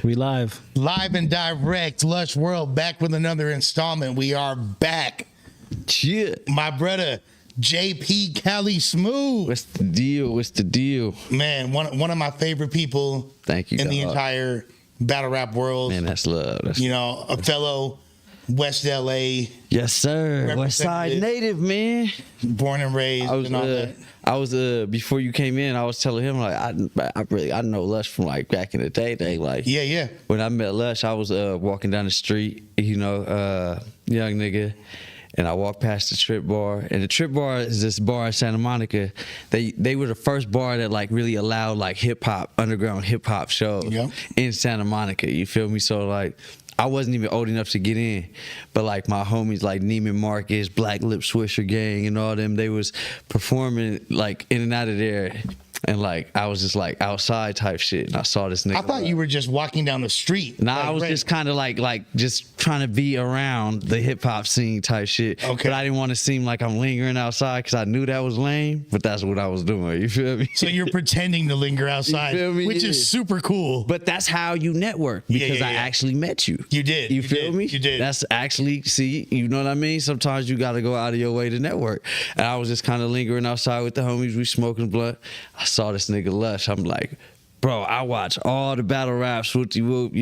We live. Live and direct. Lush World back with another installment. We are back. Shit. My brother, JP Cali Smoov. What's the deal? What's the deal? Man, one of my favorite people. Thank you, in the dog. entire battle rap world. Man, that's love. That's You know, a fellow West LA, yes, sir. West Side native, man. born and raised and all that. I was before you came in, I was telling him like I know Lush from like back in the day. Like Yeah. when I met Lush, I was walking down the street, young nigga, and I walked past the Trip Bar, and the Trip Bar is this bar in Santa Monica. They were the first bar that like really allowed like underground hip hop shows in Santa Monica. You feel me? So like, I wasn't even old enough to get in, but like my homies like Neiman Marcus, Black Lip Swisher Gang, and all them, they was performing like in and out of there, and like I was just like outside type shit, and I saw this nigga. I thought you were just walking down the street. Nah, I was just kind of like just trying to be around the hip hop scene type shit. Okay. But I didn't want to seem like I'm lingering outside because I knew that was lame, but that's what I was doing. You feel me? So you're pretending to linger outside, feel me? which is super cool. But that's how you network, because I actually met you. You did. You feel me? You did. That's actually, see, you know what I mean? Sometimes you got to go out of your way to network. And I was just kind of lingering outside with the homies. We smoking blunt. I saw this nigga Lush. I'm like, bro, I watch all the battle raps, whoopty whoop,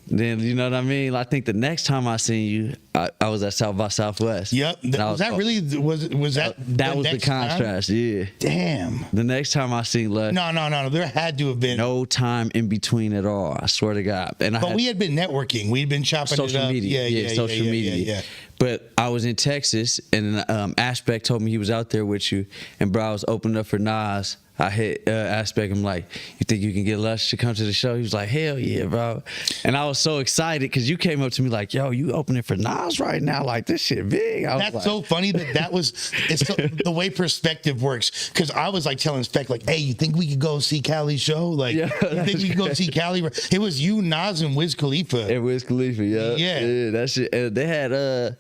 Then, you know what I mean? I think the next time I seen you, I was at South by Southwest. Yep. Was that That was the contrast, yeah. Damn. The next time I seen Lush. No. There had to have been. No time in between at all. I swear to God. But we had been networking. We'd been chopping social it up. media. Social media. Yeah. But I was in Texas, and Aspect told me he was out there with you, and bro, I was opening up for Nas. I hit Aspect. I'm like, you think you can get Lush to come to the show? He was like, hell yeah, bro. And I was so excited because you came up to me like, yo, you opening for Nas right now? Like, this shit big. That's like, so funny that was the way perspective works. Because I was like telling Spec, like, hey, you think we could go see Cali's show? Like, you think we could go see Cali? It was you, Nas, and Wiz Khalifa. And Wiz Khalifa, yeah. That shit. They had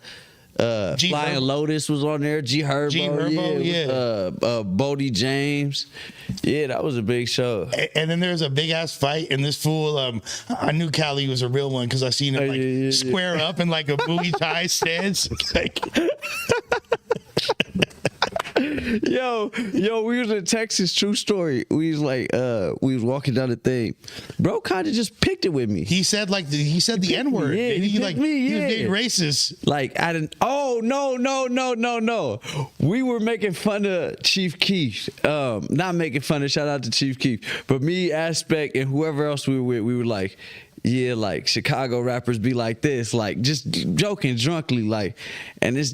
Flying Lotus was on there. G Herbo, Bodie James. Yeah, that was a big show. And then there was a big ass fight, and this fool, I knew Cali was a real one because I seen him square up in like a Muay Thai stance. Yo, we was in Texas, true story. We was like, we was walking down the thing. Bro kind of just picked it with me. He said the N-word. Yeah, he was being racist. Like, no. We were making fun of Chief Keef. Not making fun of, shout out to Chief Keef. But me, Aspect, and whoever else we were with, we were like, yeah, like Chicago rappers be like this, like just joking drunkenly, like. And this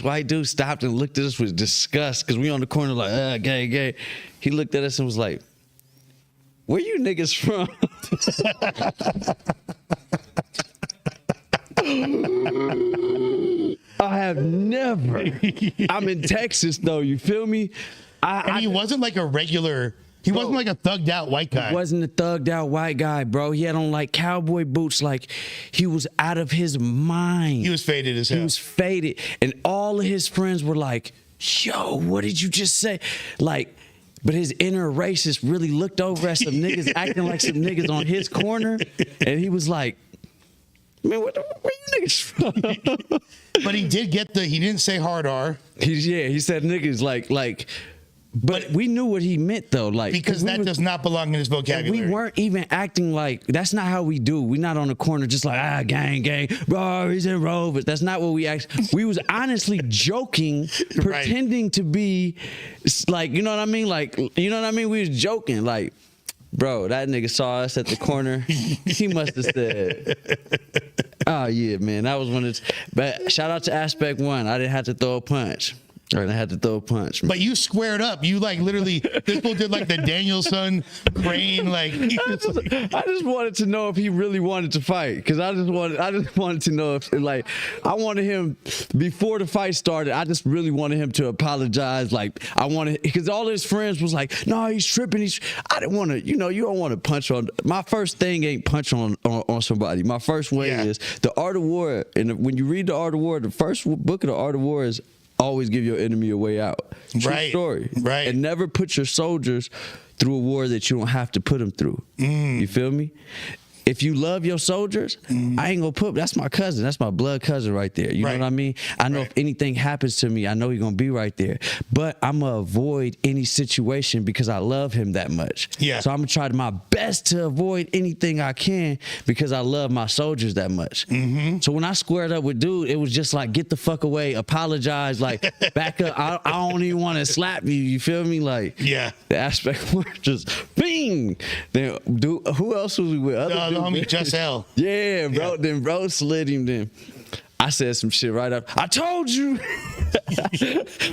white dude stopped and looked at us with disgust because we on the corner like, gay. He looked at us and was like, where you niggas from? I have never. I'm in Texas though, you feel me? He wasn't like a regular. He wasn't like a thugged out white guy. He wasn't a thugged out white guy, bro. He had on like cowboy boots, like he was out of his mind. He was faded as hell. He was faded. And all of his friends were like, yo, what did you just say? Like, but his inner racist really looked over at some niggas acting like some niggas on his corner. And he was like, man, where you niggas from? But he did get he didn't say hard R. He said niggas like. But we knew what he meant though, like, because that does not belong in his vocabulary. We weren't even acting like, that's not how we do. We're not on the corner just like, gang, bro, he's in Rovers. That's not what we act. We was honestly joking, pretending to be like, you know what I mean? Like, you know what I mean? We was joking, like, bro, that nigga saw us at the corner. He must have said, oh yeah, man, that was one of but shout out to Aspect One. I didn't have to throw a punch. I had to throw a punch, man. But you squared up. You like literally, this fool did like the Danielson crane. Like, I just wanted to know if he really wanted to fight, because I just wanted to know if, like, I wanted him before the fight started. I just really wanted him to apologize. Like, I wanted, because all his friends was like, no, he's tripping. I didn't want to, you don't want to punch on. My first thing ain't punch on somebody. My first way is the Art of War. And when you read the Art of War, the first book of the Art of War is always give your enemy a way out. True Right. story. Right. And never put your soldiers through a war that you don't have to put them through. You feel me? If you love your soldiers, I ain't gonna put, that's my cousin. That's my blood cousin right there. You know what I mean? I know if anything happens to me, I know he's gonna be right there. But I'm gonna avoid any situation because I love him that much. Yeah. So I'm gonna try my best to avoid anything I can because I love my soldiers that much. So when I squared up with dude, it was just like, get the fuck away, apologize, like back up. I don't even wanna slap you, you feel me? Like, Yeah. the aspect were just bing. Then dude, who else was we with? Other The homie dude. Just L. Yeah, bro. Yeah. Then bro slid him. Then I said some shit right up. I told you.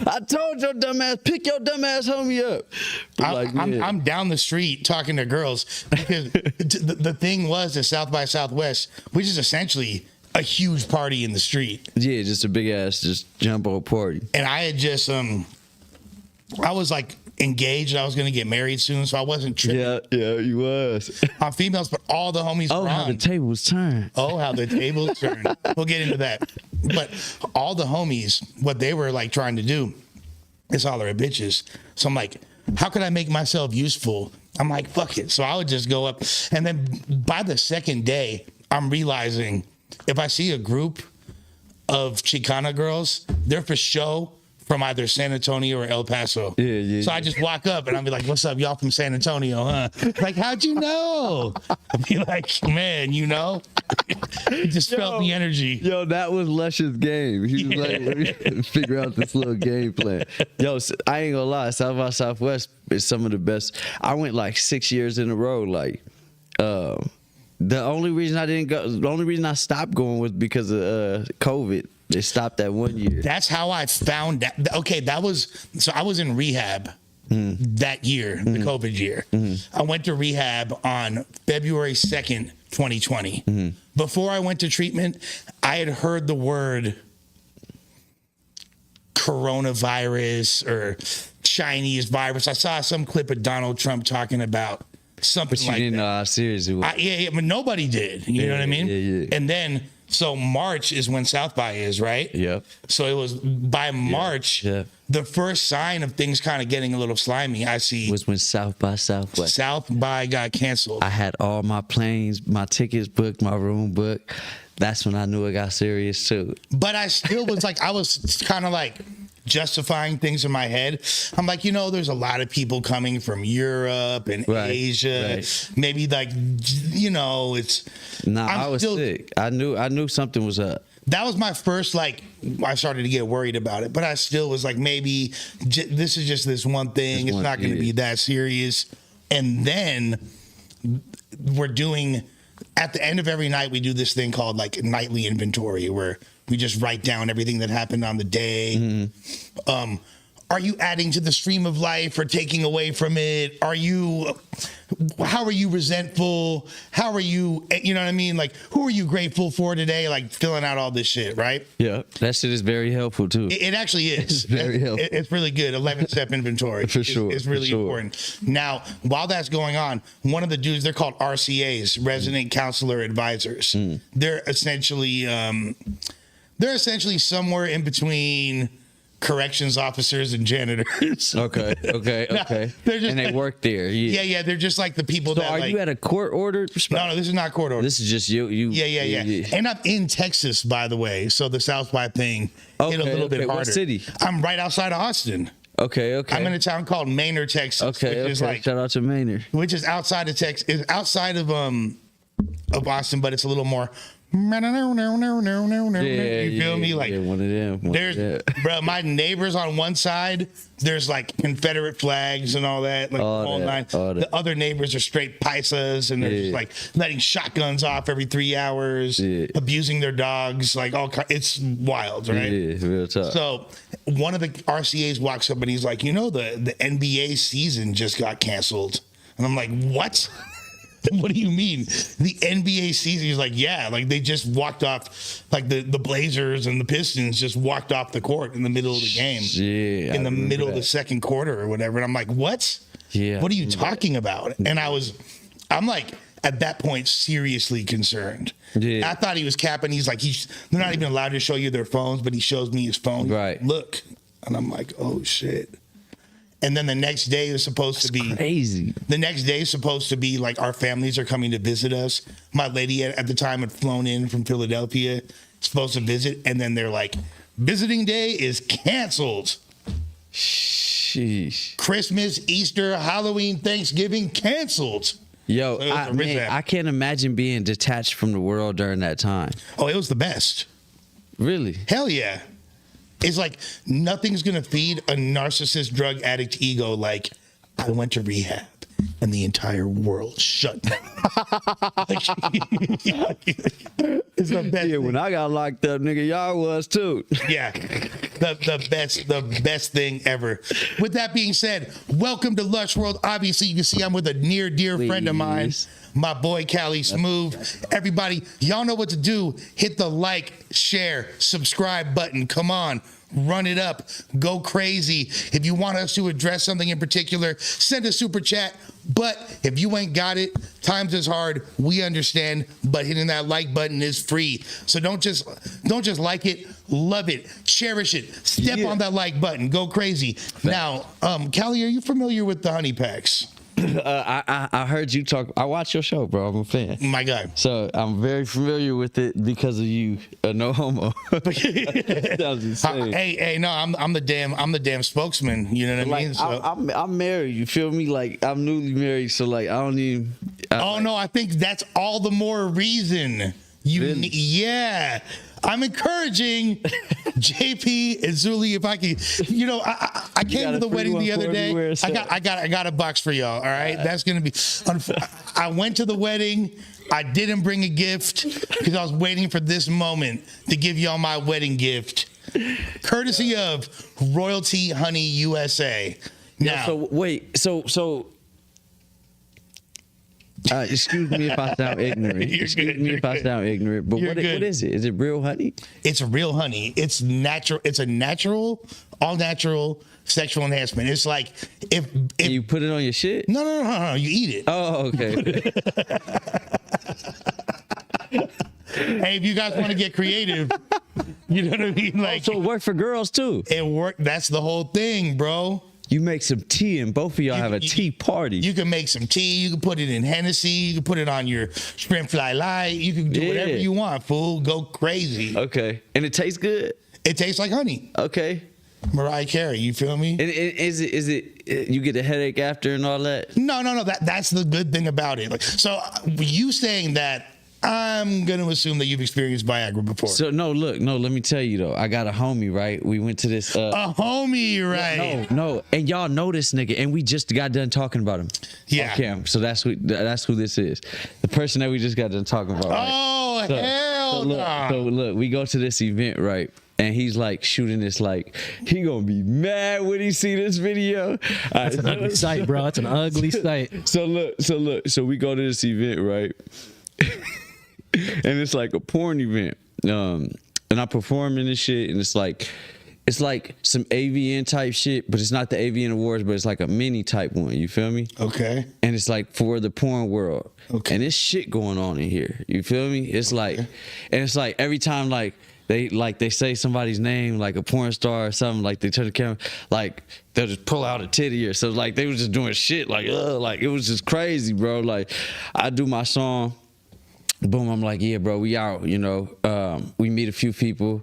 I told your dumb ass, pick your dumb ass homie up. I'm down the street talking to girls because the thing was at South by Southwest, which is essentially a huge party in the street. Yeah, just a big ass, just jumbo party. And I had just I was like engaged. I was gonna get married soon, so I wasn't tripping Yeah, you was. on females, but all the homies Oh, were how the on. tables turned. Oh, how the tables turned. We'll get into that. But all the homies, what they were like trying to do is holler at bitches. So I'm like, how could I make myself useful? I'm like, fuck it. So I would just go up. And then by the second day, I'm realizing if I see a group of Chicana girls, they're for show from either San Antonio or El Paso. Yeah. So I just walk up and I'll be like, what's up, y'all from San Antonio, huh? Like, how'd you know? I'll be like, man, you know? You just felt the energy. Yo, that was Lush's game. He was like, let me figure out this little game plan. Yo, I ain't gonna lie, South by Southwest is some of the best. I went like 6 years in a row. Like, the only reason I didn't go, the only reason I stopped going was because of COVID. They stopped that 1 year. That's how I found that. Okay, that was, so I was in rehab that year, the COVID year. I went to rehab on February 2nd, 2020. Before I went to treatment, I had heard the word coronavirus or Chinese virus. I saw some clip of Donald Trump talking about something But you like didn't that. know how serious it was. Yeah, but nobody did. You know what I mean? Yeah. And then, so March is when South by is, right? Yep. So it was by March, Yeah. the first sign of things kind of getting a little slimy, I see Was when South by Southwest. South by got canceled. I had all my planes, my tickets booked, my room booked. That's when I knew it got serious too. But I still was like, I was kind of like justifying things in my head. I'm like, you know, there's a lot of people coming from Europe and Right, Asia. right. Maybe like, you know, it's. Nah, I'm I was still- sick. I knew something was up. That was my first, like, I started to get worried about it, but I still was like, maybe this is just this one thing. It's not going to be that serious. And then we're doing, at the end of every night, we do this thing called like nightly inventory where we just write down everything that happened on the day. Are you adding to the stream of life or taking away from it? How are you resentful? How are you, you know what I mean? Like, who are you grateful for today? Like filling out all this shit, right? Yeah, that shit is very helpful too. It actually is. It's very helpful. It's really good. 11-step inventory. For sure, It's really for sure. important. Now, while that's going on, one of the dudes, they're called RCAs, Resident Counselor Advisors. They're essentially somewhere in between corrections officers and janitors. Okay. they're just And they like- work there. Yeah. Yeah, they're just like the people So that are like. you at a court order? No, this is not court order. This is just you. Yeah. And I'm in Texas, by the way. So the South by thing hit a little bit harder. What city? I'm right outside of Austin. Okay. I'm in a town called Manor, Texas. Okay. Which is like, Shout out to Maynard. which is outside of Texas, is outside of Austin, but it's a little more. You feel me? Like one of them. there's, bro, my neighbors on one side, there's like Confederate flags and all that, like All the whole that, nine. all that. The other neighbors are straight paisas, and they're just like letting shotguns off every 3 hours, abusing their dogs, like it's wild, right? Yeah, real talk. So one of the RCAs walks up and he's like, you know, the NBA season just got canceled. And I'm like, what? What do you mean? The NBA season? He's like, yeah, like they just walked off, like the Blazers and the Pistons just walked off the court in the middle of the game. Yeah, in the middle of the that. second quarter or whatever. And I'm like, what? Yeah, What are you talking about? And I'm like, at that point seriously concerned. Yeah. I thought he was capping. He's like, they're not even allowed to show you their phones, but he shows me his phone. Right. Look. And I'm like, oh shit. And then the next day is supposed to be crazy. The next day is supposed to be like our families are coming to visit us. My lady at the time had flown in from Philadelphia, supposed to visit, and then they're like, visiting day is canceled. Sheesh. Christmas, Easter, Halloween, Thanksgiving canceled. Yo, So I can't imagine being detached from the world during that time. Oh, it was the best. Really? Hell yeah. It's like nothing's going to feed a narcissist drug addict ego like I went to rehab and the entire world shut down. It's the best. Yeah, when I got locked up, nigga, y'all was too. Yeah, the best thing ever. With that being said, welcome to Lush World. Obviously, you can see I'm with a near dear friend of mine, my boy Cali Smoov. Everybody, y'all know what to do. Hit the like, share, subscribe button. Come on. Run it up. Go crazy. If you want us to address something in particular, send a super chat. But if you ain't got it, times is hard. We understand. But hitting that like button is free. So don't just like it. Love it. Cherish it. Step on that like button. Go crazy. Now, Cali, are you familiar with the honey packs? I heard you talk. I watch your show, bro. I'm a fan. My guy. So I'm very familiar with it because of you. No homo. That was insane. Hey, no, I'm the damn spokesman. You know what I mean? So, I'm married. You feel me? Like I'm newly married, so like I don't even. No, I think that's all the more reason. Really? Yeah. I'm encouraging JP and Zuli, if I can, I came to the wedding the other day. I got a box for y'all. All right. That's going to be, I went to the wedding. I didn't bring a gift because I was waiting for this moment to give y'all my wedding gift, courtesy of Royalty Honey USA. Now, so wait, so excuse me if I sound ignorant. But what is it? Is it real honey? It's real honey. It's natural. It's a natural, all natural sexual enhancement. It's like if you put it on your shit. No. You eat it. Oh, okay. Hey, if you guys want to get creative, you know what I mean. Like, so it worked for girls too. It worked. That's the whole thing, bro. You make some tea and both of y'all have a tea party. You can make some tea. You can put it in Hennessy. You can put it on your shrimp fly light. You can do whatever you want, fool. Go crazy. Okay. And it tastes good? It tastes like honey. Okay. Mariah Carey, you feel me? And is it you get a headache after and all that? No. That's the good thing about it. Like, so you saying that, I'm going to assume that you've experienced Viagra before. So, let me tell you, though. I got a homie, right? We went to this... a homie, right? No. And y'all know this nigga, and we just got done talking about him. Yeah. On camera. So that's who this is. The person that we just got done talking about, right? Oh, hell no. So, look, we go to this event, right? And he's like shooting this, like, he gonna be mad when he see this video. That's an ugly sight, bro. It's an ugly sight. So we go to this event, right? And it's like a porn event. And I perform in this shit, and it's like some AVN type shit, but it's not the AVN Awards, but it's like a mini type one. You feel me? Okay. And it's like for the porn world. Okay. And there's shit going on in here. You feel me? It's like, and it's like every time they say somebody's name, like a porn star or something, like they turn the camera, like they'll just pull out a titty or something. Like they was just doing shit, like it was just crazy, bro. Like I do my song. Boom, I'm like, yeah, bro, we out, we meet a few people,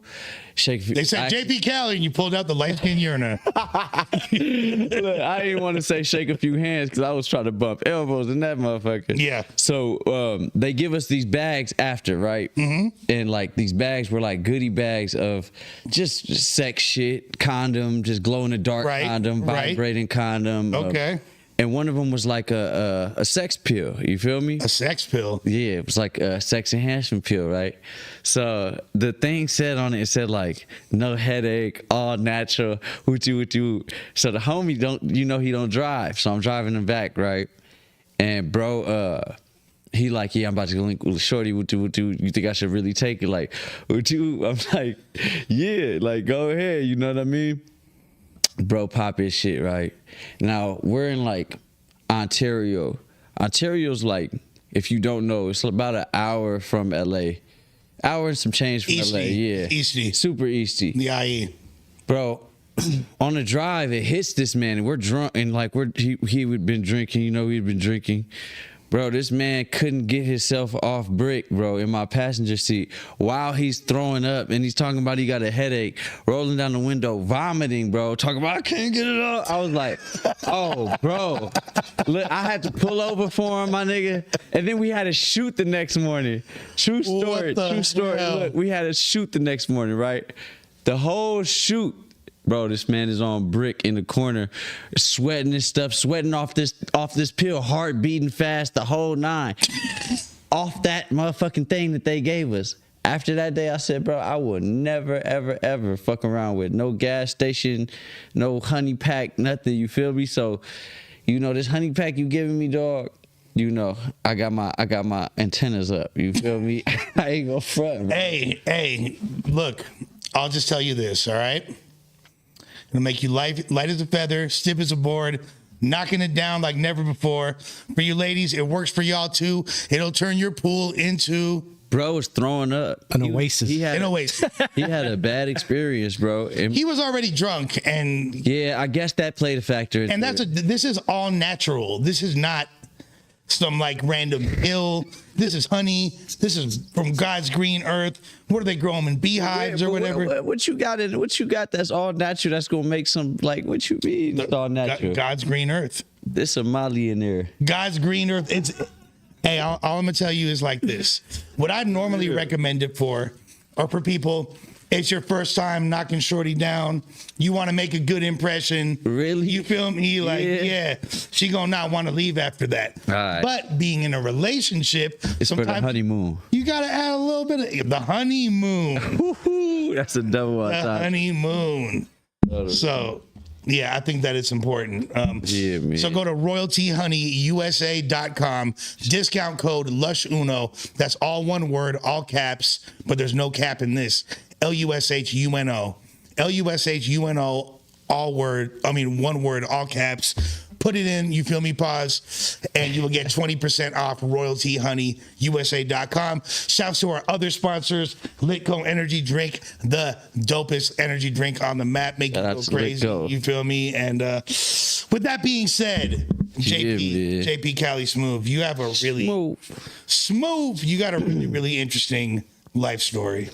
shake a few. They said JP Cali, and you pulled out the light-skinned urinal. Look, I didn't want to say shake a few hands because I was trying to bump elbows in that motherfucker. Yeah. So they give us these bags after, right? Mm-hmm. And like these bags were like goodie bags of just sex shit, condom, just glow in the dark condom, vibrating condom. Okay. And one of them was like a sex pill. You feel me? A sex pill? Yeah, it was like a sex enhancement pill, right? So the thing said on it said like, no headache, all natural, woo-choo. So the homie he don't drive. So I'm driving him back, right? And bro, he like, yeah, I'm about to go link with shorty, woo-choo. You think I should really take it? Like, woo-choo. I'm like, yeah, like go ahead, you know what I mean? Bro, pop his shit, right? Now, we're in, like, Ontario. Ontario's, like, If you don't know, it's about an hour from LA. Hour and some change from Easty. LA, yeah. Easty. Super easty. The IE. Bro, on the drive, it hits this man, and we're drunk, and like he had been drinking, you know, he'd been drinking. Bro, this man couldn't get himself off brick, bro, in my passenger seat while he's throwing up, and he's talking about he got a headache, rolling down the window, vomiting, bro, talking about I can't get it up. I was like, oh, bro. Look, I had to pull over for him, my nigga, and then we had to shoot the next morning. True story, true story. hell? Look, we had to shoot the next morning, right? The whole shoot. Bro, this man is on brick in the corner, sweating and stuff, sweating off this pill, heart beating fast, the whole nine, off that motherfucking thing that they gave us. After that day, I said, bro, I will never, ever, ever fuck around with no gas station, no honey pack, nothing. You feel me? So, you know, this honey pack you giving me, dog. You know, I got my antennas up. You feel me? I ain't gonna front, bro. Hey, look, I'll just tell you this, all right? It'll make you light as a feather, stiff as a board, knocking it down like never before. For you ladies, it works for y'all too. It'll turn your pool into... Bro was throwing up. An oasis. He had a bad experience, bro. And he was already drunk, and... Yeah, I guess that played a factor. And this is all natural. This is not some like random pill. This is honey. This is from God's green earth. What do they grow them in beehives or whatever? What you got that's all natural? That's gonna make some like what you mean? It's all natural. God's green earth. There's some Molly in there. God's green earth. Hey, all I'm gonna tell you is like this. What I normally recommend it for, or for people. It's your first time knocking shorty down. You want to make a good impression. Really? You feel me? Like, yeah, she gonna not want to leave after that. All right. But being in a relationship, It's for the honeymoon. You gotta add a little bit of the honeymoon. Woo-hoo, that's a double on The top. honeymoon. So, yeah, I think that it's important. Yeah, man. So go to royaltyhoneyyusa.com. Discount code LUSH1. That's all one word, all caps, but there's no cap in this. LUSHUNO. LUSHUNO, one word, all caps. Put it in, you feel me, pause, and you will get 20% off royaltyhoneyyusa.com. Shouts to our other sponsors, Litco Energy Drink, the dopest energy drink on the map. Make you go crazy, you feel me? And with that being said, JP Cali Smoov, you have a really... Smoov, you got a really, really interesting life story.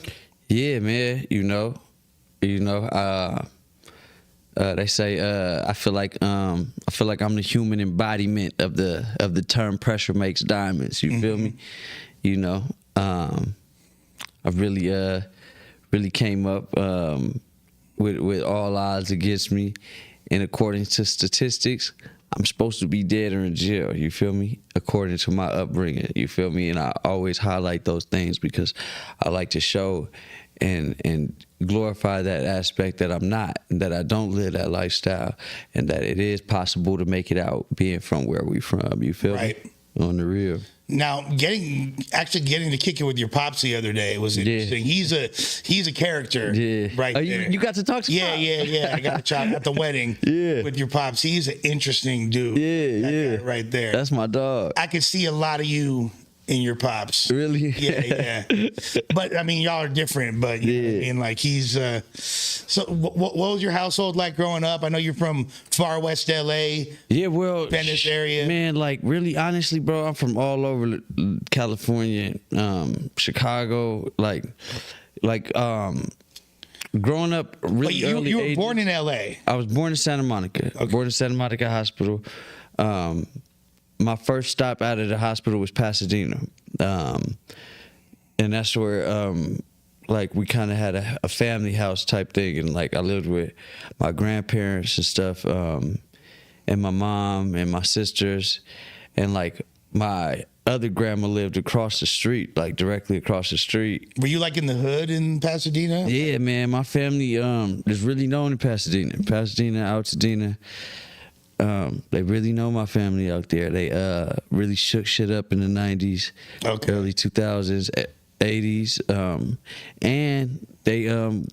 Yeah, man. You know, they say I feel like I'm the human embodiment of the term pressure makes diamonds. You feel me? You know, I really came up with all odds against me, and according to statistics, I'm supposed to be dead or in jail. You feel me? According to my upbringing. You feel me? And I always highlight those things because I like to show and glorify that aspect that I'm not, that I don't live that lifestyle, and that it is possible to make it out being from where we from. You feel me? On the real. Now, getting to kick it with your pops the other day was interesting. Yeah. He's a character, right there. You got to talk to Pops. Yeah. I got to talk at the wedding with your pops. He's an interesting dude. Yeah. Right there. That's my dog. I could see a lot of you in your pops. Really? Yeah. But I mean, y'all are different. But you know what I mean, like he's. So, what was your household like growing up? I know you're from far west LA. Yeah, well, Venice area. Man, like really, honestly, bro, I'm from all over California, Chicago, like. Growing up really early. You were born in LA. I was born in Santa Monica. Okay. Born in Santa Monica Hospital. My first stop out of the hospital was Pasadena, and that's where like we kind of had a family house type thing, and like I lived with my grandparents and stuff, and my mom and my sisters, and like my other grandma lived across the street, like directly across the street. Were you like in the hood in Pasadena? Yeah, man. My family is really known in Pasadena, Altadena. They really know my family out there. They really shook shit up in the 90s, early 2000s. 80s, and they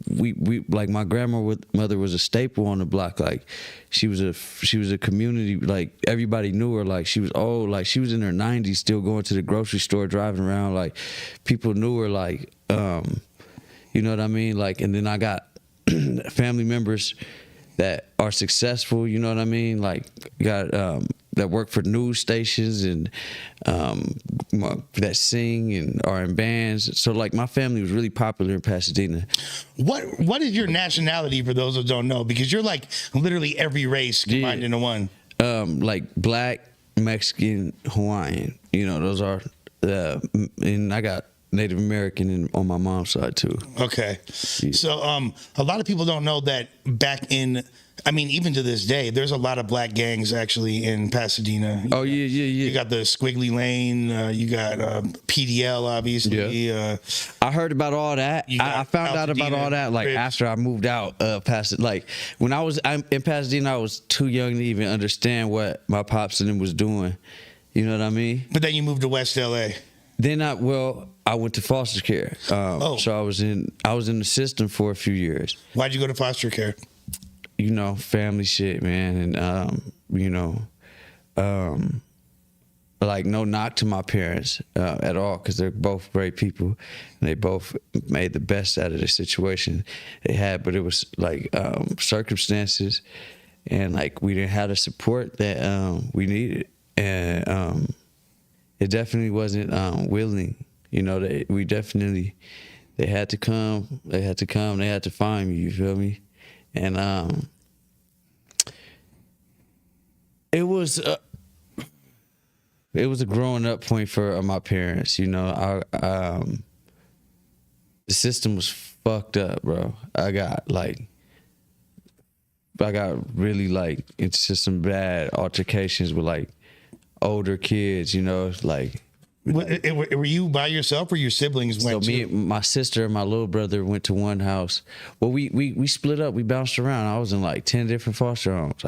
we like my grandmother was a staple on the block. Like she was a community, like everybody knew her. Like she was old, like she was in her 90s, still going to the grocery store, driving around. Like people knew her. Like you know what I mean? Like, and then I got family members that are successful, you know what I mean? Like got that work for news stations and that sing and are in bands. So like my family was really popular in Pasadena. What is your nationality for those who don't know? Because you're like literally every race combined into one. Like Black, Mexican, Hawaiian. You know, those are and I got Native American on my mom's side too. Okay. Yeah. So a lot of people don't know that back in, I mean, even to this day, there's a lot of black gangs actually in Pasadena. Oh, yeah. You got the Squiggly Lane, you got PDL, obviously. Yeah. I heard about all that. I found out about all that like after I moved out past it. Like when I was in Pasadena, I was too young to even understand what my pops and them was doing. You know what I mean? But then you moved to West LA. Then I went to foster care. So I was in the system for a few years. Why'd you go to foster care? You know, family shit, man, and you know, like no knock to my parents at all, because they're both great people, and they both made the best out of the situation they had. But it was like circumstances, and like we didn't have the support that we needed, and it definitely wasn't willing. You know, they had to come, they had to find me, you feel me? And it was a growing up point for my parents, you know. The system was fucked up, bro. I got really like into some bad altercations with like older kids, you know, like. Were you by yourself or your siblings went? So me, my sister, and my little brother went to one house. Well, we split up. We bounced around. I was in like 10 different foster homes.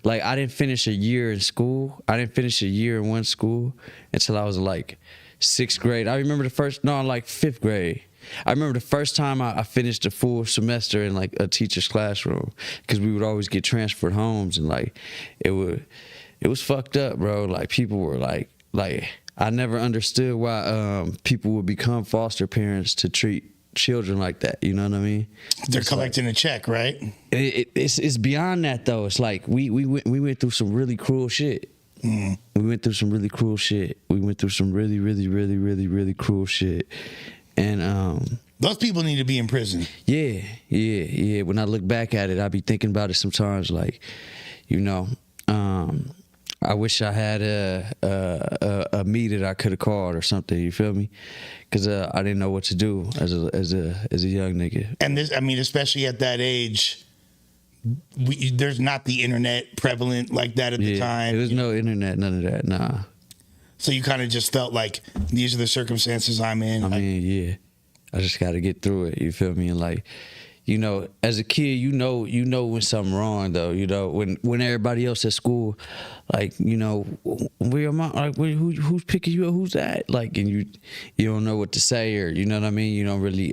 I didn't finish a year in school. I didn't finish a year in one school until I was like 6th grade. I remember like 5th grade. I remember the first time I finished a full semester in like a teacher's classroom, because we would always get transferred homes, and like it was fucked up, bro. Like people were like. I never understood why people would become foster parents to treat children like that. You know what I mean? They're collecting a check, right? It's beyond that though. It's like we went through some really cruel shit. We went through some really cruel shit. We went through some really, really, really, really, really cruel shit. And those people need to be in prison. Yeah. When I look back at it, I be thinking about it sometimes. Like, you know. I wish I had a me that I could have called or something. You feel me? Because I didn't know what to do as a young nigga. And this, I mean, especially at that age, there's not the internet prevalent like that at the time. There was no internet, none of that. Nah. So you kind of just felt like these are the circumstances I'm in. I mean, yeah. I just got to get through it. You feel me? And like. You know, as a kid, you know when something wrong though. You know, when everybody else at school, like, you know, where your mom, like, who's picking you up? Who's that? Like, and you don't know what to say, or you know what I mean. You don't really,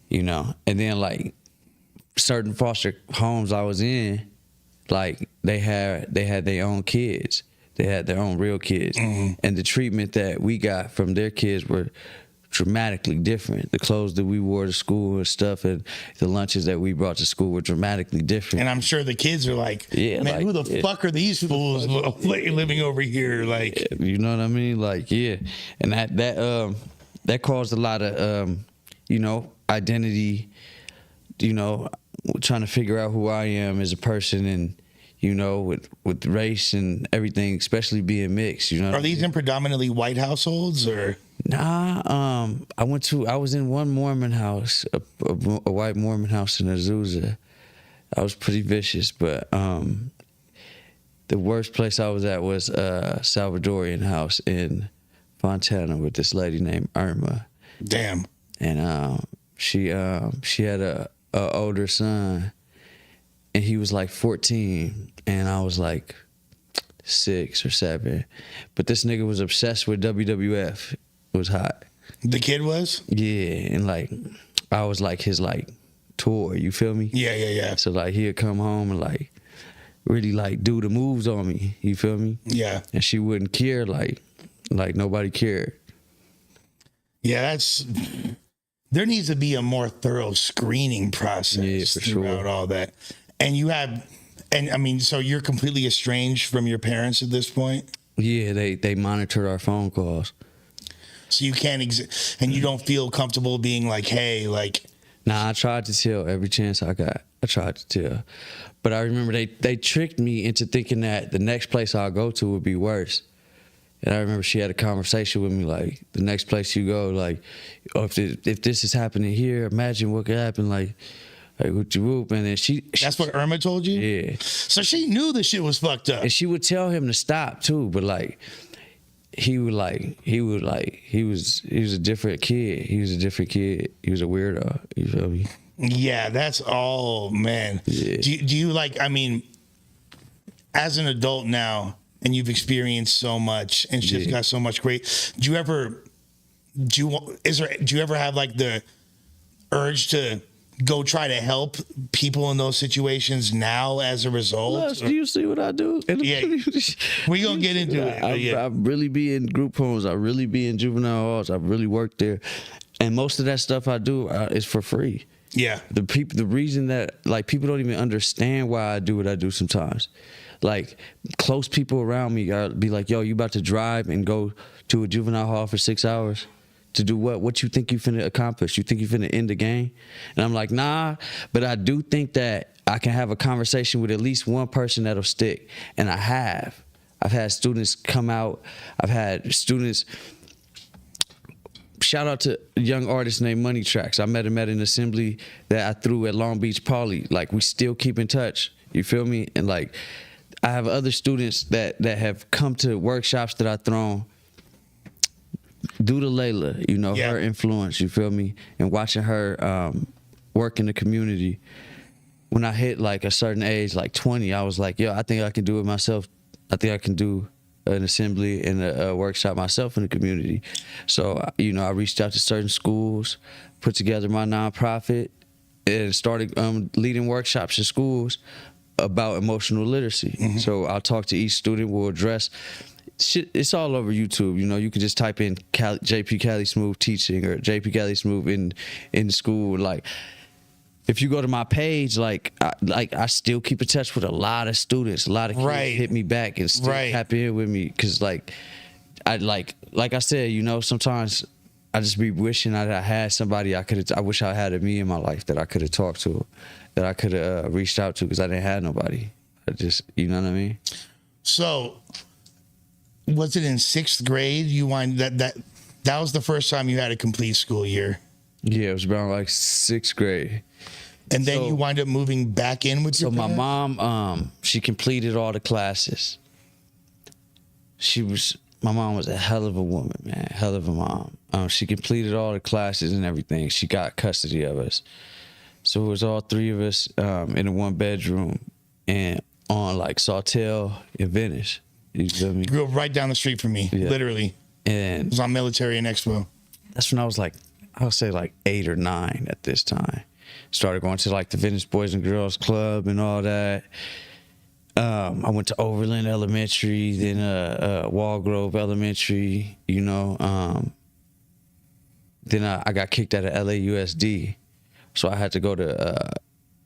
you know. And then like certain foster homes I was in, like they had their own kids. They had their own real kids, and the treatment that we got from their kids were dramatically different. The clothes that we wore to school and stuff, and the lunches that we brought to school were dramatically different. And I'm sure the kids are like, man, like, who the fuck are these fools living over here? Like, you know what I mean? Like, yeah. And that caused a lot of, you know, identity, you know, trying to figure out who I am as a person, and, you know, with race and everything, especially being mixed, you know. Are these in predominantly white households, or? Nah, I was in one Mormon house, a white Mormon house in Azusa. I was pretty vicious, but the worst place I was at was a Salvadorian house in Fontana with this lady named Irma. Damn. And she had a older son, and he was like 14, and I was like 6 or 7. But this nigga was obsessed with WWF. It was hot. The kid was? Yeah, and like I was like his like tour, you feel me? Yeah. So like he'd come home and like really like do the moves on me, you feel me? Yeah. And she wouldn't care like nobody cared. Yeah, there needs to be a more thorough screening process throughout all that. And I mean, so you're completely estranged from your parents at this point? Yeah, they monitored our phone calls. So you can't and you don't feel comfortable being like, hey, like. Nah, I tried to tell every chance I got. I tried to tell. But I remember they tricked me into thinking that the next place I'll go to would be worse. And I remember she had a conversation with me like, the next place you go, like, oh, if this is happening here, imagine what could happen, like with you whoop. And then she. That's what Irma told you? Yeah. So she knew the shit was fucked up. And she would tell him to stop too, but like, he was a different kid. He was a different kid. He was a weirdo. You feel me? Yeah, that's all, man. Yeah. Do you like, I mean, as an adult now, and you've experienced so much and shit's got so much great, do you ever have like the urge to go try to help people in those situations now as a result? Lush, do you see what I do? Yeah, we gonna get into it. I really be in group homes. I really be in juvenile halls. I really work there, and most of that stuff I do is for free. Yeah, the reason that like people don't even understand why I do what I do sometimes. Like close people around me be like, "Yo, you about to drive and go to a juvenile hall for 6 hours?" To do what? What you think you finna accomplish? You think you finna end the game? And I'm like, nah, but I do think that I can have a conversation with at least one person that'll stick. And I have. I've had students come out. I've had students, shout out to a young artist named Money Tracks. I met him at an assembly that I threw at Long Beach Poly. Like, we still keep in touch. You feel me? And like, I have other students that have come to workshops that I've thrown due to Layla, you know, her influence, you feel me? And watching her work in the community. When I hit like a certain age, like 20, I was like, yo, I think I can do it myself. I think I can do an assembly and a workshop myself in the community. So, you know, I reached out to certain schools, put together my nonprofit, and started leading workshops in schools about emotional literacy. Mm-hmm. So I'll talk to each student, we'll address shit. It's all over YouTube. You know, you can just type in JP Cali Smoov teaching or JP Cali Smoov in school. Like, if you go to my page, I still keep in touch with a lot of students. A lot of kids hit me back and still tap in with me because, like I said, you know, sometimes I just be wishing I had somebody I wish I had me in my life that I could have talked to, that I could have reached out to because I didn't have nobody. You know what I mean? So, was it in 6th grade that was the first time you had a complete school year? Yeah, it was around like 6th grade. And then you wind up moving back in with your parents? My mom, she completed all the classes. My mom was a hell of a woman, man, hell of a mom. She completed all the classes and everything. She got custody of us. So it was all 3 of us in a 1-bedroom and on like Sawtell in Venice. You feel me? Grew up right down the street from me, literally. And it was on Military and Expo. That's when I was like, I would say like 8 or 9 at this time. Started going to like the Venice Boys and Girls Club and all that. I went to Overland Elementary, then Wallgrove Elementary, you know. Then I got kicked out of LAUSD. So I had to go to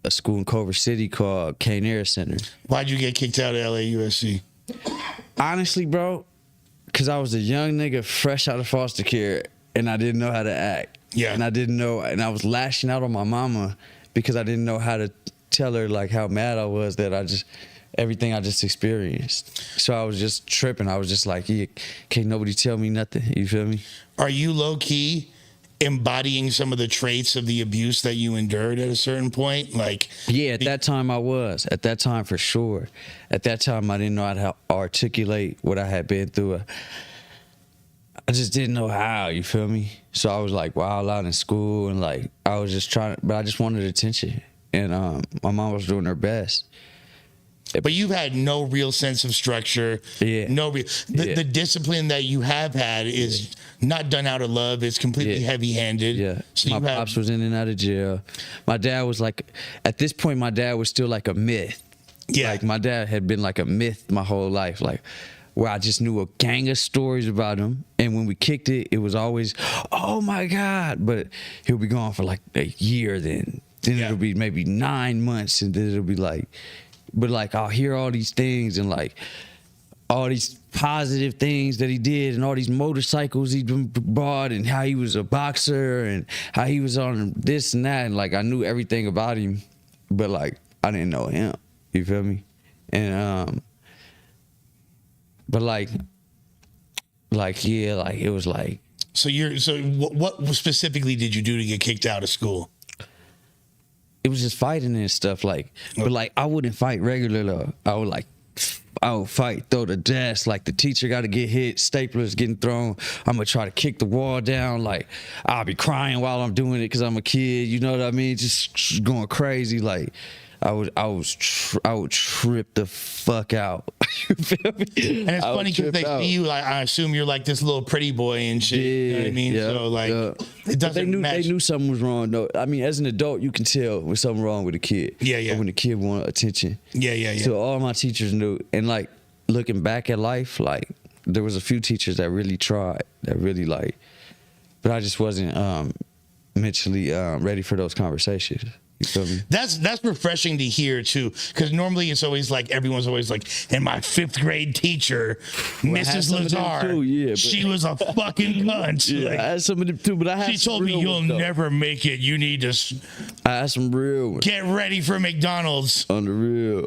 a school in Culver City called Caneer Center. Why'd you get kicked out of LAUSD? Honestly, bro, because I was a young nigga fresh out of foster care and I didn't know how to act. Yeah. And I didn't know, and I was lashing out on my mama because I didn't know how to tell her like how mad I was that everything I just experienced. So I was just tripping. I was just like, yeah, can't nobody tell me nothing. You feel me? Are you low key embodying some of the traits of the abuse that you endured at a certain point? Like, yeah, at that time I was. At that time, for sure. At that time, I didn't know how to articulate what I had been through. I just didn't know how, you feel me? So I was like wild out in school and like I was just but I just wanted attention. And my mom was doing her best. But you've had no real sense of structure. Yeah. The discipline that you have had is not done out of love. It's completely heavy-handed. Yeah. So my pops was in and out of jail. My dad was like, at this point, my dad was still like a myth. Yeah. Like my dad had been like a myth my whole life. Like where I just knew a gang of stories about him. And when we kicked it, it was always, oh my God. But he'll be gone for like a year then. Then it'll be maybe 9 months, and then it'll be like, but like I'll hear all these things and like all these positive things that he did and all these motorcycles he bought and how he was a boxer and how he was on this and that, and like I knew everything about him, but like I didn't know him. You feel me? And but like yeah, like it was like. So what specifically did you do to get kicked out of school? It was just fighting and stuff, like, but like I wouldn't fight regularly. I would fight, throw the desk, like the teacher got to get hit, staplers getting thrown. I'm gonna try to kick the wall down, like I'll be crying while I'm doing it because I'm a kid. You know what I mean? Just going crazy, like. I would trip the fuck out. You feel me? And it's funny because they see you, like, I assume you're like this little pretty boy and shit. Yeah, you know what I mean? So like, it doesn't match. They knew something was wrong though. I mean, as an adult, you can tell when something wrong with a kid. Yeah. Or when the kid wanted attention. Yeah. So all my teachers knew, and like looking back at life, like there was a few teachers that really tried, that really like, but I just wasn't mentally ready for those conversations. You feel me? That's refreshing to hear too, because normally it's always like everyone's always like, and my 5th grade teacher, Mrs. Lazar, she was a fucking cunt. Yeah, like, I had some of them too, but I had she told me you'll never make it. You need to. I had some real ones. Get ready for McDonald's. On the real,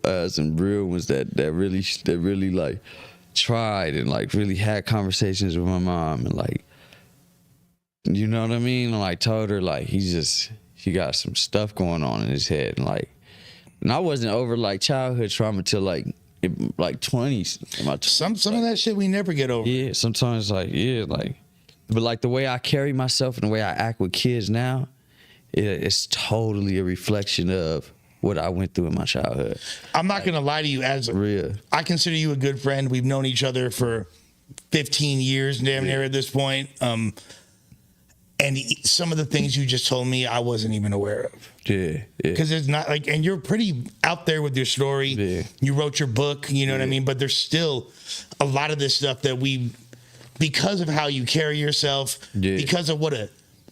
I had some real ones that really like tried and like really had conversations with my mom and like, you know what I mean? And like told her like he got some stuff going on in his head, and I wasn't over like childhood trauma till like 20s. Some of that shit we never get over. Yeah, sometimes but like the way I carry myself and the way I act with kids now, it's totally a reflection of what I went through in my childhood. I'm not gonna lie to you, I consider you a good friend. We've known each other for 15 years, damn near at this point. And some of the things you just told me, I wasn't even aware of. Yeah. Because it's not like, and you're pretty out there with your story. Yeah. You wrote your book, you know what I mean? But there's still a lot of this stuff that because of how you carry yourself, because of what a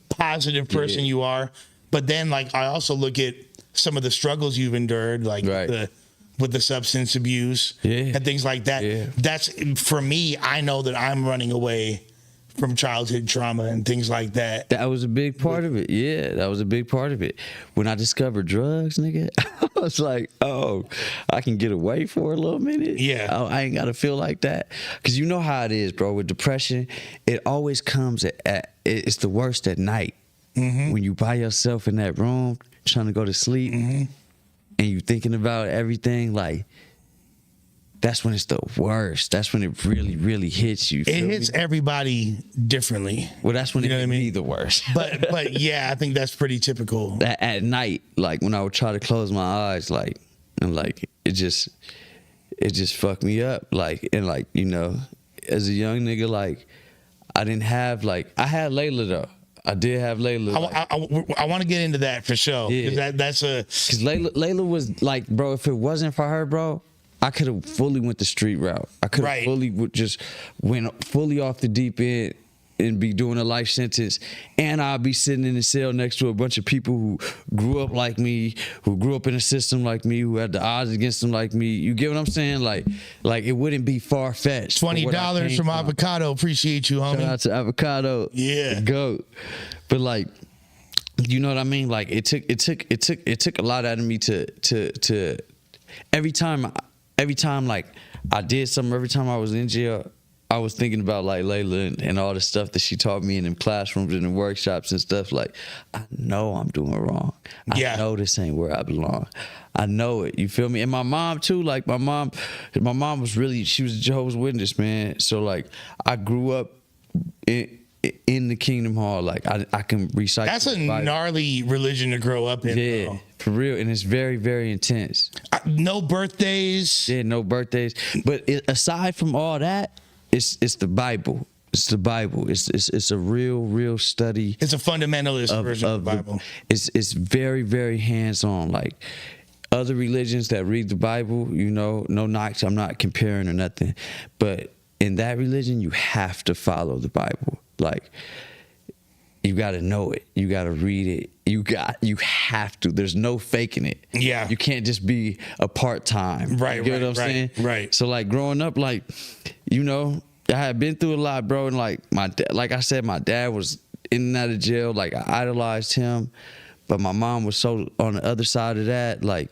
positive person you are. But then, like, I also look at some of the struggles you've endured, like with the substance abuse and things like that. Yeah. That's, for me, I know that I'm running away from childhood trauma and things like that. That was a big part of it. Yeah, that was a big part of it. When I discovered drugs, nigga, I was like, oh, I can get away for a little minute. Yeah. I ain't got to feel like that. Because you know how it is, bro. With depression, it always comes it's the worst at night. Mm-hmm. When you by yourself in that room trying to go to sleep and you thinking about everything, like, that's when it's the worst. That's when it really, really hits you. It hits everybody differently. Well, that's when it hit me the worst. But yeah, I think that's pretty typical. At night, like when I would try to close my eyes, like, and like it just fucked me up. Like, and like, you know, as a young nigga, like I didn't have I had Layla though. I did have Layla. I want to get into that for sure. Yeah. Because Layla was like, bro, if it wasn't for her, bro, I could have fully went the street route. I could have fully just went fully off the deep end and be doing a life sentence, and I'll be sitting in a cell next to a bunch of people who grew up like me, who grew up in a system like me, who had the odds against them like me. You get what I'm saying? Like it wouldn't be far-fetched. $20 from Avocado. Appreciate you, homie. Shout out to Avocado. Yeah. Goat. But like, you know what I mean? Like it took a lot out of me to every time like I did something, every time I was in jail, I was thinking about like Layla and all the stuff that she taught me in them classrooms and the workshops and stuff. Like, I know I'm doing wrong. I know this ain't where I belong. I know it. You feel me? And my mom too. Like my mom was she was a Jehovah's Witness, man. So like I grew up in the Kingdom Hall. Like I can recite. That's a gnarly religion to grow up in. Yeah, though. For real, and it's very, very intense. No birthdays. Yeah, no birthdays. But aside from all that, it's the Bible. It's the Bible. It's a real study. It's a fundamentalist version of the Bible. It's very, very hands-on. Like other religions that read the Bible, you know, no knocks. I'm not comparing or nothing, but in that religion, you have to follow the Bible. Like you got to know it. You got to read it. You have to. There's no faking it. Yeah. You can't just be a part-time. Right. You get what I'm saying? Right. So like growing up, like, you know, I had been through a lot, bro. And like like I said, my dad was in and out of jail. Like I idolized him, but my mom was so on the other side of that. Like,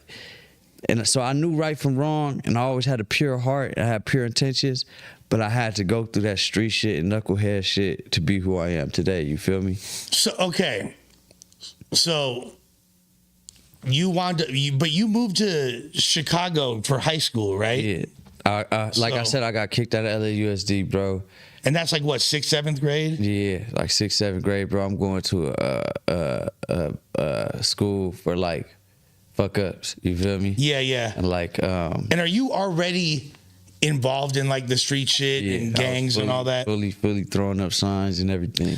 and so I knew right from wrong, and I always had a pure heart. I had pure intentions, but I had to go through that street shit and knucklehead shit to be who I am today. You feel me? So okay, so you wound up, but you moved to Chicago for high school, right? Yeah. Like I said, I got kicked out of LAUSD, bro. And that's like what, 6th, 7th grade? Yeah, like 6th, 7th grade, bro. I'm going to a school for like fuck ups. You feel me? Yeah, yeah. And like, and are you already involved in like the street shit and gangs and all that? Fully throwing up signs and everything.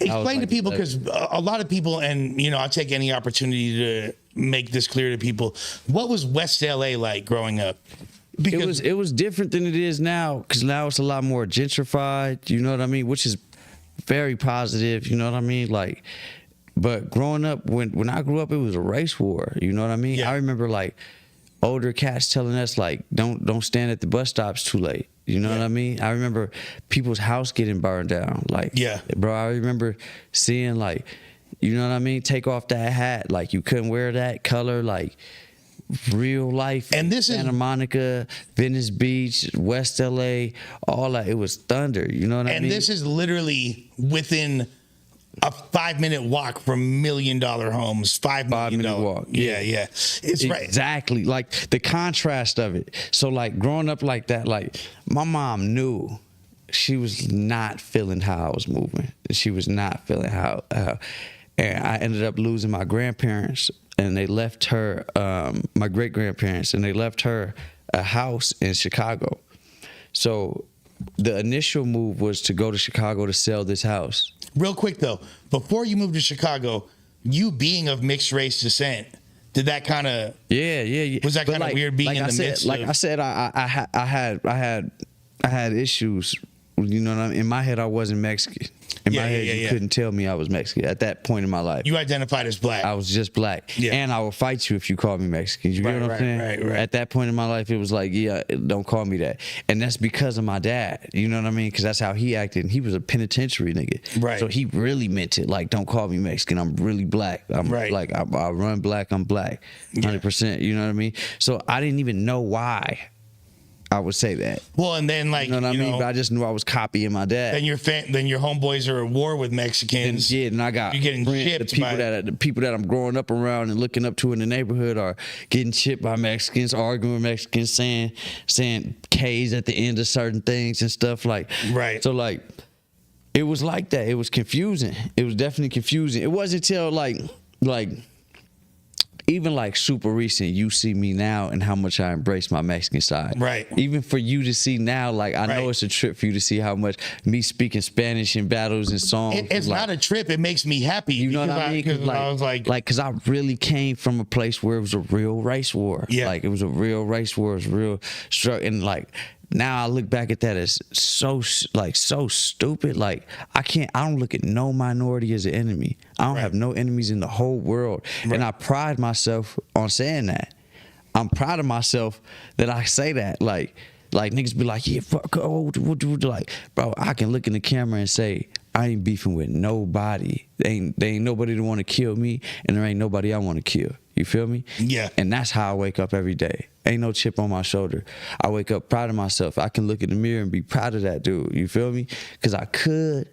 Explain to people, because a lot of people, and you know, I'll take any opportunity to make this clear to people. What was West LA like growing up? Because it was different than it is now, because now it's a lot more gentrified, you know what I mean, which is very positive, you know what I mean, like, but growing up, when I grew up, it was a race war, you know what I mean. Yeah. I remember like older cats telling us like don't stand at the bus stops too late, you know what I mean. I remember people's house getting burned down, like, yeah, bro. I remember seeing like, you know what I mean, take off that hat, like you couldn't wear that color, like real life. And this Santa Monica, Venice Beach, West LA, all that. It was thunder, you know what I mean? And this is literally within a 5-minute walk from $1 million homes. $5 million walk. Yeah, yeah. It's exactly like the contrast of it. So like growing up like that, like my mom knew she was not feeling how I was moving. She was not feeling how and I ended up losing my grandparents. And they left her, my great-grandparents, and they left her a house in Chicago. So the initial move was to go to Chicago to sell this house. Real quick, though, before you moved to Chicago, you being of mixed race descent, did that kind of... Yeah. Was that kind of weird being in the midst Like I said, I had issues, you know what I mean? In my head, I wasn't Mexican. In my head, you couldn't tell me I was Mexican at that point in my life. You identified as black. I was just black. Yeah. And I would fight you if you called me Mexican. You get what I'm saying? Right. At that point in my life, it was like, yeah, don't call me that. And that's because of my dad. You know what I mean? Because that's how he acted. And he was a penitentiary nigga. Right. So he really meant it. Like, don't call me Mexican. I'm really black. I'm like, I run black. I'm black. 100%. You know what I mean? So I didn't even know why I would say that. Well, and then like, you know what I mean? But I just knew I was copying my dad. Then your homeboys are at war with Mexicans. And I got you're getting chipped. The people that I'm growing up around and looking up to in the neighborhood are getting chipped by Mexicans, arguing with Mexicans, saying K's at the end of certain things and stuff like. Right. So like, it was like that. It was confusing. It was definitely confusing. It wasn't until like. Even like super recent, you see me now and how much I embrace my Mexican side. Right. Even for you to see now, like I know it's a trip for you to see how much me speaking Spanish in battles and songs. It's like, not a trip. It makes me happy. You know what I mean? Because I was like, because I really came from a place where it was a real race war. Yeah. Like it was a real race war. It was real struggle. And like now I look back at that as so stupid. Like I don't look at no minority as an enemy. I don't have no enemies in the whole world. And I pride myself on saying that. I'm proud of myself that I say that. Like niggas be like, yeah, fuck, like, bro, I can look in the camera and say, I ain't beefing with nobody. There ain't nobody that want to kill me, and there ain't nobody I want to kill. You feel me? Yeah. And that's how I wake up every day. Ain't no chip on my shoulder. I wake up proud of myself. I can look in the mirror and be proud of that dude. You feel me? Because I could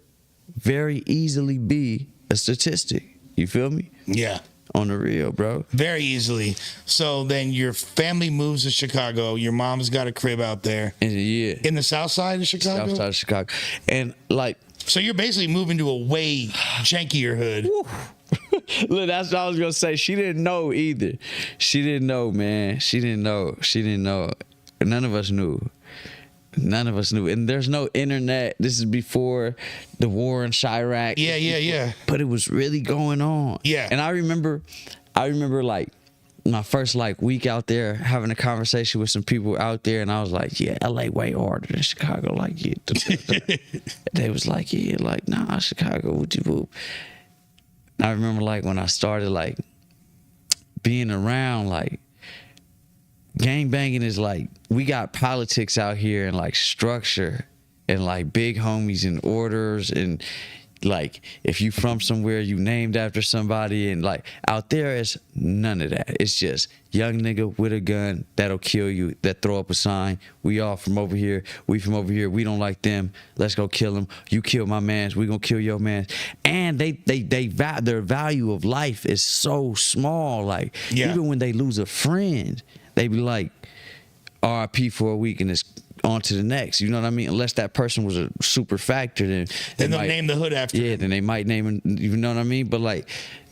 very easily be a statistic. You feel me? Yeah. On the real, bro. Very easily. So then your family moves to Chicago. Your mom's got a crib out there. Yeah. In the south side of Chicago? South side of Chicago. And like... So you're basically moving to a way jankier hood. Look, that's what I was going to say. She didn't know either. She didn't know, man. She didn't know. None of us knew. None of us knew. And there's no internet. This is before the war in Chirac. Yeah. But it was really going on. Yeah. And I remember like my first like week out there having a conversation with some people out there, and I was like, yeah, LA way harder than Chicago. Like, yeah. They was like, yeah, like, nah, Chicago, what you whoop. I remember like when I started like being around, like, gang banging is like, we got politics out here and like structure and like big homies and orders, and like if you from somewhere you named after somebody, and like out there it's none of that. It's just young nigga with a gun that'll kill you, that throw up a sign, we all from over here, we from over here, we don't like them, let's go kill them, you kill my mans, we gonna kill your mans. And their value of life is so small. Like, even when they lose a friend, they be like, RIP for a week and it's on to the next. You know what I mean? Unless that person was a super factor, then they'll name the hood after. Yeah, then they might name it. You know what I mean? But like,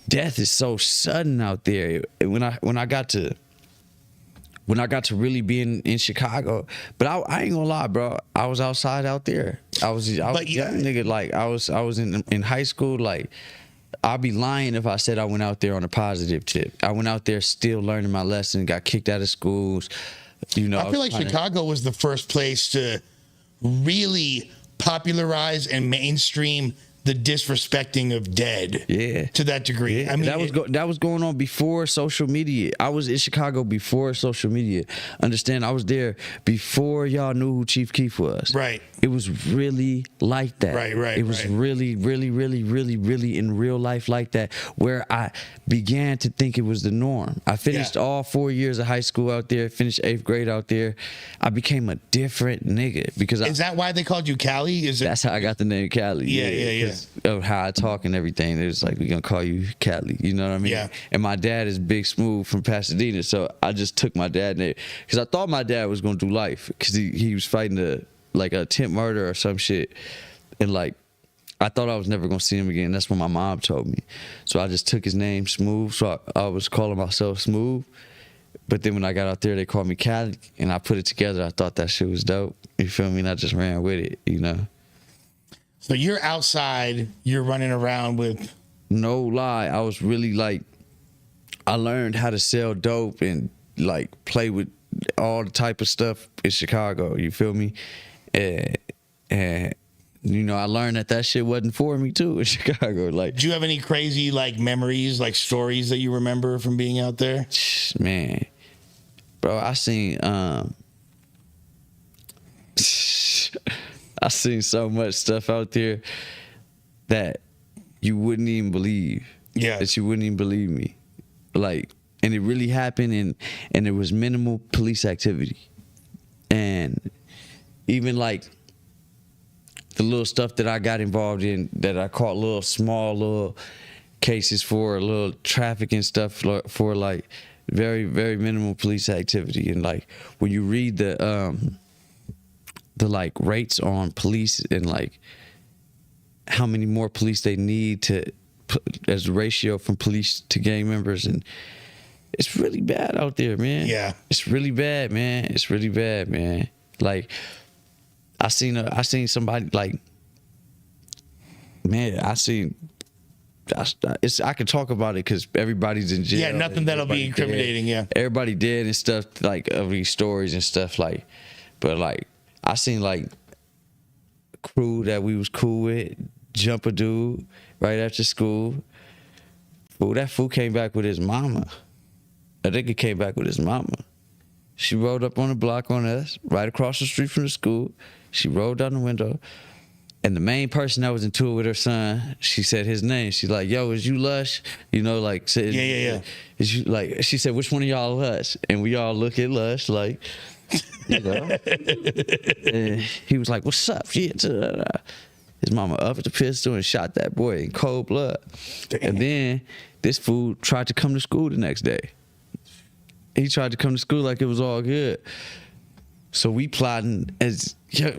death is so sudden out there. When I got to really be in Chicago, but I ain't gonna lie, bro. I was outside out there. I was young nigga. Like I was in high school. Like, I'd be lying if I said I went out there on a positive tip. I went out there still learning my lesson, got kicked out of schools. You know, I feel like Chicago was the first place to really popularize and mainstream the disrespecting of dead. Yeah. To that degree. Yeah. I mean, that was going on before social media. I was in Chicago before social media. Understand? I was there before y'all knew who Chief Keef was. Right. It was really like that. Right. It was really in real life like that, where I began to think it was the norm. I finished all 4 years of high school out there, finished 8th grade out there. I became a different nigga because Is that why they called you Cali? That's how I got the name Cali. Yeah. Of how I talk and everything. It was like, we gonna call you Cali. You know what I mean? Yeah. And my dad is Big Smoov from Pasadena, so I just took my dad's name because I thought my dad was gonna do life because he was fighting a attempt murder or some shit, and like I thought I was never gonna see him again. That's what my mom told me. So I just took his name, Smoov. So I was calling myself Smoov. But then when I got out there, they called me Cali, and I put it together. I thought that shit was dope. You feel me? And I just ran with it, you know. So you're outside, you're running around with... No lie, I was really like, I learned how to sell dope and like play with all the type of stuff in Chicago, you feel me? And you know, I learned that shit wasn't for me too in Chicago. Like, do you have any crazy like memories, like stories that you remember from being out there? Man, bro, I seen so much stuff out there that you wouldn't even believe. Yeah. That you wouldn't even believe me. Like, and it really happened, and there was minimal police activity. And even like the little stuff that I got involved in that I caught little cases for, a little trafficking stuff for like very, very minimal police activity. And like when you read the like rates on police and like how many more police they need to as a ratio from police to gang members, and it's really bad out there, man. Yeah, it's really bad, man. It's really bad, man. Like I seen somebody like, man, I can talk about it because everybody's in jail. Yeah, nothing that'll be incriminating. Dead. Yeah, everybody dead and stuff, like of these stories and stuff, like. But like I seen like a crew that we was cool with jump a dude right after school. Fool, that fool came back with his mama. I think he came back with his mama. She rolled up on the block on us, right across the street from the school. She rolled down the window. And the main person that was into it with her son, she said his name. She's like, yo, is you Lush? You know, like, said, yeah. Is you, like, she said, which one of y'all Lush? And we all look at Lush like, you know. And he was like, what's up? Yeah. His mama up at the pistol and shot that boy in cold blood. Damn. And then this fool tried to come to school the next day. He tried to come to school like it was all good. So we plotting as,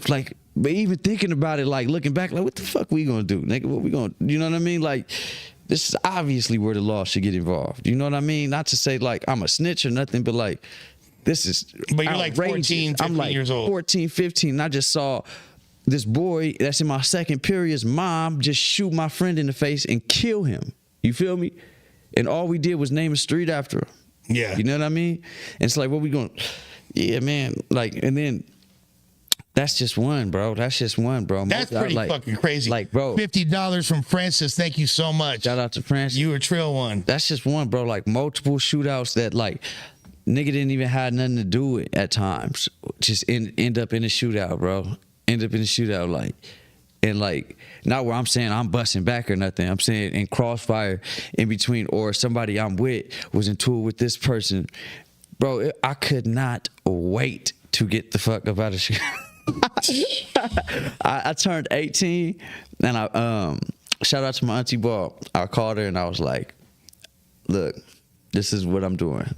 like, but even thinking about it, like looking back, like what the fuck we gonna do, nigga? What we gonna, you know what I mean? Like, this is obviously where the law should get involved. You know what I mean? Not to say like I'm a snitch or nothing, but like, this is But you're like 14, 15 years old. 14, 15. And I just saw this boy that's in my second period's mom just shoot my friend in the face and kill him. You feel me? And all we did was name a street after him. Yeah. You know what I mean? And it's like, what we going? Yeah, man. Like, and then that's just one, bro. That's just one, bro. That's pretty fucking crazy. Like, bro. $50 from Francis. Thank you so much. Shout out to Francis. You a trill one. That's just one, bro. Like multiple shootouts that like nigga didn't even have nothing to do with at times. Just end up in a shootout, bro. End up in a shootout, like, and like, not where I'm saying I'm busting back or nothing. I'm saying in crossfire in between, or somebody I'm with was in tour with this person. Bro, I could not wait to get the fuck up out of Chicago. I turned 18 and I shout out to my auntie Bob. I called her and I was like, look, this is what I'm doing.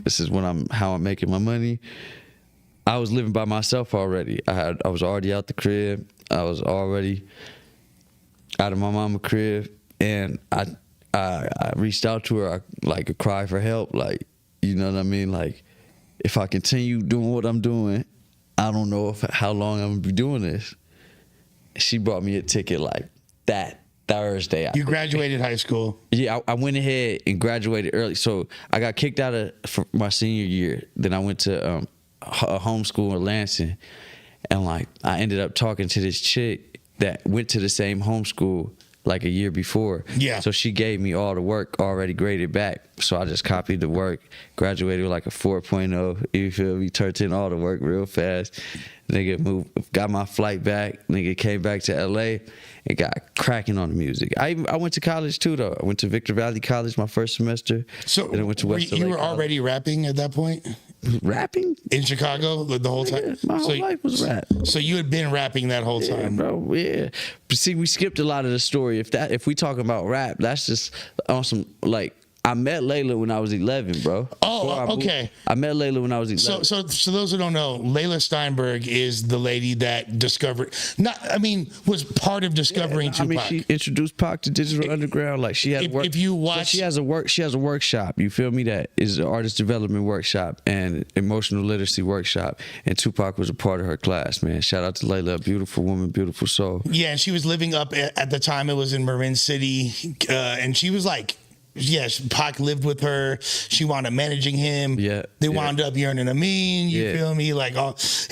This is how I'm making my money. I was living by myself already. I was already out the crib. I was already out of my mama crib, and I reached out to her like a cry for help. Like, you know what I mean? Like, if I continue doing what I'm doing, I don't know how long I'm gonna be doing this. She bought me a ticket like that Thursday. You graduated high school. Yeah, I went ahead and graduated early. So I got kicked out of for my senior year. Then I went to a homeschool in Lansing, and like I ended up talking to this chick that went to the same homeschool like a year before. Yeah. So she gave me all the work already graded back. So I just copied the work, graduated with like a 4.0. You feel me? Turned in all the work real fast. Nigga got my flight back. Nigga came back to LA and got cracking on the music. I went to college too though. I went to Victor Valley College my first semester. So then I went to West you LA were already rapping at that point? Rapping? In Chicago the whole time? Yeah, my whole life was rap. So you had been rapping that whole Yeah, time? bro, yeah. But see, we skipped a lot of the story. If we talking about rap, that's just awesome. Like, I met Layla when I was 11, bro. Oh, okay. I met Layla when I was 11. So those who don't know, Layla Steinberg is the lady that discovered, was part of discovering Tupac. I mean, she introduced Pac to Digital Underground. Like, she had work. If you watch, so she has a workshop. You feel me? That is an artist development workshop and emotional literacy workshop. And Tupac was a part of her class, man. Shout out to Layla, a beautiful woman, beautiful soul. Yeah, and she was living up at the time. It was in Marin City, and she was like. Yes, Pac lived with her. She wound up managing him. Yeah, they wound up yearning a mean. You feel me? Like,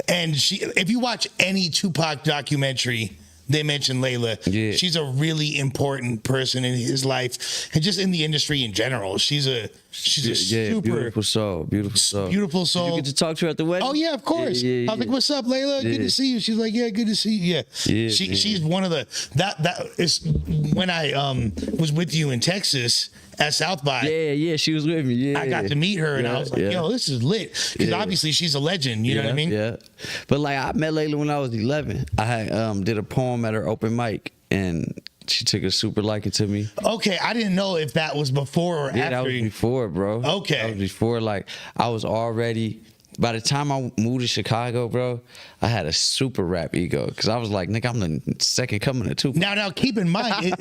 and if you watch any Tupac documentary, they mention Layla. Yeah. She's a really important person in his life and just in the industry in general. She's a super beautiful soul. Beautiful soul. Did you get to talk to her at the wedding? Oh yeah, of course. I was like, "What's up, Layla? Good to see you." She's like, "Yeah, good to see you." Yeah. She's one of the that is when I was with you in Texas at South by. Yeah, she was with me. Yeah, I got to meet her and I was like, "Yo, this is lit." Because obviously she's a legend. You know what I mean? Yeah. But like, I met Layla when I was 11. I had did a poem at her open mic and she took a super liking to me. Okay, I didn't know if that was before or after. Yeah, that was before, bro. Okay. That was before. Like, I was already, by the time I moved to Chicago, bro, I had a super rap ego. Because I was like, nigga, I'm the second coming of Tupac. Now, keep in mind,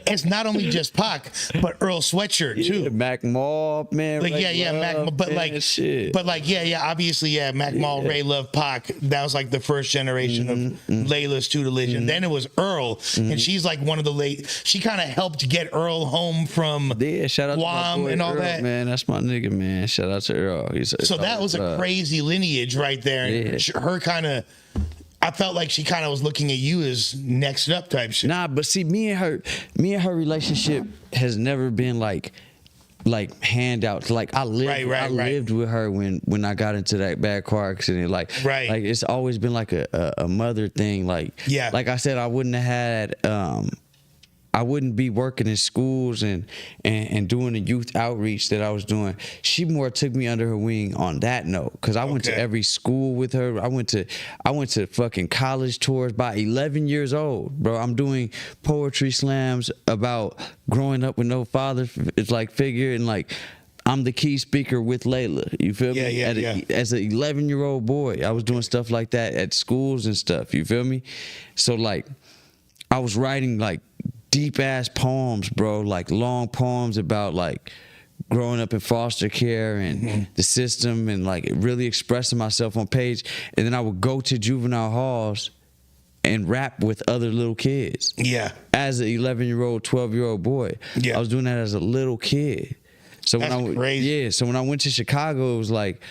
it's not only just Pac, but Earl Sweatshirt, too. Yeah, Mac Mall, man. Like, Mac, but man, like, shit. But like, obviously, Mac Mall, Ray Love, Pac. That was like the first generation of Layla's tutelage. And then it was Earl, and she's like one of the she kind of helped get Earl home from shout out Guam to my boy and all Earl, that. Man, that's my nigga, man. Shout out to Earl. So that was a crazy lineage right there. And her kind of, I felt like she kind of was looking at you as next up type shit. Nah, but see, me and her relationship has never been like handouts. Like I lived with her when I got into that bad car accident. Like it's always been like a mother thing. Like like I said, I wouldn't have had I wouldn't be working in schools and doing the youth outreach that I was doing. She more took me under her wing on that note, because I went to every school with her. I went to fucking college tours by 11 years old, bro. I'm doing poetry slams about growing up with no father, it's like figure, and like I'm the key speaker with Layla. You feel me? As an 11-year-old boy, I was doing stuff like that at schools and stuff. You feel me? So like, I was writing like deep ass poems, bro, like long poems about like growing up in foster care and the system, and like really expressing myself on page. And then I would go to juvenile halls and rap with other little kids. Yeah. As an 11-year-old, 12-year-old boy. Yeah. I was doing that as a little kid. So That's when crazy. Yeah. So when I went to Chicago, it was like,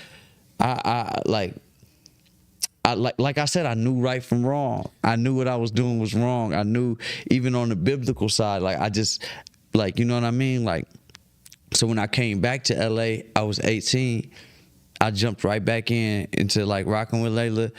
like I said, I knew right from wrong. I knew what I was doing was wrong. I knew even on the biblical side, like I just, like, you know what I mean? Like, so when I came back to LA, I was 18. I jumped right back into like rocking with Layla,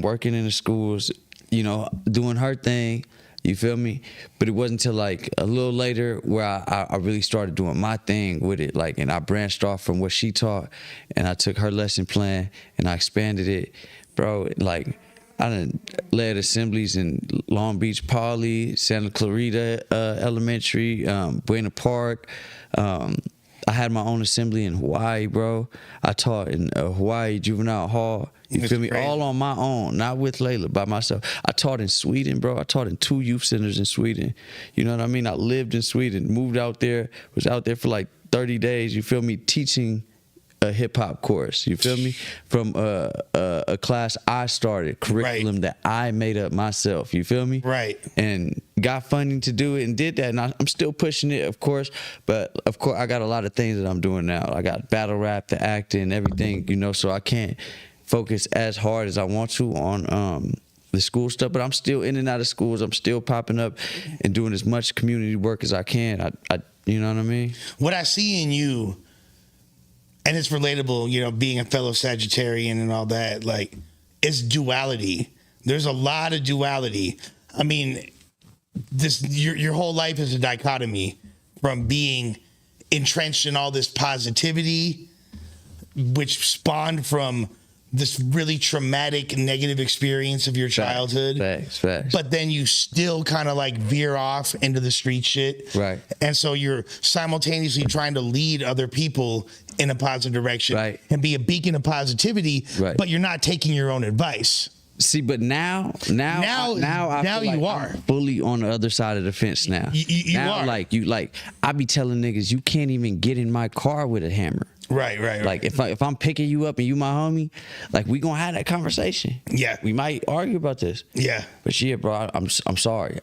working in the schools, you know, doing her thing. You feel me? But it wasn't until like a little later where I really started doing my thing with it. Like, and I branched off from what she taught, and I took her lesson plan and I expanded it. Bro, like, I done led assemblies in Long Beach Poly, Santa Clarita Elementary, Buena Park. I had my own assembly in Hawaii, bro. I taught in Hawaii Juvenile Hall. You feel me? Great. All on my own, not with Layla, by myself. I taught in Sweden, bro. I taught in 2 youth centers in Sweden. You know what I mean? I lived in Sweden, moved out there, was out there for like 30 days, you feel me, teaching a hip-hop course, you feel me, from a class I started, curriculum that I made up myself, you feel me? Right. And got funding to do it and did that, and I'm still pushing it, of course, but of course I got a lot of things that I'm doing now. I got battle rap, the acting, everything, you know, so I can't focus as hard as I want to on the school stuff, but I'm still in and out of schools. I'm still popping up and doing as much community work as I can. I you know what I mean? What I see in you, and it's relatable, you know, being a fellow Sagittarian and all that, like, it's duality. There's a lot of duality. I mean, your whole life is a dichotomy from being entrenched in all this positivity, which spawned from this really traumatic negative experience of your childhood. Facts. But then you still kind of like veer off into the street shit. Right. And so you're simultaneously trying to lead other people in a positive direction. Right. And be a beacon of positivity. Right. But you're not taking your own advice. See, but now I feel you like are I'm fully on the other side of the fence now. You now, are. Like I be telling niggas, you can't even get in my car with a hammer. Right. Like if I'm picking you up and you my homie, like we gonna have that conversation. Yeah. We might argue about this. Yeah. But yeah, bro, I'm sorry.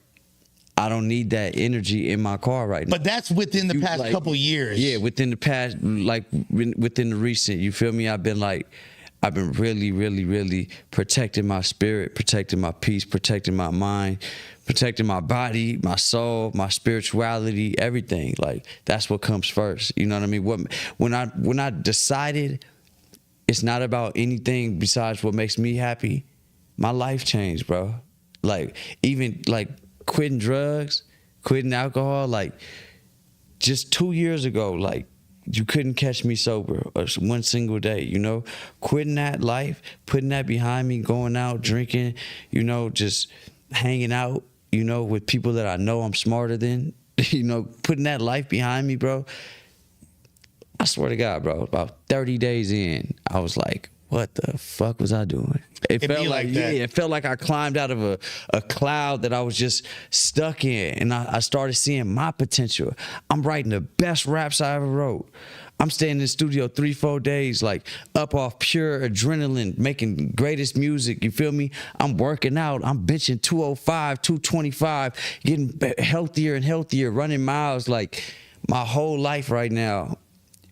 I don't need that energy in my car right now. But that's within the past couple years. Yeah, within the past, like within the recent, you feel me? I've been really, really, really protecting my spirit, protecting my peace, protecting my mind, protecting my body, my soul, my spirituality, everything. Like, that's what comes first. You know what I mean? When I decided it's not about anything besides what makes me happy, my life changed, bro. Like, even like quitting drugs, quitting alcohol, like just 2 years ago, like, you couldn't catch me sober one single day, you know? Quitting that life, putting that behind me, going out, drinking, you know, just hanging out, you know, with people that I know I'm smarter than, you know, putting that life behind me, bro. I swear to God, bro, about 30 days in, I was like, what the fuck was I doing? It felt like that. Yeah, it felt like I climbed out of a cloud that I was just stuck in, and I started seeing my potential. I'm writing the best raps I ever wrote. I'm staying in the studio 3-4 days, like up off pure adrenaline, making greatest music. You feel me? I'm working out. I'm benching 205, 225, getting healthier and healthier, running miles. Like, my whole life right now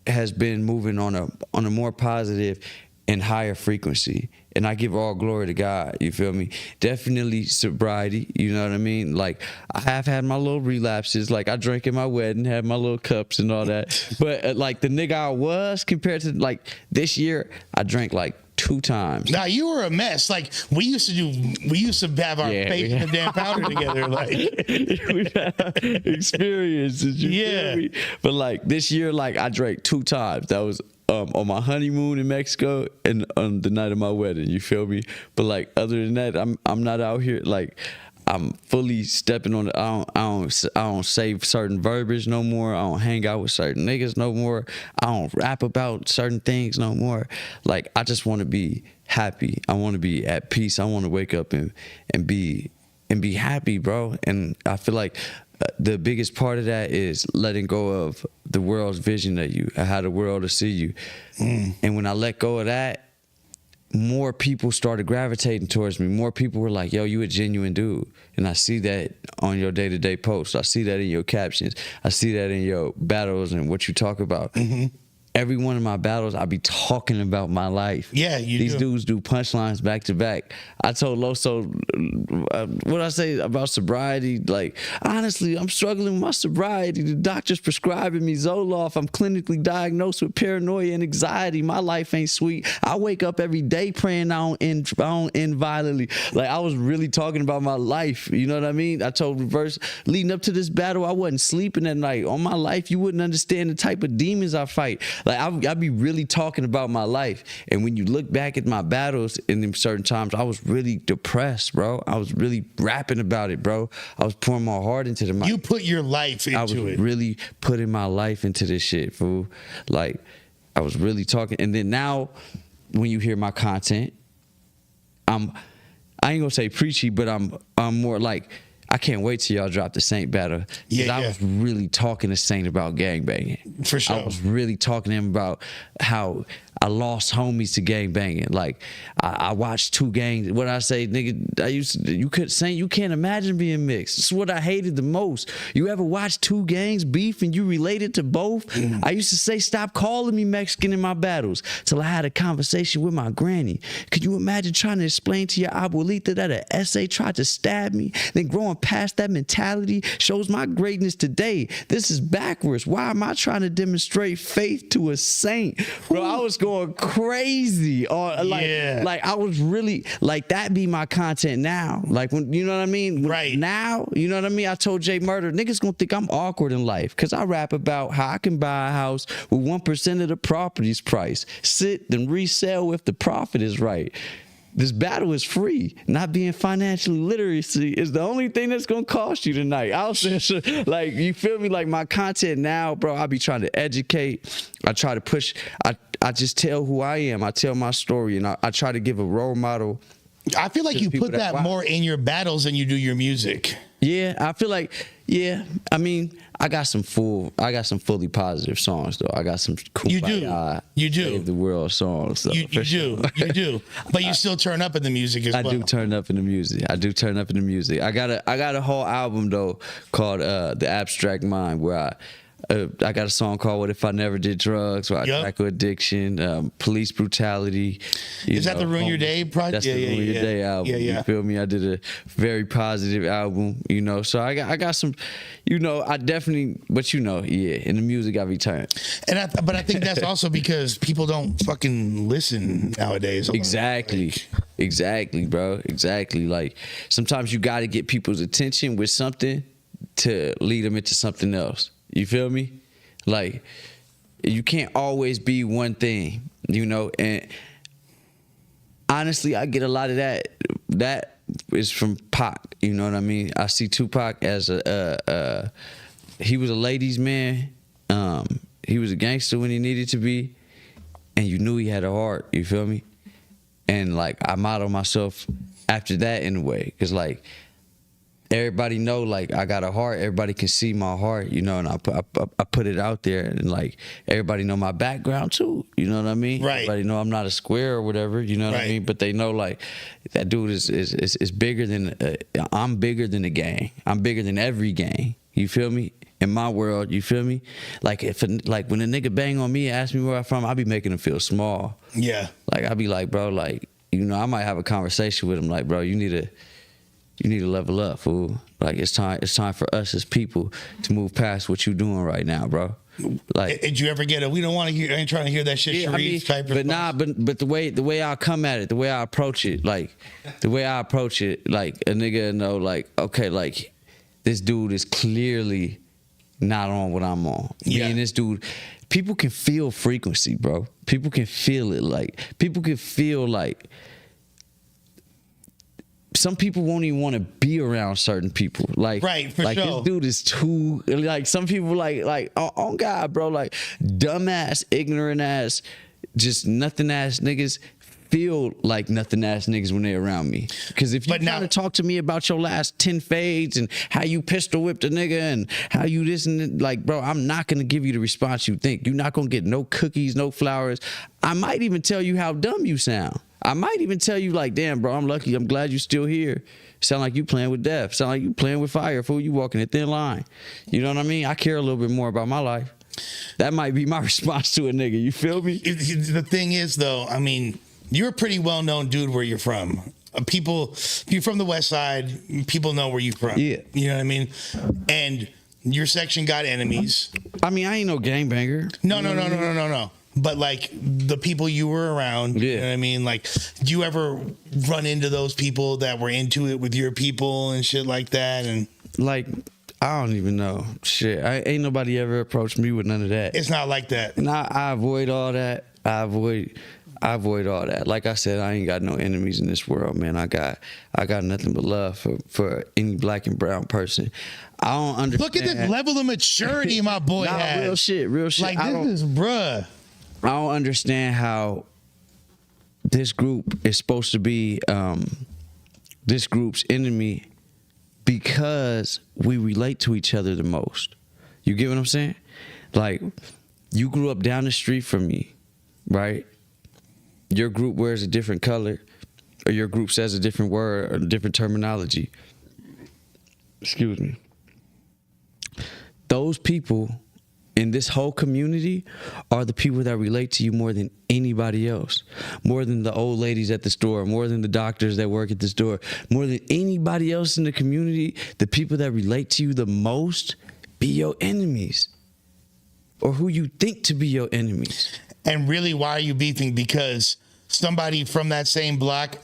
has been moving on a more positive and higher frequency, and I give all glory to God. You feel me? Definitely sobriety. You know what I mean? Like, I have had my little relapses. Like, I drank in my wedding, had my little cups and all that. But like the nigga I was compared to like this year, I drank like 2 times. Nah, you were a mess. Like, we used to have our face and damn powder together. Like, we've had experiences. You feel me? But like this year, like I drank 2 times. That was on my honeymoon in Mexico and on the night of my wedding. You feel me? But like, other than that, I'm not out here like. I'm fully stepping on the. I don't say certain verbiage no more. I don't hang out with certain niggas no more. I don't rap about certain things no more. Like, I just want to be happy. I want to be at peace. I want to wake up and be happy, bro. And I feel like the biggest part of that is letting go of the world's vision of you, how the world will see you. And when I let go of that, more people started gravitating towards me. More people were like, yo, you a genuine dude. And I see that on your day-to-day posts. I see that in your captions. I see that in your battles and what you talk about. Every one of my battles, I be talking about my life. Yeah, These dudes do punchlines back to back. I told Loso, what I say about sobriety, like, honestly, I'm struggling with my sobriety. The doctor's prescribing me Zoloft. I'm clinically diagnosed with paranoia and anxiety. My life ain't sweet. I wake up every day praying I don't end violently. Like, I was really talking about my life. You know what I mean? I told Reverse, leading up to this battle, I wasn't sleeping at night. On my life, you wouldn't understand the type of demons I fight. Like, I'd be really talking about my life. And when you look back at my battles in them certain times, I was really depressed, bro. I was really rapping about it, bro. I was pouring my heart into the You put your life into it. I was really putting my life into this shit, fool. Like, I was really talking. And then now, when you hear my content, I ain't gonna say preachy, but I'm more like, I can't wait till y'all drop the Saint battle. Yeah, I was really talking to Saint about gangbanging. For sure. I was really talking to him about how I lost homies to gangbanging. Like, I watched two gangs. What I say, nigga, Saint, you can't imagine being mixed. This is what I hated the most. You ever watch two gangs beef and you related to both? I used to say, stop calling me Mexican in my battles, till I had a conversation with my granny. Could you imagine trying to explain to your abuelita that an SA tried to stab me? Then growing past that mentality shows my greatness today. This is backwards. Why am I trying to demonstrate faith to a saint? Bro, I was going crazy. Like I was really, like, that be my content now. Like, when, you know what I mean? Right. Now, you know what I mean? I told Jay Murder, niggas gonna think I'm awkward in life because I rap about how I can buy a house with 1% of the property's price, sit and resell if the profit is right. This battle is free. Not being financially literacy is the only thing that's gonna cost you tonight. I was like, you feel me? Like, my content now, bro, I be trying to educate. I try to push. I just tell who I am. I tell my story, and I try to give a role model. I feel like you put that more in your battles than you do your music. Yeah, I feel like, yeah. I mean, I got some fully positive songs though. I got some cool. You do. Save the world songs. Though, you do. But you still turn up in the music as well. I do turn up in the music. I got a whole album though called The Abstract Mind, where I got a song called What If I Never Did Drugs, where I tackle addiction, police brutality. Is that the Ruin Your Day project? That's the Ruin Your Day album. You feel me? I did a very positive album, you know. So I got some, you know, I definitely, but you know, in the music I be turned. But I think that's also because people don't fucking listen nowadays. Exactly, bro. Exactly. Like, sometimes you got to get people's attention with something to lead them into something else. You feel me? Like, you can't always be one thing, you know? And honestly, I get a lot of that. That is from Pac, you know what I mean? I see Tupac as he was a ladies' man. He was a gangster when he needed to be. And you knew he had a heart, you feel me? And, like, I model myself after that in a way. Because, like, everybody know, like, I got a heart. Everybody can see my heart, you know, and I put it out there, and, like, everybody know my background too, you know what I mean? Right. Everybody know I'm not a square or whatever, you know what I mean? But they know, like, that dude is bigger than I'm bigger than the gang. I'm bigger than every gang. You feel me? In my world, you feel me? Like, when a nigga bang on me and ask me where I'm from, I be making him feel small. Yeah. Like, I be like, bro, like, you know, I might have a conversation with him, like, bro, you need to level up, fool. Like, it's time for us as people to move past what you doing right now, bro. Like, did you ever get we don't want to hear, I ain't trying to hear that shit, Sharif type of. But nah, but the way I come at it, the way I approach it, like, a nigga know, like, okay, like, this dude is clearly not on what I'm on. Yeah. And this dude, people can feel frequency, bro. People can feel it. Like, people can feel, like, some people won't even want to be around certain people. Like, right, for like, sure. This dude is too, like, some people like, oh God, bro, like, dumbass, ignorant ass, just nothing ass niggas feel like nothing ass niggas when they're around me. Because if you try to talk to me about your last 10 fades and how you pistol whipped a nigga and how you this and that, like, bro, I'm not gonna give you the response you think. You're not gonna get no cookies, no flowers. I might even tell you how dumb you sound. I might even tell you like, damn, bro, I'm lucky. I'm glad you're still here. Sound like you playing with death. Sound like you playing with fire, fool. You walking a thin line. You know what I mean? I care a little bit more about my life. That might be my response to a nigga. You feel me? The thing is, though, I mean, you're a pretty well-known dude where you're from. People, if you're from the West Side, people know where you're from. Yeah. You know what I mean? And your section got enemies. I mean, I ain't no gangbanger. No. But like the people you were around, you know what I mean? Like, do you ever run into those people that were into it with your people and shit like that? And like, I don't even know. Shit, ain't nobody ever approached me with none of that. It's not like that. And I avoid all that. I avoid all that. Like I said, I ain't got no enemies in this world, man. I got nothing but love for any black and brown person. I don't understand. Look at this level of maturity my boy has. Real shit. Like, this is bruh. I don't understand how this group is supposed to be this group's enemy because we relate to each other the most. You get what I'm saying? Like, you grew up down the street from me, right? Your group wears a different color, or your group says a different word or a different terminology. Excuse me. Those people in this whole community are the people that relate to you more than anybody else, more than the old ladies at the store, more than the doctors that work at the store, more than anybody else in the community. The people that relate to you the most be your enemies, or who you think to be your enemies. And really, why are you beefing? Because somebody from that same block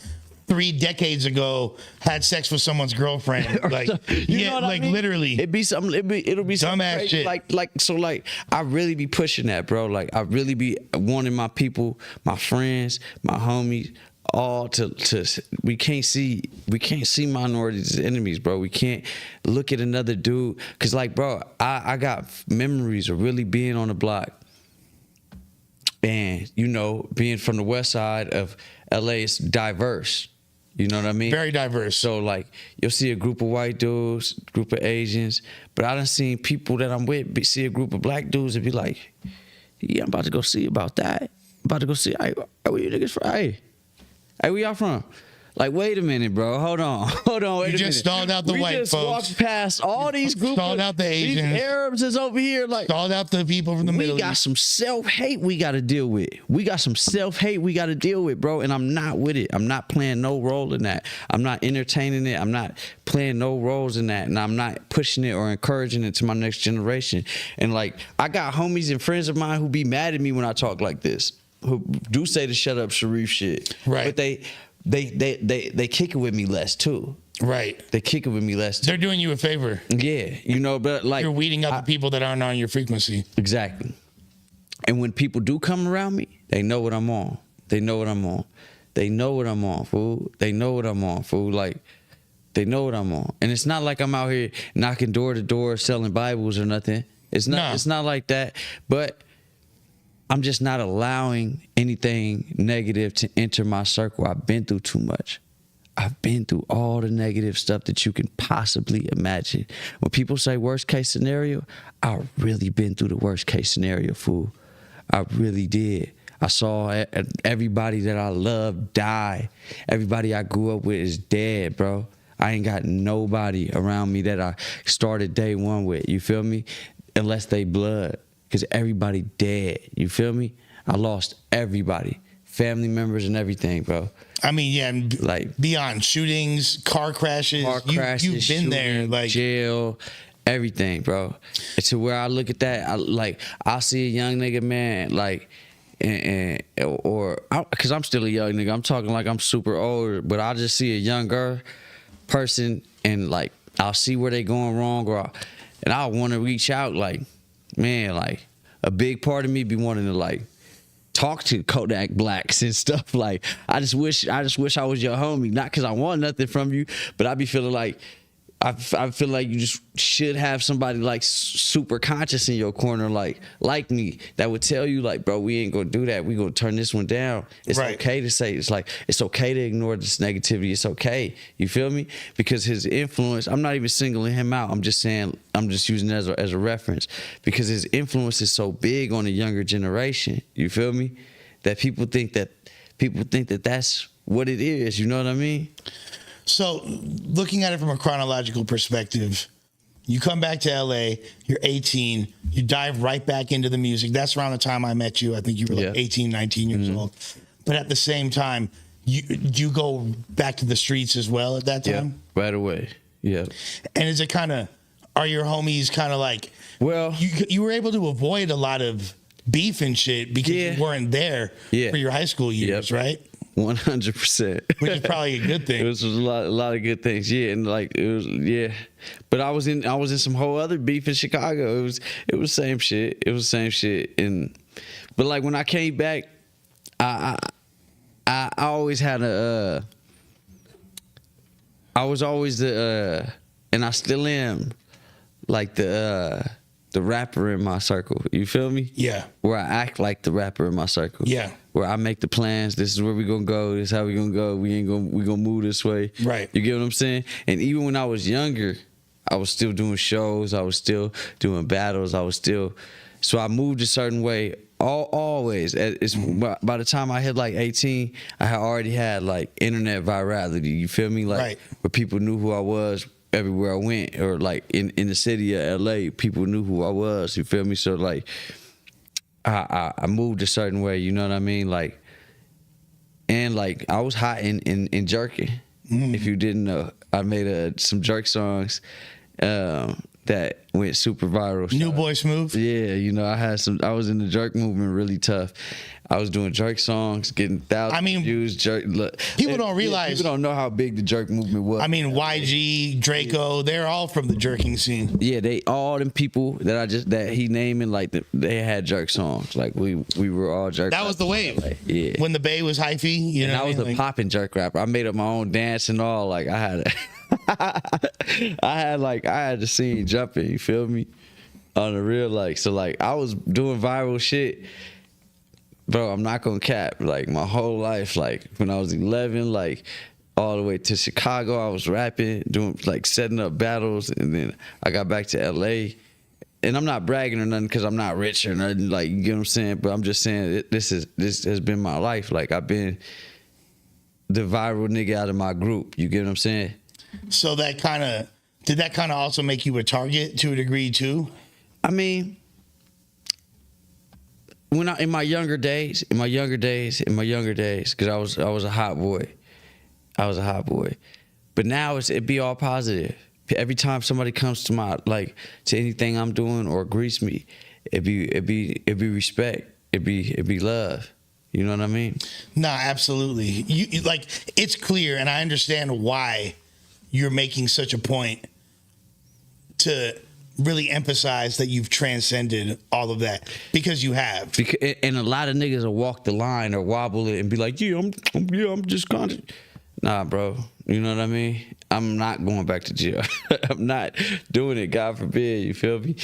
3 decades ago had sex with someone's girlfriend. Like, yeah, like, I mean? Literally. It'll be some dumbass shit. Like, I really be pushing that, bro. Like, I really be wanting my people, my friends, my homies, all to we can't see minorities as enemies, bro. We can't look at another dude. Cause like, bro, I got memories of really being on the block. And, you know, being from the west side of LA, it's diverse. You know what I mean? Very diverse. So, like, you'll see a group of white dudes, group of Asians, but I done seen people that I'm with see a group of black dudes and be like, yeah, I'm about to go see about that. I'm about to go see, hey, where you niggas from? Hey, where y'all from? Like, wait a minute, bro. Hold on, wait a minute. You just stalled out the white folks. We just walked past all these groups. Stalled out the Asians. These Arabs is over here. Like, stalled out the people from the Middle East. We got some self-hate we got to deal with. Bro, and I'm not with it. I'm not playing no role in that. I'm not entertaining it. I'm not playing no roles in that, and I'm not pushing it or encouraging it to my next generation. And, like, I got homies and friends of mine who be mad at me when I talk like this, who do say the shut up Sharif shit. Right. But they kick it with me less too. Right. They kick it with me less too. They're doing you a favor. Yeah. You know, but like, you're weeding out the people that aren't on your frequency. Exactly. And when people do come around me, they know what I'm on. They know what I'm on, fool. They know what I'm on, fool. Like, they know what I'm on. And it's not like I'm out here knocking door to door selling Bibles or nothing. It's not like that. But I'm just not allowing anything negative to enter my circle. I've been through too much. I've been through all the negative stuff that you can possibly imagine. When people say worst case scenario, I've really been through the worst case scenario, fool. I really did. I saw everybody that I love die. Everybody I grew up with is dead, bro. I ain't got nobody around me that I started day one with. You feel me? Unless they blood. Because everybody dead. You feel me? I lost everybody. Family members and everything, bro. I mean, yeah, and like beyond shootings, car crashes, you've been there, like jail, everything, bro. It's to where I look at that, I see a young nigga, man, like, because I'm still a young nigga. I'm talking like I'm super old, but I just see a younger person and like I'll see where they going wrong, and I want to reach out, like, man, like a big part of me be wanting to like talk to Kodak Blacks and stuff. Like, I just wish I was your homie, not because I want nothing from you, but I be feeling like I feel like you just should have somebody like super conscious in your corner, like me, that would tell you like, bro, we ain't gonna do that. We gonna turn this one down. It's okay to say, it's like, it's okay to ignore this negativity. It's okay. You feel me? Because his influence, I'm not even singling him out. I'm just saying, I'm just using it as a reference, because his influence is so big on the younger generation. You feel me? That people think that that's what it is. You know what I mean? So, looking at it from a chronological perspective, you come back to LA, you're 18, you dive right back into the music. That's around the time I met you. I think you were like 18, 19 years old. But at the same time, you go back to the streets as well at that time? Yeah, right away. Yeah. And is it kind of, are your homies kind of like, well, you were able to avoid a lot of beef and shit because you weren't there for your high school years, right? 100%. Which is probably a good thing. It was a lot of good things, and like it was, But I was in some whole other beef in Chicago. It was same shit. It was same shit, but like when I came back, I always had I was always the and I still am like the rapper in my circle. You feel me? Yeah. Where I act like the rapper in my circle. Yeah. Where I make the plans. This is where we gonna go. This is how we gonna go. We gonna move this way. Right. You get what I'm saying? And even when I was younger, I was still doing shows. I was still doing battles. So I moved a certain way. Always. It's by the time I hit like 18, I had already had like internet virality. You feel me? Like where people knew who I was everywhere I went, or like in the city of LA, people knew who I was. You feel me? So like I moved a certain way, you know what I mean? Like, and like I was hot in jerking. If you didn't know, I made some jerk songs that went super viral. New Boy Smoov? Yeah, you know, I was in the jerk movement really tough. I was doing jerk songs, getting thousands of views. People don't realize. People don't know how big the jerk movement was. I mean, YG, Draco, they're all from the jerking scene. Yeah, all them people that he naming, like they had jerk songs. Like we were all jerk. That was the wave. Like, yeah. When the Bay was hyphy, you know. And I was a popping jerk rapper. I made up my own dance and all. Like I had, I had the scene jumping. You feel me? On the real, like, so like I was doing viral shit. Bro, I'm not gonna cap. Like my whole life, like when I was 11, like all the way to Chicago, I was rapping, doing like setting up battles, and then I got back to LA. And I'm not bragging or nothing because I'm not rich or nothing. Like, you get what I'm saying? But I'm just saying this has been my life. Like I've been the viral nigga out of my group. You get what I'm saying? So did that kind of also make you a target to a degree too? I mean, when in my younger days, because I was a hot boy. But now it'd be all positive. Every time somebody comes to to anything I'm doing or greets me, it'd be respect. It'd be love. You know what I mean? Nah, absolutely. You like, it's clear, and I understand why you're making such a point to really emphasize that you've transcended all of that, because you have. And a lot of niggas will walk the line or wobble it and be like, I'm just conscious. Nah, bro. You know what I mean? I'm not going back to jail. I'm not doing it, God forbid. You feel me?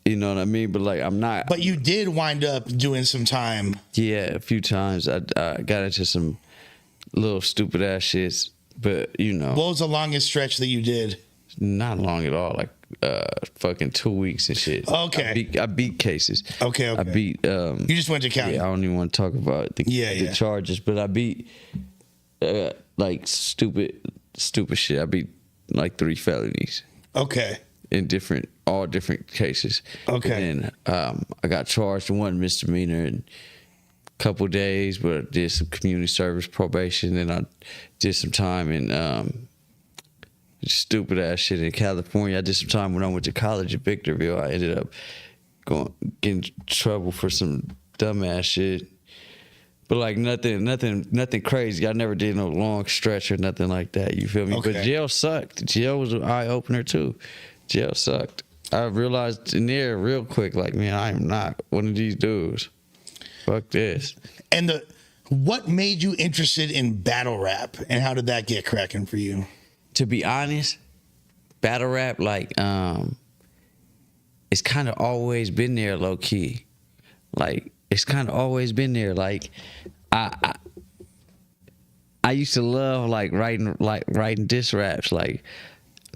You know what I mean? But like, I'm not. But you did wind up doing some time. Yeah, a few times. I got into some little stupid ass shits. But you know. What was the longest stretch that you did? Not long at all. Like fucking 2 weeks and shit. Okay. I beat cases. Okay. I beat. You just went to county. Yeah, I don't even want to talk about the charges, but I beat like stupid shit. I beat like 3 felonies. Okay. In all different cases. Okay. And I got charged with 1 misdemeanor in a couple days, but I did some community service probation, and I did some time in stupid ass shit in California. I did some time when I went to college at Victorville. I ended up getting in trouble for some dumbass shit. But like nothing crazy. I never did no long stretch or nothing like that. You feel me? Okay. But jail sucked. Jail was an eye opener too. Jail sucked. I realized in there real quick, like, man, I am not one of these dudes. Fuck this. And what made you interested in battle rap, and how did that get cracking for you? to be honest, battle rap, like, it's kind of always been there, low key. Like, it's kind of always been there. Like, I used to love writing diss raps, like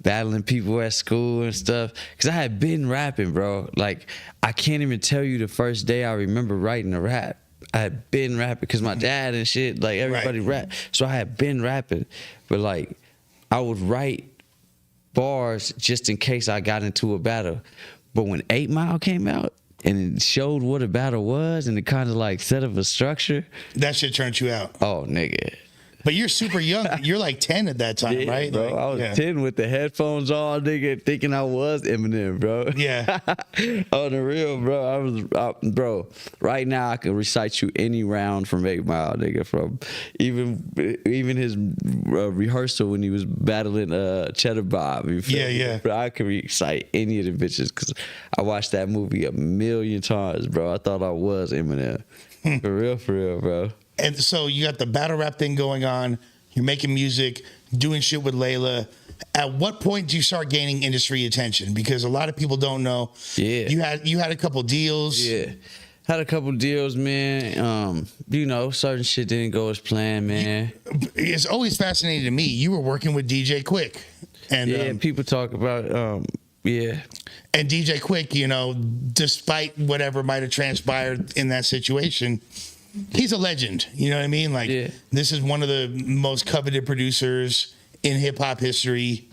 battling people at school and stuff. Cause I had been rapping, bro. Like, I can't even tell you the first day I remember writing a rap. I had been rapping because my dad and shit, like everybody rap. So I had been rapping, but like I would write bars just in case I got into a battle. But when 8 Mile came out and it showed what a battle was and it kind of like set up a structure, that shit turned you out. Oh, nigga. But you're super young. You're like 10 at that time, Yeah, right? bro. Like, I was 10 with the headphones on, nigga, thinking I was Eminem, bro. Yeah. On the real, bro. Bro, right now I can recite you any round from 8 Mile, nigga. From even his rehearsal when he was battling Cheddar Bob. You feel me? Yeah. Bro, I can recite any of the bitches because I watched that movie a million times, bro. I thought I was Eminem. For real, bro. And so you got the battle rap thing going on. You're making music, doing shit with Layla. At what point do you start gaining industry attention? Because a lot of people don't know. Yeah. You had a couple deals. Yeah. Had a couple deals, man. You know, certain shit didn't go as planned, man. It's always fascinating to me. You were working with DJ Quick. And yeah, people talk about yeah. And DJ Quick, you know, despite whatever might have transpired in that situation, he's a legend. You know what I mean? Like, This is one of the most coveted producers in hip hop history,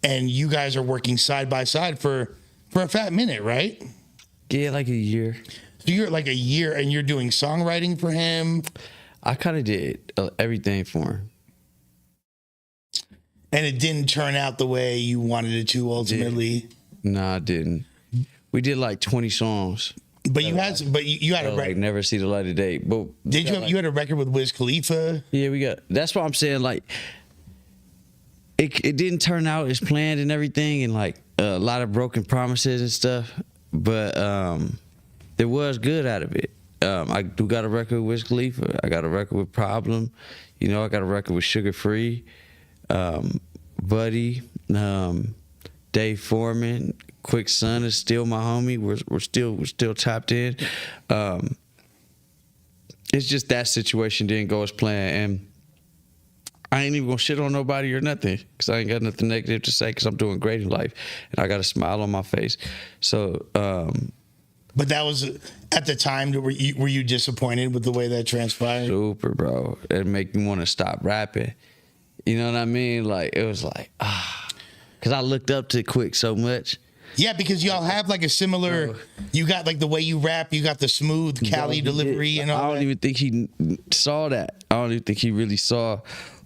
and you guys are working side by side for a fat minute, right? Yeah, like a year. So you're like a year, and you're doing songwriting for him. I kind of did everything for him, and it didn't turn out the way you wanted it to ultimately. Nah, I didn't. We did like 20 songs. But you had a record. Like never see the light of day. But did you? You had a record with Wiz Khalifa. Yeah, we got. That's what I'm saying. Like, it didn't turn out as planned and everything, and like a lot of broken promises and stuff. But there was good out of it. I do got a record with Wiz Khalifa. I got a record with Problem. You know, I got a record with Sugar Free, Buddy, Dave Foreman. Quick Son is still my homie. We're still tapped in. It's just that situation didn't go as planned, and I ain't even gonna shit on nobody or nothing because I ain't got nothing negative to say because I'm doing great in life and I got a smile on my face. So, but that was at the time. Were you disappointed with the way that transpired? Super, bro. It make me want to stop rapping. You know what I mean? Like it was like because I looked up to Quick so much. Yeah, because y'all have like a similar. You got like the way you rap. You got the smooth Cali delivery and all. I don't even think he saw that. I don't even think he really saw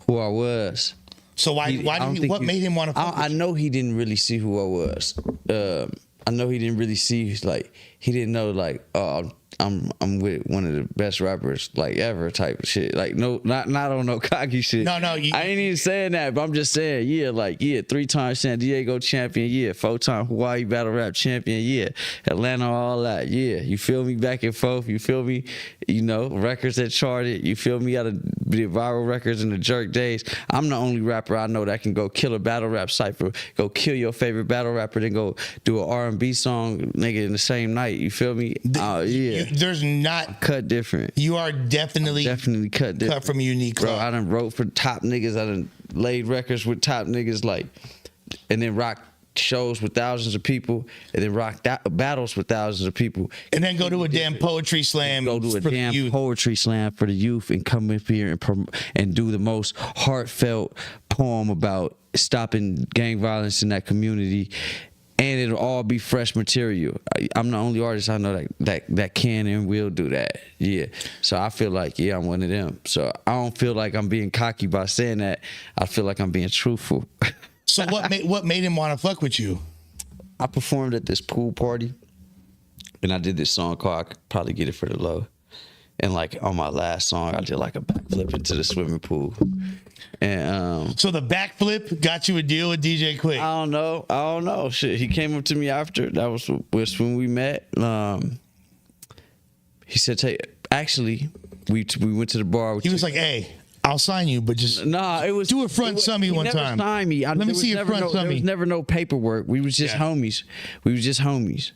who I was. So why did he? What made him want to? I know he didn't really see who I was. I know he didn't really see like he didn't know like I'm with one of the best rappers like ever type of shit. Like not on no cocky shit. No. I ain't even saying that, but I'm just saying, 3-time San Diego champion, 4-time Hawaii battle rap champion, Atlanta, all that, you feel me, back and forth, you feel me, you know, records that charted, you feel me, out of the viral records in the jerk days. I'm the only rapper I know that can go kill a battle rap cypher, go kill your favorite battle rapper, then go do an R&B song, nigga, in the same night, you feel me? There's not cut different. You are definitely cut different. Cut from a unique club. Bro, I done wrote for top niggas. I done laid records with top niggas, like, and then rock shows with thousands of people, and then rock battles with thousands of people, and then go to a damn poetry slam. Go to a damn poetry slam for the youth, and come up here and do the most heartfelt poem about stopping gang violence in that community. And it'll all be fresh material. I'm the only artist I know that can and will do that. Yeah. So I feel like, I'm one of them. So I don't feel like I'm being cocky by saying that. I feel like I'm being truthful. So what made him want to fuck with you? I performed at this pool party, and I did this song called I Could Probably Get It For The Low. And like on my last song, I did like a backflip into the swimming pool. And so the backflip got you a deal with DJ Quick. I don't know. Shit, he came up to me after. That was when we met. He said, "Hey, actually, we went to the bar." He was like, "Hey, I'll sign you, but just Nah, it was do a front summy one time. Sign me. Let me see your front summy. There was never no paperwork. We was just homies. We was just homies.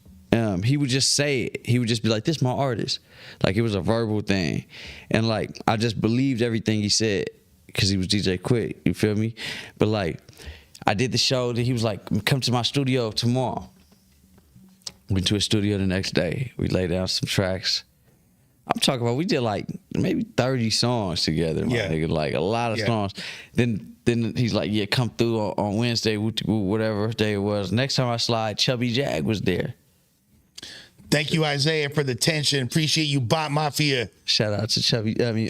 He would just say it. He would just be like, "This my artist." Like it was a verbal thing, and like I just believed everything he said because he was DJ Quick. You feel me? But like I did the show. That he was like, "Come to my studio tomorrow." Went to a studio the next day. We laid down some tracks. I'm talking about we did like maybe 30 songs together, my nigga, like a lot of songs. Then he's like, yeah, come through on Wednesday, whatever day it was. Next time I slide, Chubby Jag was there. Thank you, Isaiah, for the tension. Appreciate you, Bot Mafia. Shout out to Chubby. I mean,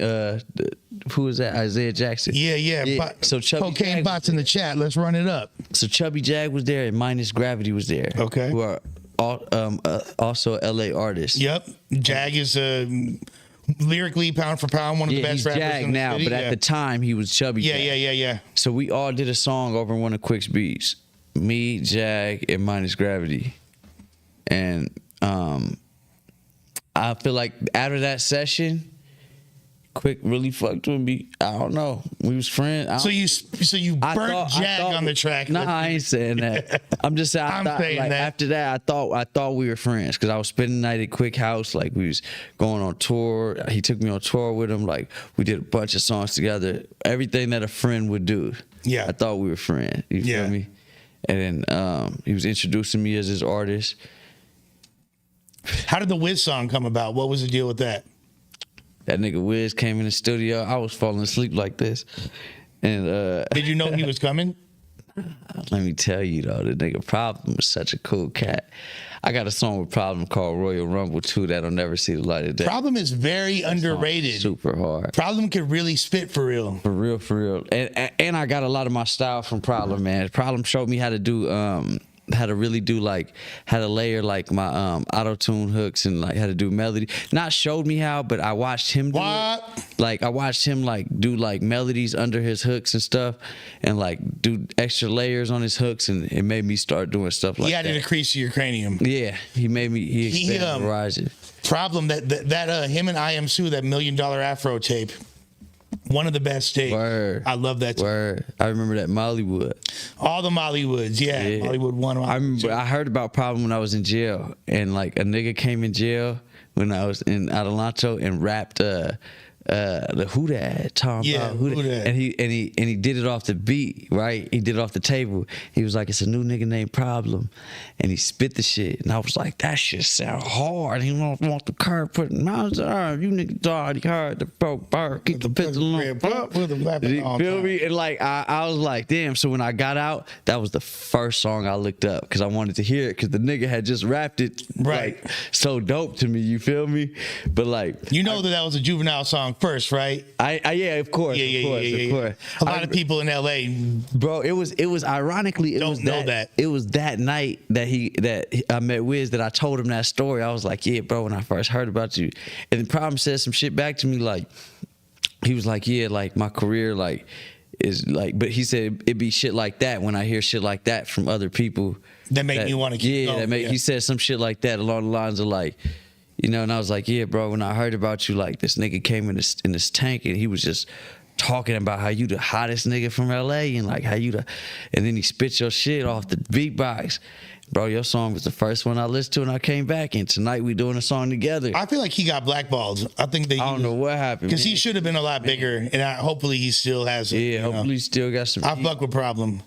who is that? Isaiah Jackson. Yeah. So Chubby Cocaine Jag Bots in the chat. Let's run it up. So Chubby Jag was there, and Minus Gravity was there. Okay. Who are also LA artists. Yep. Jag is lyrically, pound for pound, one of the best rappers Jag in the now, city. but at the time he was Chubby Jag. Yeah. So we all did a song over one of Quick's beats. Me, Jag, and Minus Gravity. And I feel like after that session, Quick really fucked with me. I don't know. We was friends. So you burnt Jag on the track. Nah, I ain't saying that. I'm just saying. After that, I thought we were friends because I was spending the night at Quick house. Like we was going on tour. He took me on tour with him. Like we did a bunch of songs together. Everything that a friend would do. Yeah. I thought we were friends. You feel me? And then he was introducing me as his artist. How did the Wiz song come about? What was the deal with that? That nigga Wiz came in the studio. I was falling asleep like this. And did you know he was coming? Let me tell you though, the nigga Problem was such a cool cat. I got a song with Problem called Royal Rumble 2 that'll never see the light of day. Problem is very underrated. Super hard. Problem could really spit for real. For real. And I got a lot of my style from Problem, man. Problem showed me how to do how to really do how to layer my auto-tune hooks and how to do melody. Not showed me how, but I watched him do it. I watched him do melodies under his hooks and stuff and do extra layers on his hooks, and it made me start doing stuff like that. He added a crease to your cranium. Yeah, he expanded the horizon. Problem that him and I Am Sue, that $1 Million Afro tape. One of the best tapes. Word. I love that tape. Word. I remember that Mollywood. All the Mollywoods, yeah. Mollywood 1. I remember I heard about Problem when I was in jail, and a nigga came in jail when I was in Adelanto and rapped the Who Dat, talking about Who Dat. And he did it off the beat, right? He did it off the table. He was like, it's a new nigga named Problem. And he spit the shit. And I was like, that shit sound hard. He don't want the car putting miles on. You niggas already heard the broke bar. Keep the pistol on. You feel me? And I was like, damn. So when I got out, that was the first song I looked up because I wanted to hear it because the nigga had just rapped it so dope to me. You feel me? But you know that was a Juvenile song first, right? Yeah, of course. Of course. A lot of people in LA, bro. It was ironically it was that night that I met Wiz that I told him that story. I was like, yeah, bro. When I first heard about you, and the Problem said some shit back to me he was like, yeah, my career is but he said it be shit like that when I hear shit like that from other people that make me want to keep going. He said some shit like that along the lines of and I was like, yeah, bro, when I heard about you, this nigga came in this tank and he was just talking about how you the hottest nigga from LA and how you and then he spit your shit off the beatbox. Bro, your song was the first one I listened to and I came back and tonight we doing a song together. I feel like he got blackballed. I don't know what happened. Because he should have been a lot bigger and hopefully he still has it. Yeah, hopefully he still got some. I fuck with Problem.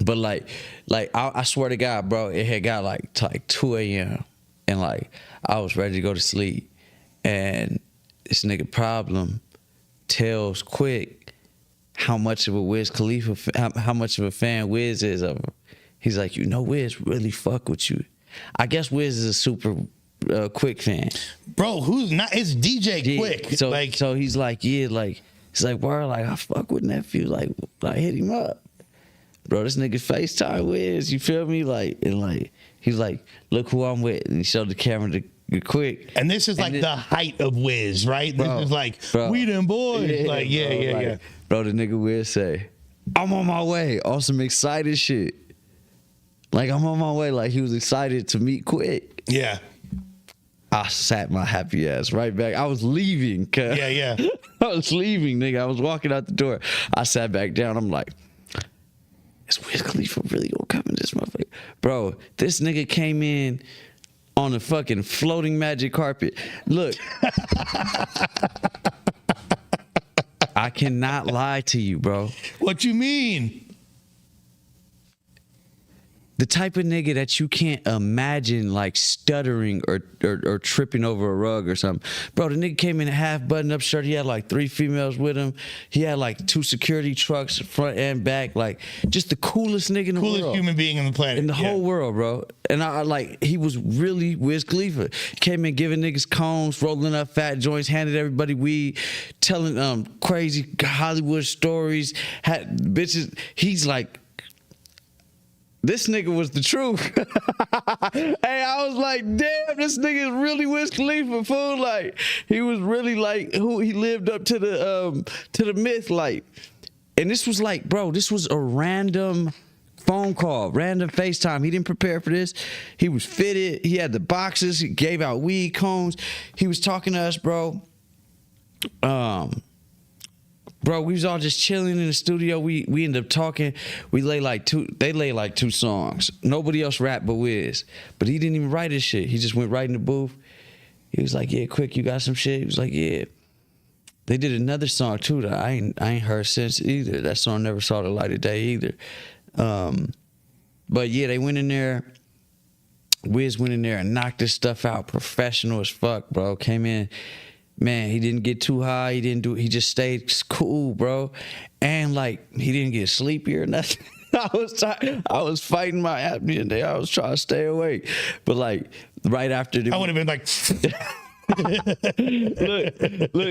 But I swear to God, bro, it had got to 2 a.m. and I was ready to go to sleep, and this nigga Problem tells Quick how much of a Wiz Khalifa, how much of a fan Wiz is of him. He's like, Wiz really fuck with you. I guess Wiz is a super Quick fan. Bro, who's not? It's DJ Quick. So he's like, yeah, he's like, word, I fuck with nephew, hit him up. Bro, this nigga FaceTime Wiz, you feel me? He's like, look who I'm with. And he showed the camera to Quick. And this is the height of Wiz, right? Bro, this is we them boys. Yeah. Bro, the nigga Wiz say, I'm on my way. On some excited shit. I'm on my way. He was excited to meet Quick. Yeah. I sat my happy ass right back. I was leaving. Yeah. I was leaving, nigga. I was walking out the door. I sat back down. I'm like, is Wiz Khalifa really gonna come in this motherfucker? Bro, this nigga came in on a fucking floating magic carpet. Look. I cannot lie to you, bro. What you mean? The type of nigga that you can't imagine like stuttering or tripping over a rug or something. Bro, the nigga came in a half button up shirt. He had like 3 females with him. He had like 2 security trucks front and back. Like just the coolest nigga in the world. Coolest human being on the planet. In the whole world, bro. And I like, he was really Wiz Khalifa. He came in giving niggas cones, rolling up fat joints, handed everybody weed, telling crazy Hollywood stories, had bitches. He's like, this nigga was the truth. Hey, I was like, damn, this nigga is really Wiz Khalifa, fool. Like, he was really like who he lived up to the myth, like. And this was like, bro, this was a random phone call, random FaceTime. He didn't prepare for this. He was fitted. He had the boxes. He gave out weed cones. He was talking to us, bro. Bro, we was all just chilling in the studio. We ended up talking. They lay like 2 songs. Nobody else rapped but Wiz. But he didn't even write his shit. He just went right in the booth. He was like, yeah, quick, you got some shit? He was like, yeah. They did another song too that I ain't heard since either. That song never saw the light of day either. But yeah, they went in there. Wiz went in there and knocked this stuff out. Professional as fuck, bro. Came in. Man, he didn't get too high. He just stayed cool, bro. And like, he didn't get sleepy or nothing. I was fighting my apnea day. I was trying to stay awake. But like, right after I would have been like, look,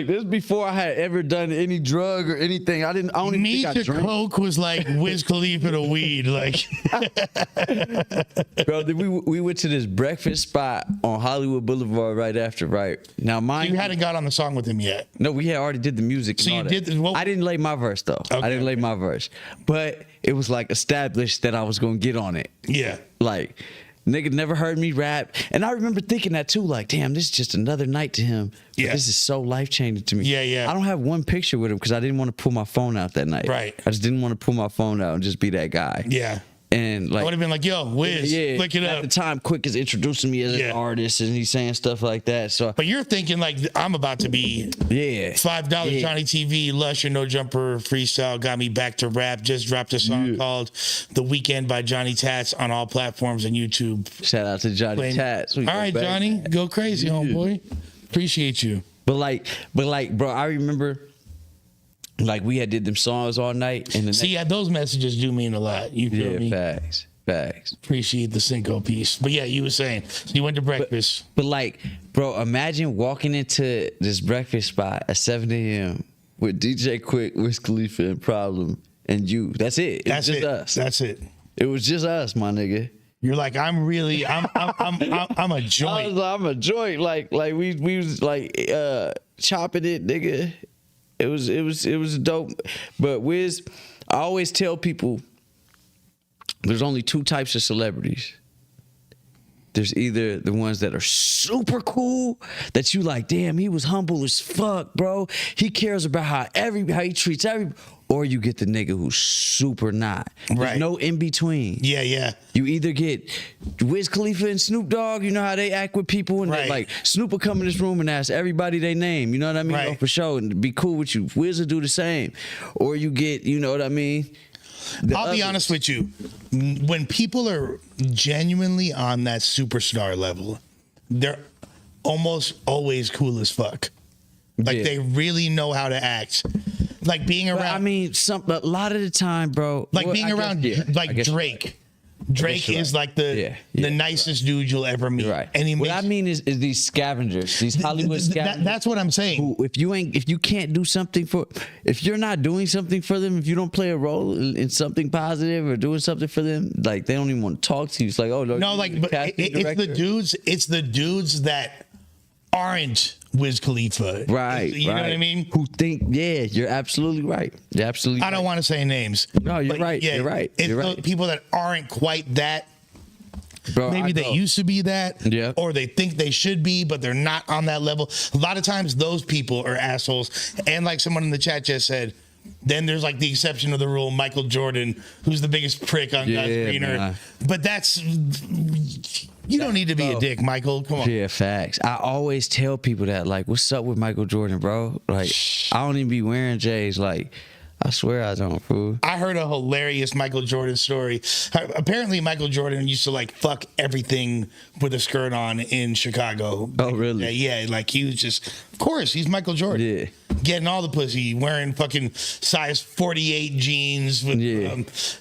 this is before I had ever done any drug or anything. I don't even think I drank. Coke was like Wiz Khalifa to weed, like. Bro, we went to this breakfast spot on Hollywood Boulevard right after, right? Now, You hadn't got on the song with him yet. No, we had already did the music. So and you all did. I didn't lay my verse though. Okay. I didn't lay my verse, but it was like established that I was gonna get on it. Yeah. Like, nigga never heard me rap. And I remember thinking that too, like, damn, this is just another night to him. Yeah. This is so life-changing to me. Yeah. I don't have one picture with him because I didn't want to pull my phone out that night. Right. I just didn't want to pull my phone out and just be that guy. Yeah. And like, I would have been like, yo, Wiz, look it up. At the time, Quick is introducing me as an artist and he's saying stuff like that. So, but you're thinking like, I'm about to be $5 Johnny TV, Lush or No Jumper freestyle got me back to rap. Just dropped a song called The Weekend by Johnny Tats on all platforms and YouTube. Shout out to Johnny Tats. All right, Johnny, go crazy, homeboy. Appreciate you. But like, bro, I remember like we had did them songs all night. And those messages do mean a lot. You feel me? Facts. Appreciate the Cinco piece. But yeah, you were saying, so you went to breakfast. But like, bro, imagine walking into this breakfast spot at 7 a.m. with DJ Quick, Wiz Khalifa, and Problem, and you. That's it. It's just us. That's it. It was just us, my nigga. You're like, I'm a joint. I'm a joint. Like we was like chopping it, nigga. It was dope. But Wiz, I always tell people there's only 2 types of celebrities. There's either the ones that are super cool, that you like, damn, he was humble as fuck, bro. He cares about how he treats everybody. Or you get the nigga who's super not. There's no in between. Yeah. You either get Wiz Khalifa and Snoop Dogg, you know how they act with people, and they're like, Snoop will come in this room and ask everybody their name, you know what I mean? Oh, for sure, and be cool with you. Wiz will do the same. Or you get, you know what I mean? I'll be honest with you. When people are genuinely on that superstar level, they're almost always cool as fuck. Like they really know how to act. Like being around. I mean, a lot of the time, bro. Like being around, like Drake. Drake is like the nicest dude you'll ever meet. Right. And what I mean is these scavengers, these Hollywood scavengers. That's what I'm saying. If you can't do something if you're not doing something for them, if you don't play a role in something positive or doing something for them, like they don't even want to talk to you. It's like, oh no, like, but it's the dudes that aren't Wiz Khalifa. Right. You know what I mean? Who think, you're absolutely right. You're absolutely I don't want to say names. No, you're right. You're right. It's the people that aren't quite that. Bro, maybe they used to be that, or they think they should be, but they're not on that level. A lot of times those people are assholes. And like someone in the chat just said, then there's like the exception of the rule, Michael Jordan, who's the biggest prick on God's greener. Man. But that's, you don't need to be a dick, Michael. Come on. Yeah, facts. I always tell people that, like, what's up with Michael Jordan, bro? Like, I don't even be wearing J's. Like, I swear I don't, fool. I heard a hilarious Michael Jordan story. Apparently, Michael Jordan used to like fuck everything with a skirt on in Chicago. Oh, really? Yeah, like he was just, of course, he's Michael Jordan. Yeah. Getting all the pussy, wearing fucking size 48 jeans, with,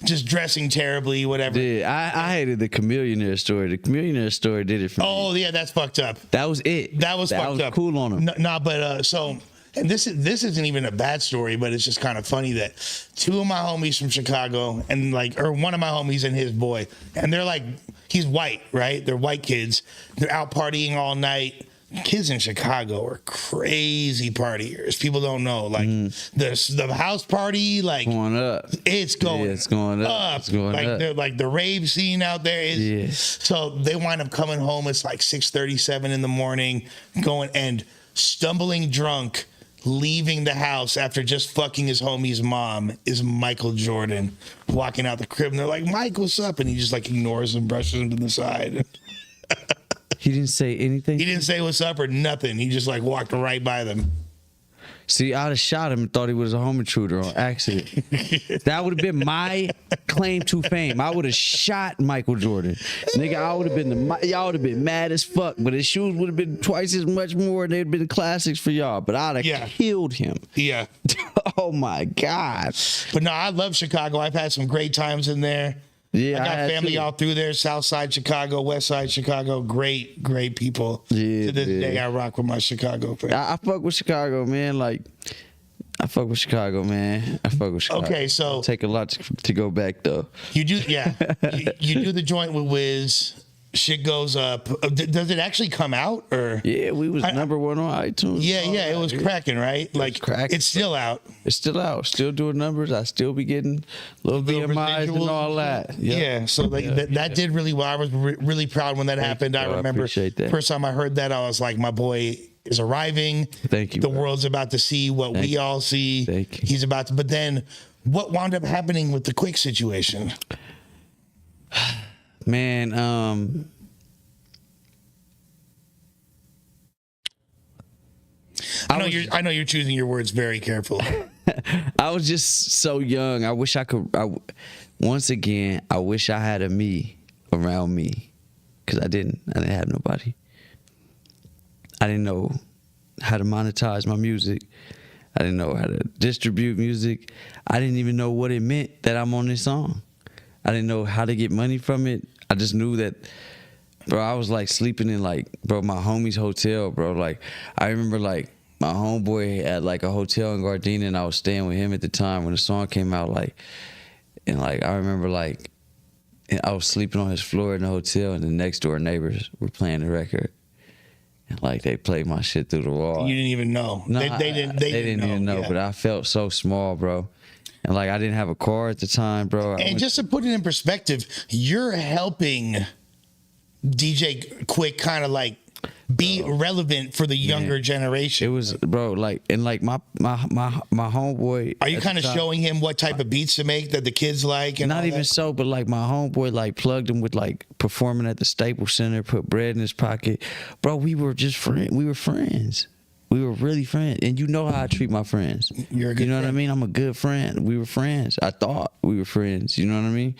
just dressing terribly, whatever. Yeah, I hated the Chameleonaire story. The Chameleonaire story did it for me. Oh, yeah, that's fucked up. That was it. That was fucked up. Cool on him. No, but so... And this isn't even a bad story, but it's just kind of funny that two of my homies from Chicago and or one of my homies and his boy, and they're like, he's white, right? They're white kids. They're out partying all night. Kids in Chicago are crazy partiers. People don't know. Like the house party, like going up. It's going. Yeah, it's going up. It's going like up. Like the rave scene out there is. So they wind up coming home. It's like 6:37 in the morning, going and stumbling drunk. Leaving the house after just fucking his homie's mom is Michael Jordan walking out the crib, and they're like, Mike, what's up? And he just like ignores him, brushes him to the side. He didn't say anything? He didn't say what's up or nothing. He just like walked right by them. See, I'd have shot him and thought he was a home intruder on accident. That would have been my claim to fame. I would have shot Michael Jordan. Nigga, I would have been y'all would have been mad as fuck, but his shoes would have been twice as much more, and they'd been classics for y'all. But I'd have killed him. Yeah. Oh my God. But no, I love Chicago. I've had some great times in there. Yeah, I got family all through there, South Side Chicago, West Side Chicago. Great people. Yeah, to this day, I rock with my Chicago fans. I fuck with Chicago, man. Like, I fuck with Chicago, man. I fuck with Chicago. Okay, so it'll take a lot to go back though. You do, yeah. you do the joint with Wiz. Shit goes up. Does it actually come out or? Yeah, we was number one on iTunes. Yeah, it was cracking, right? Like cracking. It's still out. It's still out. Still doing numbers. I still be getting little BMIs and all that. Yeah, so that did really well. I was really proud when that happened. I remember first time I heard that, I was like, my boy is arriving. Thank you. The world's about to see what we all see. Thank you. He's about to. But then, what wound up happening with the Quick situation? Man, I know you're choosing your words very carefully. I was just so young. I wish I could. Once again, I wish I had a me around me, because I didn't have nobody. I didn't know how to monetize my music. I didn't know how to distribute music. I didn't even know what it meant that I'm on this song. I didn't know how to get money from it. I just knew that, bro, I was like sleeping in like, bro, my homie's hotel, bro. Like, I remember like my homeboy had like a hotel in Gardena, and I was staying with him at the time when the song came out. Like, and like, I remember like, I was sleeping on his floor in the hotel, and the next door neighbors were playing the record. And like, they played my shit through the wall. You didn't even know. No, they didn't even know, but I felt so small, bro. And like, I didn't have a car at the time, bro. And just to put it in perspective, you're helping DJ Quick kind of like be relevant for the younger generation. It was, bro, like, and like my homeboy. Are you kind of showing him what type of beats to make that the kids like? And not even so, but like my homeboy like plugged him with like performing at the Staples Center, put bread in his pocket. Bro, we were just friends. We were friends. We were really friends. And you know how I treat my friends. You're a good friend. What I mean? I'm a good friend. We were friends. I thought we were friends. You know what I mean?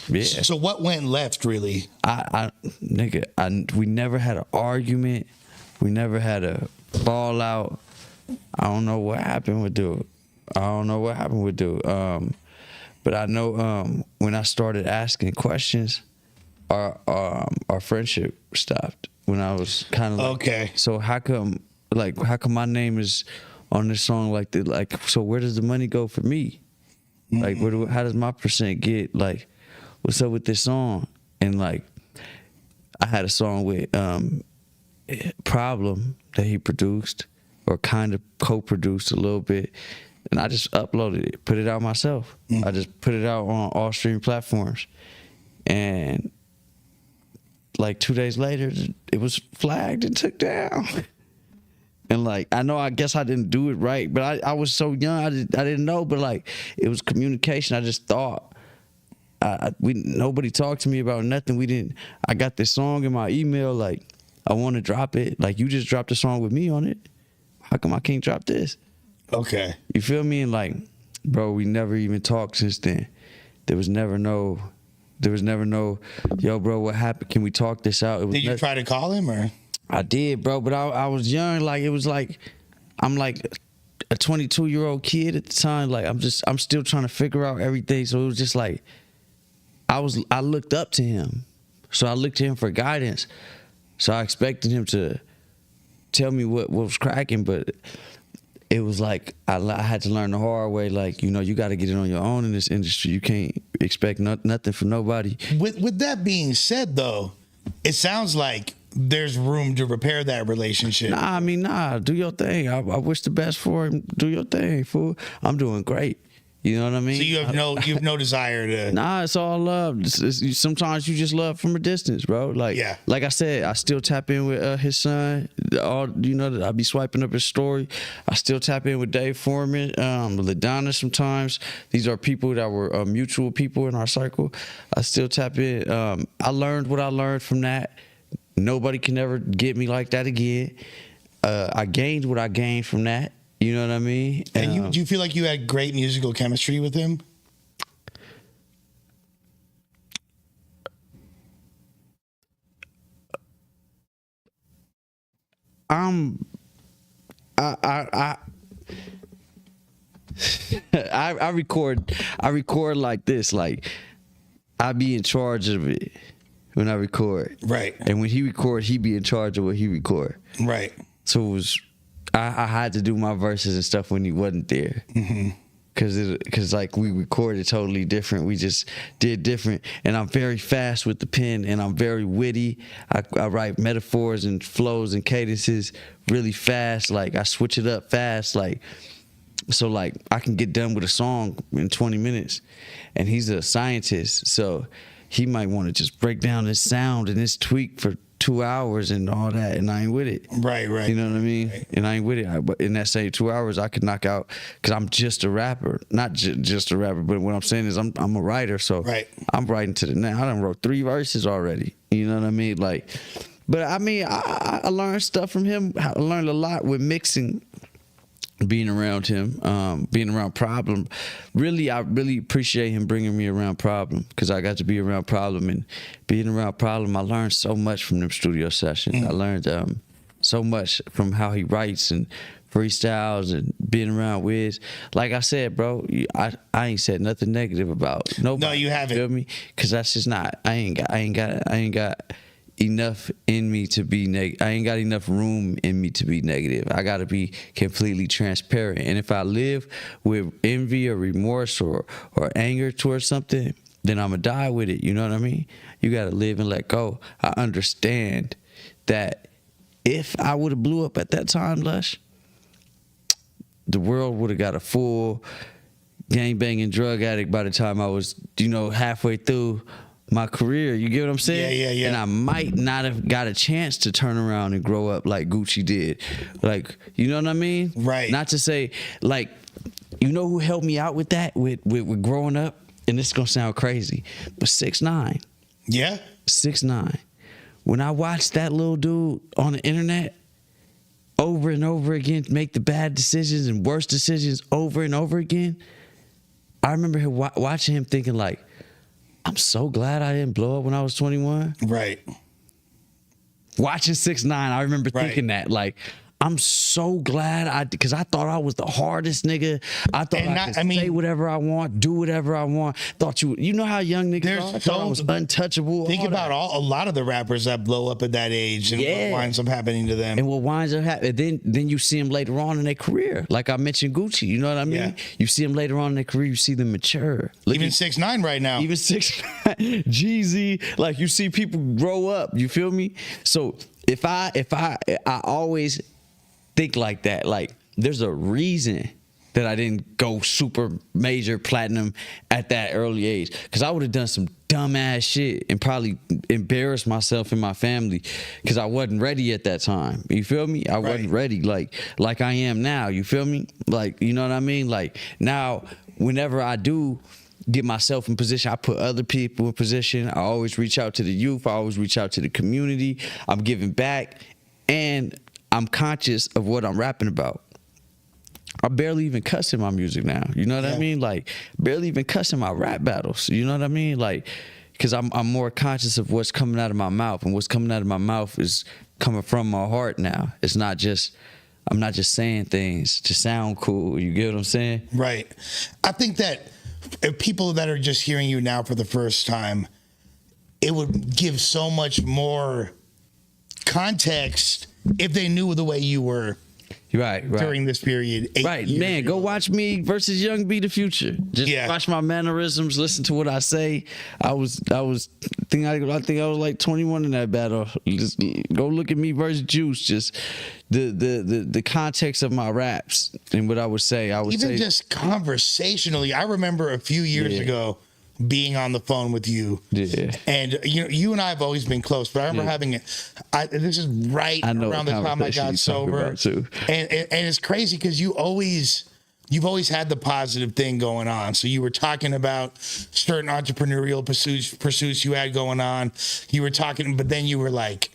Yeah. So what went left, really? We never had an argument. We never had a fall out. I don't know what happened with dude. But I know when I started asking questions, our friendship stopped. When I was kind of like, okay. So how come my name is on this song like that? Like, so where does the money go for me? Like, how does my percent get? Like, what's up with this song? And like, I had a song with Problem that he produced, or kind of co-produced a little bit, and I just uploaded it, put it out myself. I just put it out on all streaming platforms, and like 2 days later, it was flagged and took down. And like, I guess I didn't do it right, but I was so young, I didn't know, but like, it was communication. I just thought, nobody talked to me about nothing. I got this song in my email, like, I want to drop it. Like, you just dropped a song with me on it. How come I can't drop this? Okay. You feel me? And like, bro, we never even talked since then. There was never no, yo, bro, what happened? Can we talk this out? Did you try to call him or? I did, bro, but I was young. Like, it was like, I'm like a 22-year-old kid at the time. Like, I'm still trying to figure out everything. So it was just like, I looked up to him. So I looked to him for guidance. So I expected him to tell me what was cracking, but it was like I had to learn the hard way. Like, you know, you got to get it on your own in this industry. You can't expect nothing from nobody. With that being said, though, it sounds like there's room to repair that relationship. Nah, do your thing. I wish the best for him. Do your thing, fool. I'm doing great. You know what I mean? So you have no desire to. Nah, it's all love. Sometimes you just love from a distance, bro. Like, yeah. Like I said, I still tap in with his son. I be swiping up his story. I still tap in with Dave Foreman, LaDonna sometimes. These are people that were mutual people in our circle. I still tap in. I learned what I learned from that. Nobody can ever get me like that again. I gained what I gained from that. You know what I mean? And do you feel like you had great musical chemistry with him? I record like this. Like, I be in charge of it when I record. Right. And when he record, he be in charge of what he record. Right. So it was, I had to do my verses and stuff when he wasn't there. Mm-hmm. Cause like we recorded totally different. We just did different. And I'm very fast with the pen, and I'm very witty. I write metaphors and flows and cadences really fast. Like, I switch it up fast. Like, so like I can get done with a song in 20 minutes. And he's a scientist, so he might want to just break down this sound and this tweak for 2 hours and all that, and I ain't with it. Right. You know what I mean? Right. And I ain't with it. But in that same 2 hours, I could knock out, because I'm just a rapper. Not just a rapper, but what I'm saying is I'm a writer, so right. I'm writing to the now. I done wrote 3 verses already. You know what I mean? Like, but I mean, I learned stuff from him. I learned a lot with mixing. Being around him, being around Problem, I really appreciate him bringing me around Problem, because I got to be around Problem, and being around Problem, I learned so much from them studio sessions. I learned so much from how he writes and freestyles, and being around Wiz. Like I said, bro, I ain't said nothing negative about nobody. No, you haven't. Feel me? Because that's just not. I ain't got enough in me to be I ain't got enough room in me to be negative. I got to be completely transparent. And if I live with envy or remorse or anger towards something, then I'm going to die with it. You know what I mean? You got to live and let go. I understand that if I would have blew up at that time, Lush, the world would have got a full gangbanging drug addict by the time I was, halfway through my career. You get what I'm saying? Yeah. And I might not have got a chance to turn around and grow up like Gucci did. Like, you know what I mean? Right. Not to say, like, you know who helped me out with that, with growing up? And this is going to sound crazy, but 6ix9ine. Yeah? 6ix9ine. When I watched that little dude on the internet over and over again make the bad decisions and worse decisions over and over again, I remember watching him thinking like, I'm so glad I didn't blow up when I was 21. Right. Watching 6ix9ine, I remember thinking that, like, I'm so glad because I thought I was the hardest nigga. I thought I could say whatever I want, do whatever I want. Thought you know how young niggas are? I thought I was untouchable. Think about a lot of the rappers that blow up at that age and what winds up happening to them. And what winds up happening, then you see them later on in their career. Like I mentioned Gucci, you know what I mean? Yeah. You see them later on in their career, you see them mature. Even 6ix9ine right now. Even 6ix9ine, Jeezy, like you see people grow up, you feel me? So if I always think like that, like there's a reason that I didn't go super major platinum at that early age, because I would have done some dumbass shit and probably embarrassed myself and my family because I wasn't ready at that time. You feel me? I wasn't ready like I am now. You feel me? Like, you know what I mean? Like now, whenever I do get myself in position, I put other people in position. I always reach out to the youth. I always reach out to the community. I'm giving back, and I'm conscious of what I'm rapping about. I barely even cuss in my music now. You know what I mean? Like, barely even cuss in my rap battles. You know what I mean? Like, because I'm more conscious of what's coming out of my mouth, and what's coming out of my mouth is coming from my heart now. It's not just, I'm not just saying things to sound cool. You get what I'm saying? Right. I think that if people that are just hearing you now for the first time, it would give so much more context if they knew the way you were during this period. Right, man, go watch me versus Young B the Future. Just watch my mannerisms, listen to what I say. I think I was like 21 in that battle. Just go look at me versus Juice. Just the context of my raps and what I would say. Even just conversationally, I remember a few years ago being on the phone with you. Yeah. And you and I have always been close, but I remember having this is right around the time I got sober. And it's crazy because you've always had the positive thing going on. So you were talking about certain entrepreneurial pursuits you had going on. You were talking, but then you were like,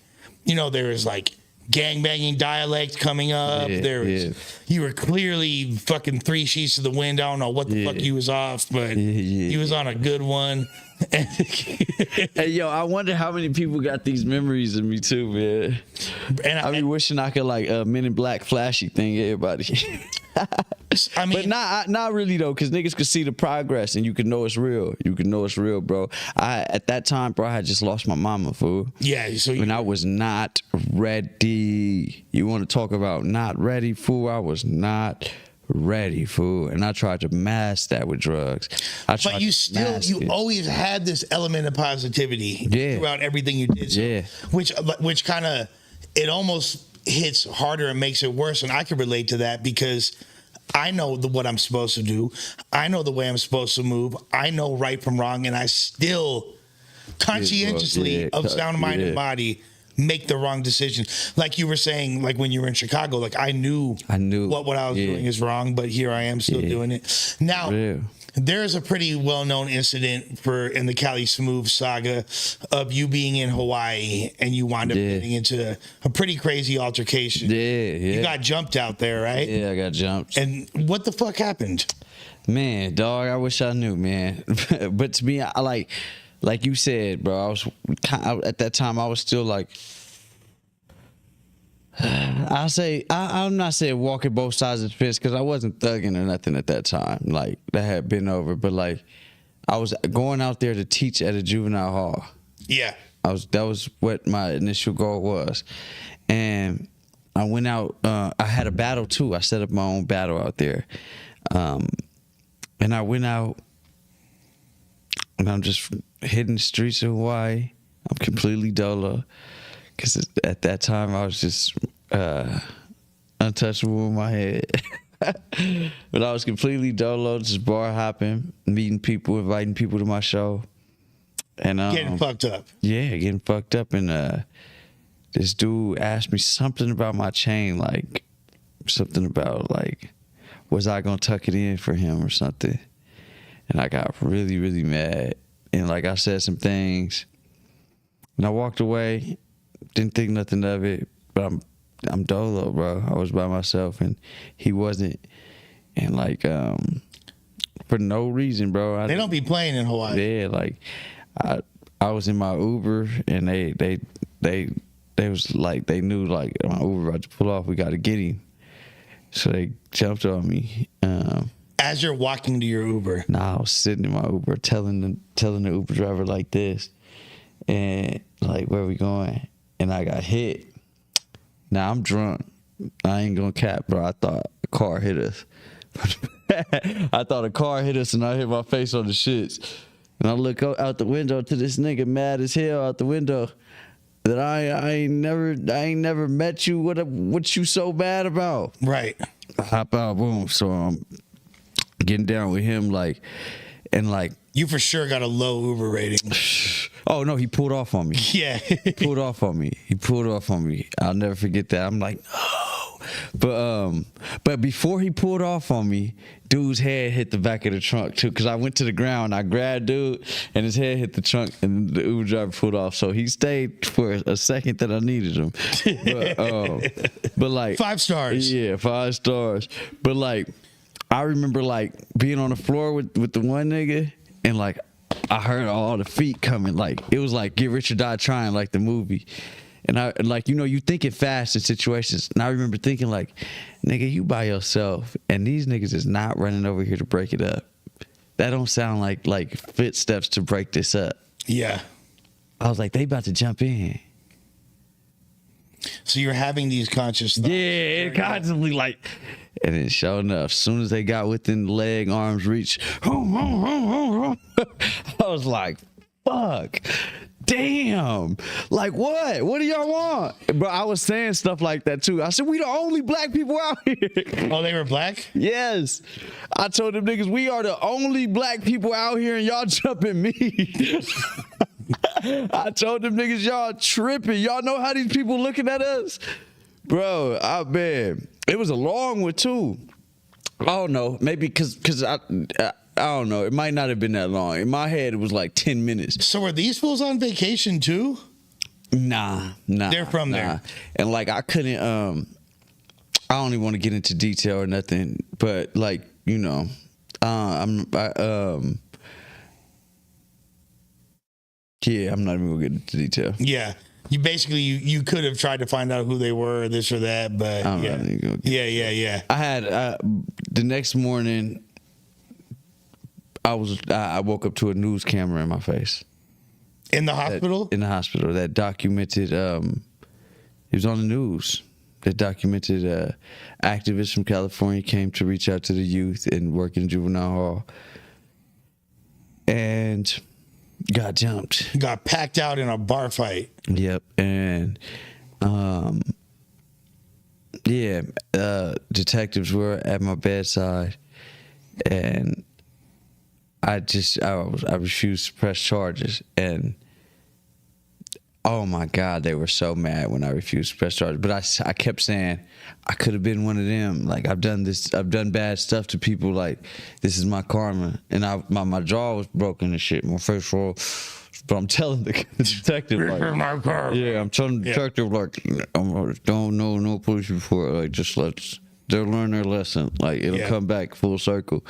there was like gangbanging dialect coming up. You were clearly fucking 3 sheets to the wind. I don't know what the fuck you was off, but he was on a good one. Hey, yo, I wonder how many people got these memories of me too, man. And I be wishing I could like Men in Black flashy thing everybody. I mean, but not really though, because niggas could see the progress and you could know it's real. You could know it's real, bro. At that time, bro, I had just lost my mama, fool. Yeah, so when I was not ready. You want to talk about not ready, fool? I was not ready, fool, and I tried to mask that with drugs. But you always had this element of positivity throughout everything you did. Which kind of, it almost hits harder and makes it worse. And I can relate to that because I know what I'm supposed to do. I know the way I'm supposed to move. I know right from wrong, and I still conscientiously of sound mind and body make the wrong decision. Like you were saying, like when you were in Chicago, like I knew what I was doing is wrong, but here I am still doing it. Now, there's a pretty well-known incident in the Cali Smoov saga of you being in Hawaii and you wound up getting into a pretty crazy altercation. You got jumped out there, right? Yeah, I got jumped. And what the fuck happened? Man, dog, I wish I knew, man. But to me, I like you said, bro, at that time, I was still like, I'm not saying walking both sides of the fence because I wasn't thugging or nothing at that time. Like, that had been over. But, like, I was going out there to teach at a juvenile hall. Yeah. That was what my initial goal was. And I went out. I had a battle, too. I set up my own battle out there. And I went out. And I'm just hitting the streets of Hawaii. I'm completely dolo. Because at that time, I was just untouchable in my head. But I was completely dolo, just bar hopping, meeting people, inviting people to my show. And getting fucked up. Yeah, getting fucked up. And this dude asked me something about my chain, like something about, like, was I going to tuck it in for him or something? And I got really, really mad. And, like, I said some things. And I walked away. Didn't think nothing of it. But I'm dolo, bro. I was by myself, and he wasn't. And, like, for no reason, bro. They don't be playing in Hawaii. Yeah, like, I was in my Uber, and they was like, they knew, like, my Uber about to pull off. We got to get him. So they jumped on me. As you're walking to your Uber? Nah, I was sitting in my Uber telling the Uber driver like this. And like, where we going? And I got hit. Now I'm drunk. I ain't gonna cap, bro. I thought a car hit us. I thought a car hit us and I hit my face on the shits. And I look out the window to this nigga mad as hell out the window. That I ain't never met you. What you so mad about? Right. I hop out, boom. So I'm getting down with him, like, and like. You for sure got a low Uber rating. Oh no, he pulled off on me. Yeah. He pulled off on me. I'll never forget that. I'm like, no. But before he pulled off on me, dude's head hit the back of the trunk too. Cause I went to the ground, I grabbed dude, and his head hit the trunk, and the Uber driver pulled off. So he stayed for a second that I needed him. But like 5 stars. Yeah, 5 stars. But like, I remember like being on the floor with the one nigga, and like I heard all the feet coming. Like it was like Get Rich or Die Trying, like the movie. And I like, you know, you thinking fast in situations. And I remember thinking like, nigga, you by yourself, and these niggas is not running over here to break it up. That don't sound like footsteps to break this up. Yeah. I was like, they about to jump in. So you're having these conscious thoughts. Yeah, constantly like. And then sure enough, as soon as they got within the leg, arm's reach, I was like, fuck. Damn. Like what? What do y'all want? But I was saying stuff like that too. I said, we the only black people out here. Oh, they were black? Yes. I told them niggas, we are the only black people out here, and y'all jumping me. I told them niggas, y'all tripping. Y'all know how these people looking at us? Bro, man, it was a long one too. I don't know, maybe because I don't know. It might not have been that long. In my head, it was like 10 minutes. So are these fools on vacation too? Nah. They're from there. And like I couldn't. I don't even want to get into detail or nothing. But like, you know, yeah, I'm not even gonna get into detail. Yeah. You basically you could have tried to find out who they were, this or that, but yeah. I had the next morning. I woke up to a news camera in my face. In the hospital? In the hospital that documented. It was on the news. That documented activists from California came to reach out to the youth and work in juvenile hall, and got jumped. Got packed out in a bar fight. Yep. And detectives were at my bedside, and I refused to press charges. And oh my God, they were so mad when I refused to press charges. But I kept saying I could have been one of them. Like I've done bad stuff to people. Like this is my karma. And my jaw was broken and shit. My face was. But I'm telling the detective, like, I'm telling the detective, like, don't know no police report. Like, just they'll learn their lesson. Like, it'll come back full circle.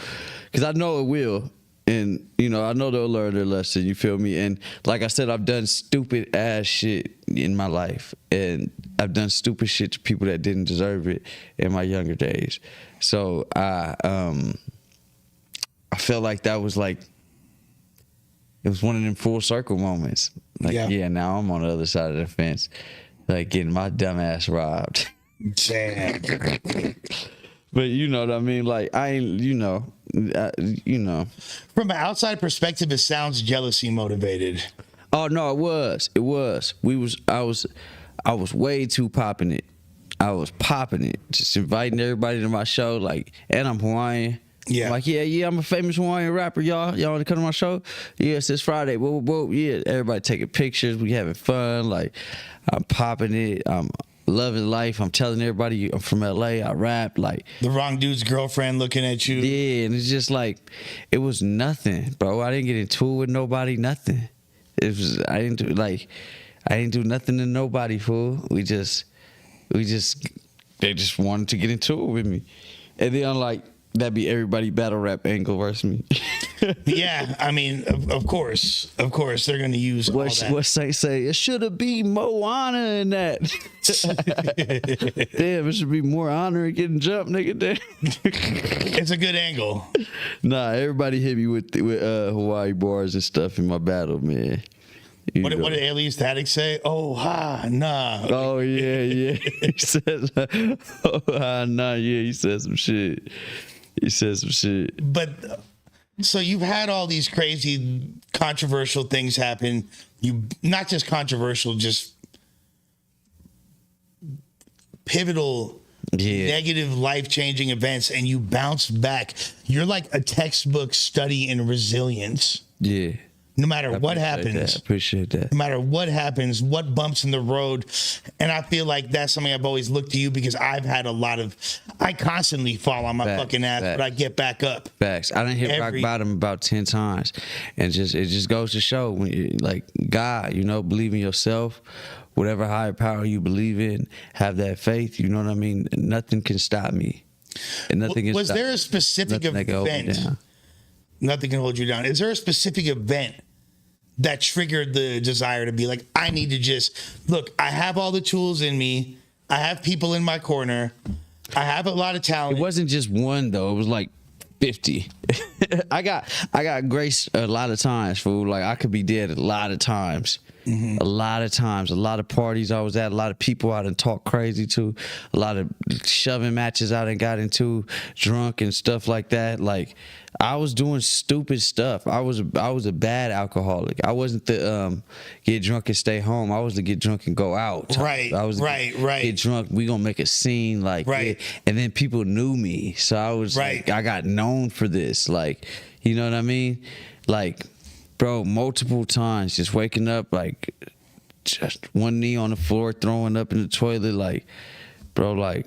Because I know it will. And, you know, I know they'll learn their lesson. You feel me? And like I said, I've done stupid ass shit in my life. And I've done stupid shit to people that didn't deserve it in my younger days. So I felt like that was like, it was one of them full circle moments. Like, now I'm on the other side of the fence, like getting my dumb ass robbed. Damn. But you know what I mean? Like, I ain't, you know. From an outside perspective, it sounds jealousy motivated. Oh, no, it was. I was way too popping it. I was popping it. Just inviting everybody to my show, like, and I'm Hawaiian. Yeah. I'm like, yeah, I'm a famous Hawaiian rapper, y'all. Y'all want to come to my show? Yes, it's Friday. Whoa. Yeah, everybody taking pictures. We having fun. Like, I'm popping it. I'm loving life. I'm telling everybody I'm from LA. I rap. Like, the wrong dude's girlfriend looking at you. Yeah, and it's just like, it was nothing, bro. I didn't get into it with nobody, nothing. I didn't do nothing to nobody, fool. They just wanted to get into it with me. And then I'm like, that'd be everybody battle rap angle versus me. Yeah, I mean, of course, they're gonna use all that. What say? It should have been more honor in that. Damn, it should be more honor in getting jumped, nigga. Damn. It's a good angle. Nah, everybody hit me with Hawaii bars and stuff in my battle, man. What did Alien Static say? Oh, ha, nah. Oh, yeah. He says, oh, ha, nah, yeah, he said some shit. But, so you've had all these crazy, controversial things happen. Not just controversial, just pivotal negative life-changing events and you bounce back. You're like a textbook study in resilience. Yeah. No matter what happens. I appreciate that. No matter what happens, what bumps in the road. And I feel like that's something I've always looked to you because I've had a lot of, I constantly fall on my fucking ass, but I get back up. Facts. I done hit rock bottom about 10 times. And it just goes to show when you, like, God, you know, believe in yourself. Whatever higher power you believe in, have that faith. You know what I mean? Nothing can stop me. And nothing can Was stop there a specific event? Nothing can hold you down. Is there a specific event that triggered the desire to be like, I need to just, look, I have all the tools in me. I have people in my corner. I have a lot of talent. It wasn't just one, though. It was like 50. I got grace a lot of times, fool. Like, I could be dead a lot of times. A lot of times, a lot of parties I was at, a lot of people I done talked crazy to, a lot of shoving matches I done got into, drunk and stuff like that. Like, I was doing stupid stuff. I was a bad alcoholic. I wasn't the get drunk and stay home. I was the get drunk and go out. Right. I was get drunk. We gonna make a scene, like, and then people knew me, so I was like, I got known for this, like, you know what I mean, like. Bro, multiple times, just waking up, like, just one knee on the floor, throwing up in the toilet, like, bro, like,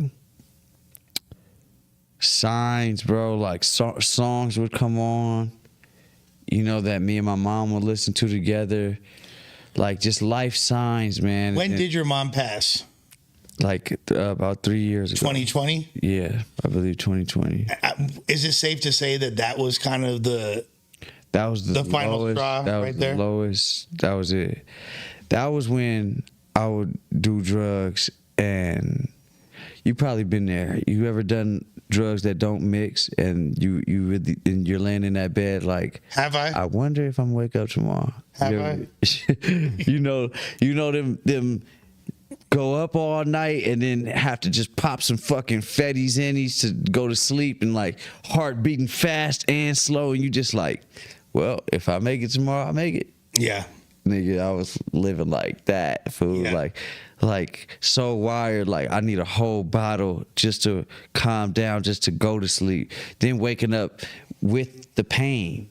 signs, bro, like, songs would come on, you know, that me and my mom would listen to together, like, just life signs, man. When did your mom pass? Like, about 3 years ago. 2020? Yeah, I believe 2020. Is it safe to say that that was kind of that was the final lowest, straw that right was there? The lowest. That was it. That was when I would do drugs, and you probably been there. You ever done drugs that don't mix, and you really, and you're laying in that bed like, have I wonder if I'm gonna wake up tomorrow. Have I? you know them go up all night and then have to just pop some fucking Fetties Innies to go to sleep, and like heart beating fast and slow, and you just like, well, if I make it tomorrow, I make it. Yeah. Nigga, I was living like that, fool. Yeah. Like so wired, like I need a whole bottle just to calm down, just to go to sleep. Then waking up with the pain.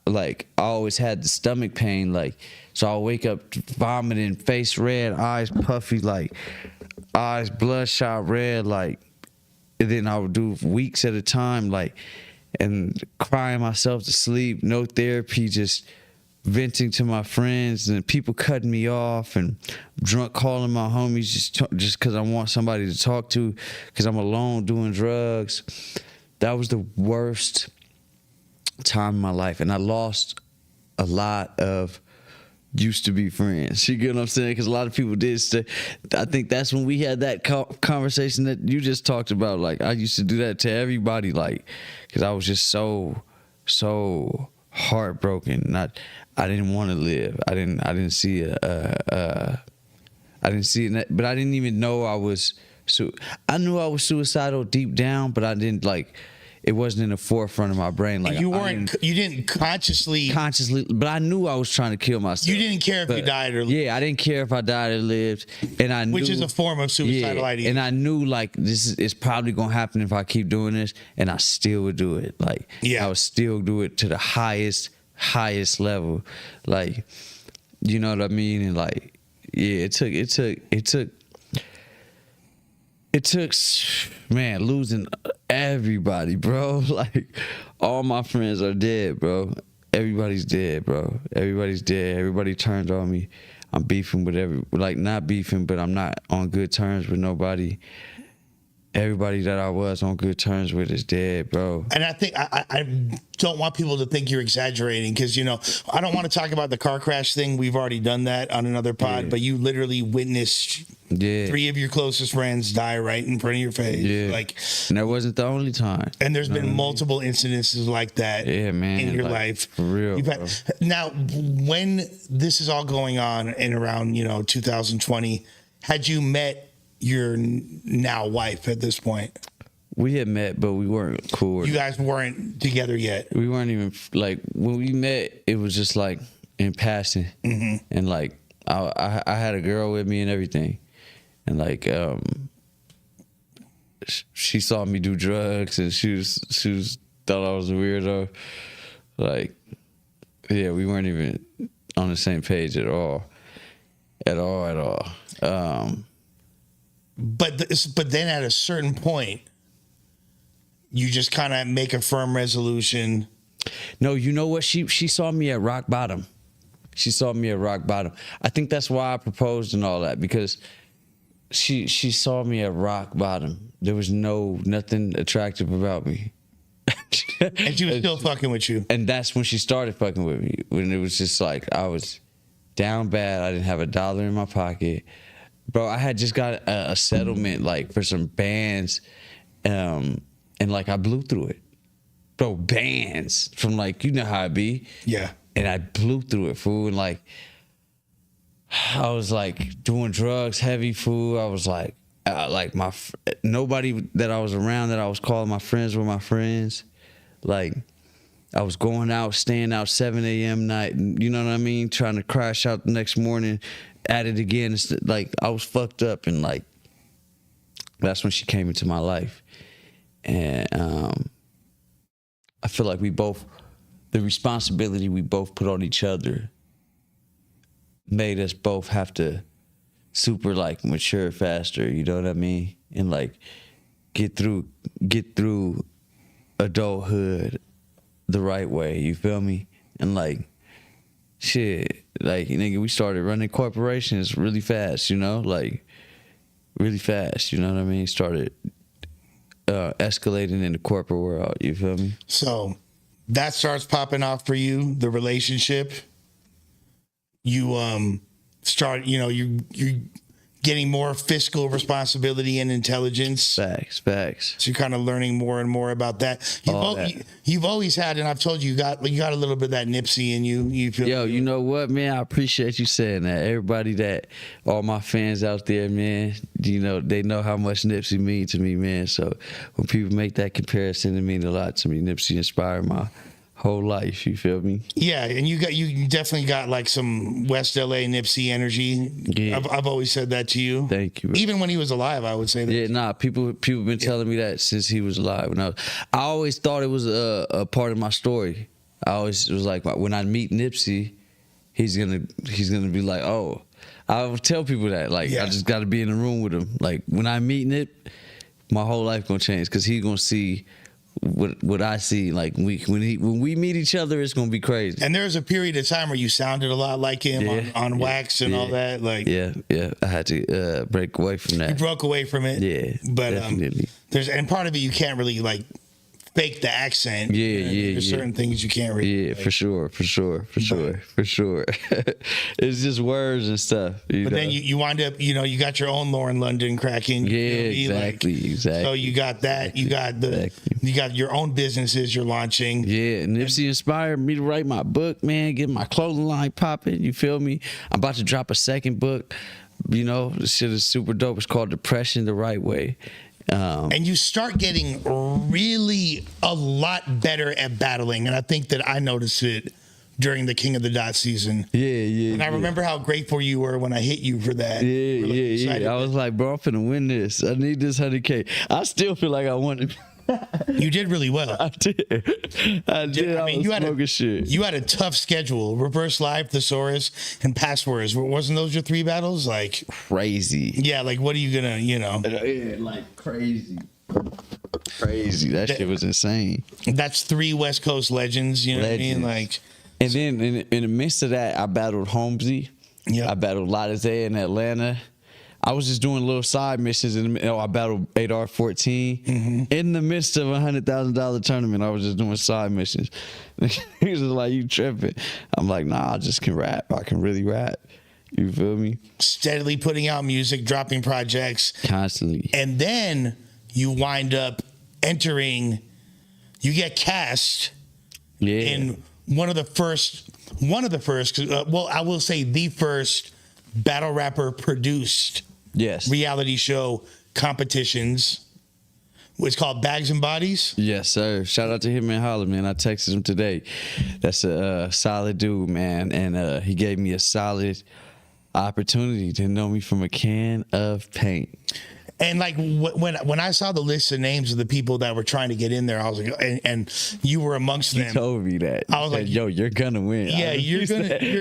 Like I always had the stomach pain, like, so I'll wake up vomiting, face red, eyes puffy, like eyes bloodshot red, like, and then I would do weeks at a time, like, and crying myself to sleep, no therapy, just venting to my friends, and people cutting me off, and drunk calling my homies just because I want somebody to talk to, because I'm alone doing drugs. That was the worst time in my life, and I lost a lot of used to be friends. You get what I'm saying? Because a lot of people did say, I think that's when we had that conversation that you just talked about. Like, I used to do that to everybody, like, because I was just so heartbroken. I didn't want to live. I didn't see I didn't see it, but I didn't even know I was. So I knew I was suicidal deep down, but I didn't, like, it wasn't in the forefront of my brain. Like, you didn't consciously, but I knew I was trying to kill myself. You didn't care if you died or lived. Yeah, I didn't care if I died or lived, and I knew, which is a form of suicidal ideation. And I knew, like, this is probably gonna happen if I keep doing this, and I still would do it. Like, I would still do it to the highest level. Like, you know what I mean? And like, yeah, it took, man, losing everybody, bro. Like, all my friends are dead, bro. Everybody's dead, bro. Everybody's dead. Everybody turned on me. I'm beefing with not beefing, but I'm not on good terms with nobody. Everybody that I was on good terms with is dead, bro. And I think I don't want people to think you're exaggerating, because, you know, I don't want to talk about the car crash thing. We've already done that on another pod, but you literally witnessed 3 of your closest friends die right in front of your face. Yeah. Like, and that wasn't the only time. And there's been multiple incidences like that in your life. For real. Now, when this is all going on in around, 2020, had you met your now wife at this point? We had met, but we weren't cool. You guys weren't together yet? We weren't even, like, when we met, it was just like in passing. Mm-hmm. And like, I had a girl with me and everything. And like, she saw me do drugs, and she was thought I was a weirdo. Like, yeah, we weren't even on the same page at all. But then at a certain point, you just kind of make a firm resolution. No, you know what? She saw me at rock bottom. She saw me at rock bottom. I think that's why I proposed and all that, because she saw me at rock bottom. There was nothing attractive about me. And she was still fucking with you. And that's when she started fucking with me. When it was just like, I was down bad. I didn't have $1 in my pocket. Bro, I had just got a settlement like for some bands. And like I blew through it. Bro, bands from like, you know how it be. Yeah. And I blew through it, fool. And like, I was like doing drugs, heavy, fool. I was like nobody that I was around that I was calling my friends were my friends. Like, I was going out, staying out 7 a.m. night, you know what I mean? Trying to crash out the next morning, at it again. It's like, I was fucked up, and like, that's when she came into my life. And I feel like the responsibility we both put on each other made us both have to super like mature faster, you know what I mean? And like get through adulthood the right way, you feel me? And like shit, like nigga, we started running corporations really fast, you know? Like really fast, you know what I mean? Started escalating in the corporate world, you feel me? So that starts popping off for you, the relationship. You start, you know, you're getting more fiscal responsibility and intelligence. Facts. So you're kind of learning more and more about that. You've always had, and I've told you, you got a little bit of that Nipsey in you. You feel? Yo, you know what, man? I appreciate you saying that. Everybody all my fans out there, man, you know, they know how much Nipsey means to me, man. So when people make that comparison, it means a lot to me. Nipsey inspired my whole life, you feel me? Yeah, and you definitely got like some West LA Nipsey energy. Yeah. I've always said that to you. Thank you, bro. Even when he was alive, I would say that. Yeah, nah, people been telling me that since he was alive. I always thought it was a part of my story. I always was like, when I meet Nipsey, he's gonna be like, oh, I would tell people that, like, I just got to be in the room with him. Like, when I meet Nip, my whole life gonna change, because he's gonna see what I see. Like, when we meet each other, it's gonna be crazy. And there was a period of time where you sounded a lot like him on Wax and all that. Like, yeah, I had to break away from that. You broke away from it. Yeah, but definitely. And part of it, you can't really like fake the accent. There's certain things you can't really. Yeah, for sure. It's just words and stuff. But then you wind up, you know, you got your own Lauren London cracking. Exactly. So you got that. You got your own businesses you're launching. Yeah, Nipsey inspired me to write my book, man. Get my clothing line popping. You feel me? I'm about to drop a second book. You know, this shit is super dope. It's called Depression the Right Way. And you start getting really a lot better at battling. And I think that I noticed it during the King of the Dot season. Yeah. And I remember how grateful you were when I hit you for that. Yeah. I was like, bro, I'm finna win this. I need this 100K. I still feel like I won it. You did really well. I did. I mean, you had a tough schedule. Reverse Live, Thesaurus, and Passwords. Wasn't those your 3 battles? Like crazy. Yeah, like what are you gonna, you know? Yeah, like crazy. That shit was insane. That's 3 West Coast legends. You know what I mean? Like, and then in the midst of that, I battled Holmesy. Yeah. I battled Latizé in Atlanta. I was just doing little side missions. I battled 8R14 in the midst of a $100,000 tournament. I was just doing side missions. He was just like, you tripping. I'm like, nah, I just can rap. I can really rap. You feel me? Steadily putting out music, dropping projects. Constantly. And then you wind up you get cast in one of the first, I will say the first battle rapper produced reality show competitions. It's called Bags and Bodies. Yes, sir. Shout out to him in Holland, man. I texted him today. That's a solid dude, man. And he gave me a solid opportunity to know me from a can of paint. And like when I saw the list of names of the people that were trying to get in there, I was like, and you were amongst them. You told me that. I was like, yo, you're gonna win. Yeah, you're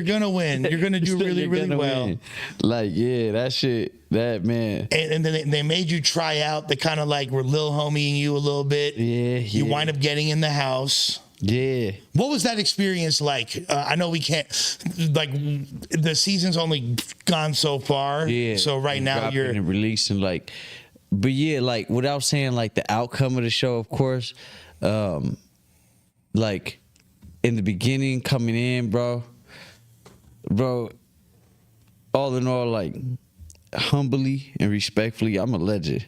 gonna win. You're gonna do really well. Win. Like, yeah, that shit, that man. And then they made you try out. They kind of like were little homieing you a little bit. Yeah. You wind up getting in the house. Yeah. What was that experience like? I know we can't, like, the season's only gone so far. Yeah. So right now you're and releasing, like, but yeah, like, without saying like the outcome of the show, of course, like in the beginning coming in, bro, all in all, like, humbly and respectfully, I'm a legend.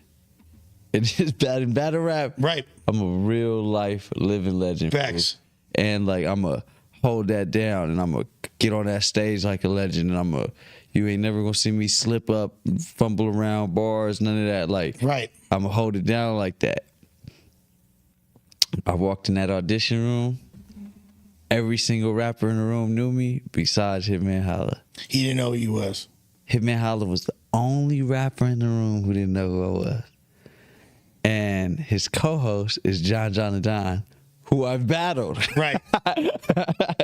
And just in battle rap, right. I'm a real life living legend. Facts. And like, I'm going to hold that down, and I'm going to get on that stage like a legend, and you ain't never going to see me slip up, fumble around bars, none of that. Like, right. I'm going to hold it down like that. I walked in that audition room. Every single rapper in the room knew me besides Hitman Holla. He didn't know who you was. Hitman Holla was the only rapper in the room who didn't know who I was. And his co-host is John and Don, who I've battled. Right.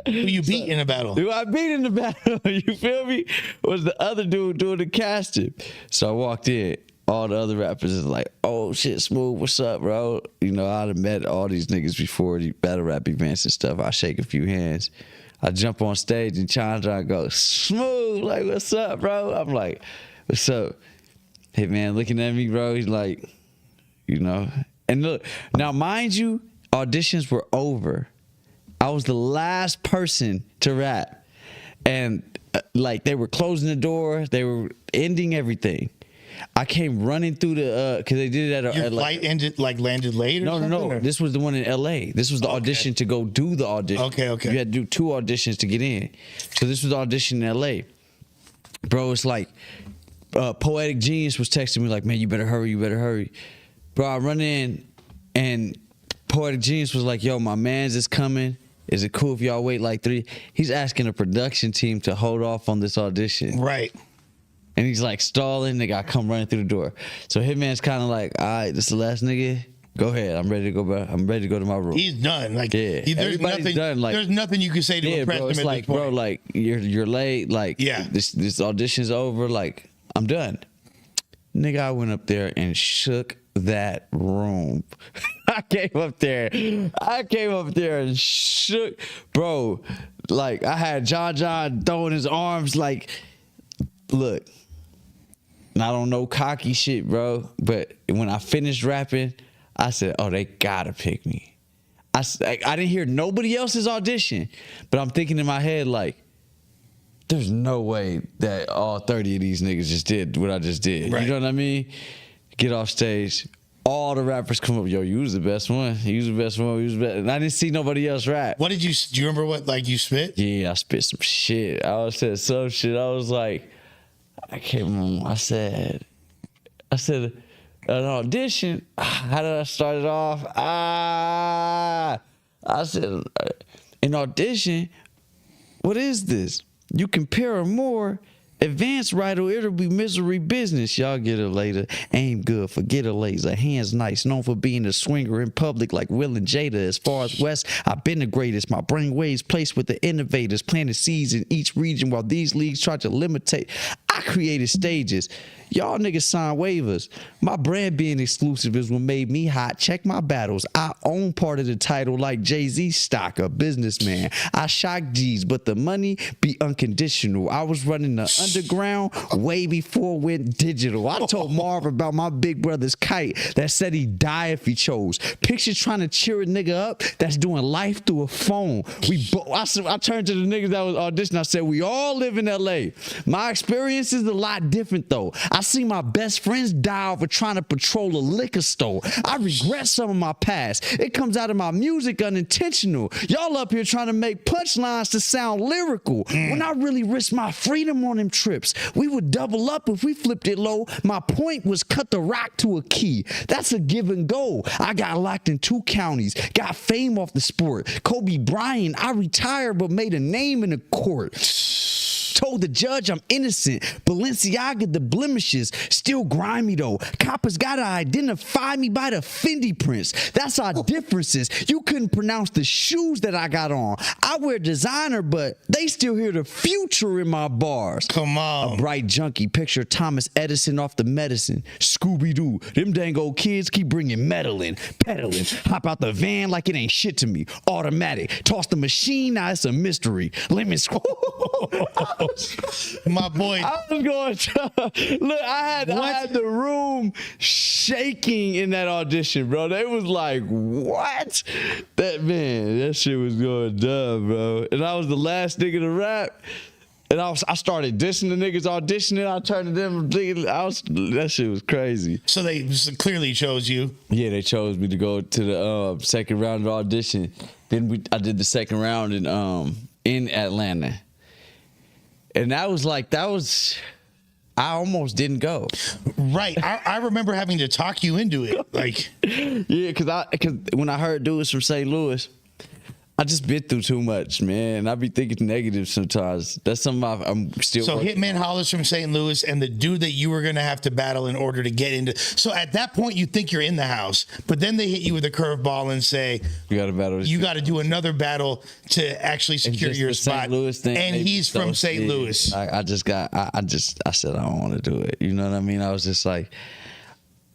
Who you beat in a battle. Who I beat in the battle, you feel me? Was the other dude doing the casting. So I walked in. All the other rappers is like, oh shit, Smoov, what's up, bro? You know, I'd have met all these niggas before the battle rap events and stuff. I shake a few hands. I jump on stage and Chandra goes, Smoov, like, what's up, bro? I'm like, what's up? Hey, man, looking at me, bro, he's like, you know. And look, now mind you, auditions were over. I was the last person to rap. And like, they were closing the door. They were ending everything. I came running through the, cause they did it at your flight ended, like landed late or something? No. Or? This was the one in LA. This was the audition to go do the audition. Okay. You had to do 2 auditions to get in. So this was the audition in LA. Bro, it's like, Poetic Genius was texting me like, man, you better hurry. Bro, I run in and Poetic Genius was like, yo, my man's is coming. Is it cool if y'all wait like 3? He's asking the production team to hold off on this audition. Right. And he's like stalling. Nigga, I come running through the door. So Hitman's kind of like, all right, this is the last nigga. Go ahead. I'm ready to go back. I'm ready to go to my room. He's done. Like, yeah. Everybody's nothing, done. Like, there's nothing you can say to impress bro, him it's at like, this point. bro, like, you're late. Like, yeah. This audition's over. Like, I'm done. Nigga, I went up there and shook that room. I came up there and shook. Bro, like, I had John throwing his arms like, look, I don't know cocky shit, bro. But when I finished rapping, I said, oh, they gotta pick me. I didn't hear nobody else's audition, but I'm thinking in my head, like, there's no way that all 30 of these niggas just did what I just did. Right. You know what I mean? Get off stage. All the rappers come up, yo, you was the best one. You was the best one. You was the best. And I didn't see nobody else rap. What do you remember what, like, you spit? Yeah, I spit some shit. I said some shit. I was like, I can't remember. I said an audition. How did I start it off? I said, an audition? What is this? You compare or more. Advanced right or it'll be misery business. Y'all get it later. Aim good, forget a laser. Hands nice, known for being a swinger in public like Will and Jada. As far as West, I've been the greatest. My brain waves placed with the innovators, planting seeds in each region while these leagues try to limitate. I created stages. Y'all niggas sign waivers. My brand being exclusive is what made me hot. Check my battles. I own part of the title like Jay-Z stock, a businessman. I shock G's, but the money be unconditional. I was running the underground way before it went digital. I told Marv about my big brother's kite that said he'd die if he chose. Picture trying to cheer a nigga up that's doing life through a phone. I turned to the niggas that was auditioning. I said, we all live in LA. My experience is a lot different though. I see my best friends die over trying to patrol a liquor store. I regret some of my past. It comes out of my music unintentional. Y'all up here trying to make punchlines to sound lyrical. When I really risked my freedom on them trips, we would double up if we flipped it low. My point was cut the rock to a key. That's a give and go. I got locked in 2 counties, got fame off the sport. Kobe Bryant, I retired but made a name in the court. Told the judge I'm innocent. Balenciaga the blemishes, still grimy though. Coppers gotta identify me by the Fendi prints. That's our differences. You couldn't pronounce the shoes that I got on. I wear designer, but they still hear the future in my bars. Come on. A bright junkie, picture Thomas Edison off the medicine. Scooby-Doo, them dang old kids keep bringing metal in, pedaling. Hop out the van like it ain't shit to me. Automatic, toss the machine, now it's a mystery. Lemon squeeze. My boy. I was going to, look, I had the room shaking in that audition, bro. They was like, what? That shit was going dumb, bro. And I was the last nigga to rap. And I started dissing the niggas auditioning. I turned to them. That shit was crazy. So they clearly chose you. Yeah, they chose me to go to the second round of the audition. Then I did the second round in Atlanta. And I almost didn't go. Right. I remember having to talk you into it. Like, yeah, because when I heard dudes from St. Louis, I just been through too much, man. I be thinking negative sometimes. That's something I'm still. So Hitman Hollis from St. Louis and the dude that you were going to have to battle in order to get into. So at that point, you think you're in the house, but then they hit you with a curveball and say, you got to battle. You got to do another battle to actually secure your spot. St. Louis thing, and he's from St. Louis. I said I don't want to do it. You know what I mean? I was just like,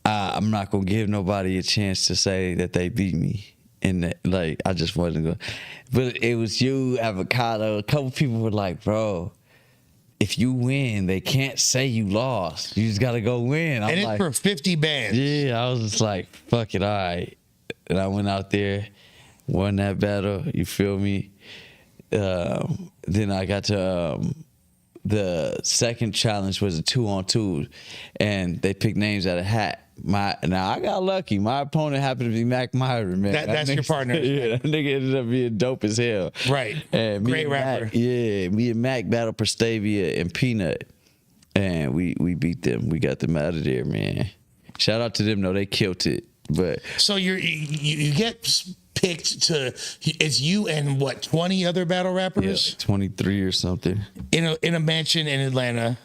I'm not going to give nobody a chance to say that they beat me. And like, I just wasn't going. But it was you, Avocado. A couple people were like, bro, if you win, they can't say you lost. You just got to go win. And it's for 50 bands. Yeah, I was just like, fuck it, all right. And I went out there, won that battle. You feel me? Then I got to the second challenge was a 2-on-2, and they picked names out of a hat. Now I got lucky. My opponent happened to be Mac Myron, man. That's your partner. Yeah, that nigga ended up being dope as hell. Right. And great rapper. Me and Mac battled Prestavia and Peanut, and we beat them. We got them out of there, man. Shout out to them though. They killed it. But so you get picked to. It's you and what 20 other battle rappers? Yeah, 23 or something. In a mansion in Atlanta.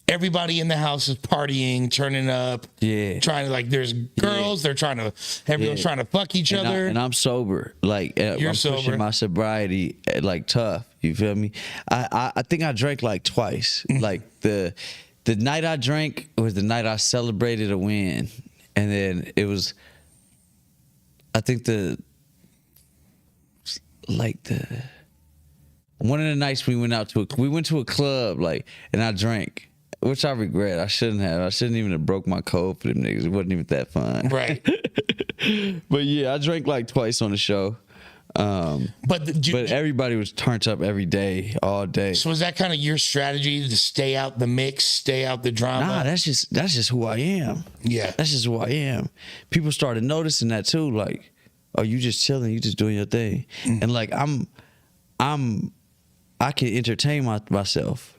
Everybody in the house is partying, turning up, trying to like. There's girls. They're trying to. Everyone's trying to fuck each other. And I'm sober. Like I'm sober. Pushing my sobriety, like tough. You feel me? I think I drank like twice. Like the night I drank was the night I celebrated a win, and then it was. I think one of the nights we went to a club, like, and I drank. Which I regret. I shouldn't have. I shouldn't even have broke my code for them niggas. It wasn't even that fun. Right. But yeah, I drank like twice on the show. But everybody was turned up every day, all day. So was that kind of your strategy to stay out the mix, stay out the drama? Nah, that's just who I am. Yeah. That's just who I am. People started noticing that too. Like, oh, you just chilling, you just doing your thing. And like I can entertain myself.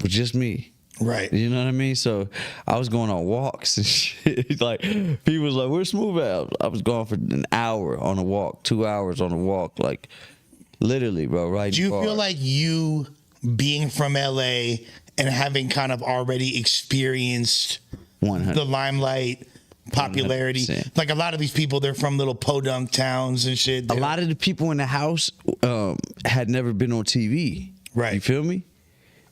With just me. Right. You know what I mean? So I was going on walks and shit. Like, people was like, where's Smoov at? I was going for an hour on a walk, 2 hours on a walk. Like, literally, bro, right? Do you feel like you being from LA and having kind of already experienced 100. the limelight, popularity, 100%. like a lot of these people, they're from little podunk towns and shit. A lot of the people in the house had never been on TV. Right. You feel me?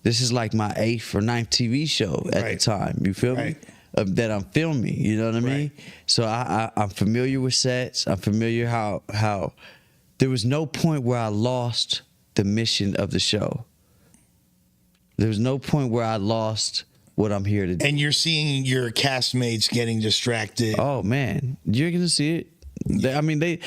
This is like my 8th or 9th TV show at the time. You feel me? That I'm filming. You know what I mean? So I'm familiar with sets. I'm familiar how there was no point where I lost the mission of the show. There was no point where I lost what I'm here to do. And you're seeing your castmates getting distracted. Oh man, you're gonna see it.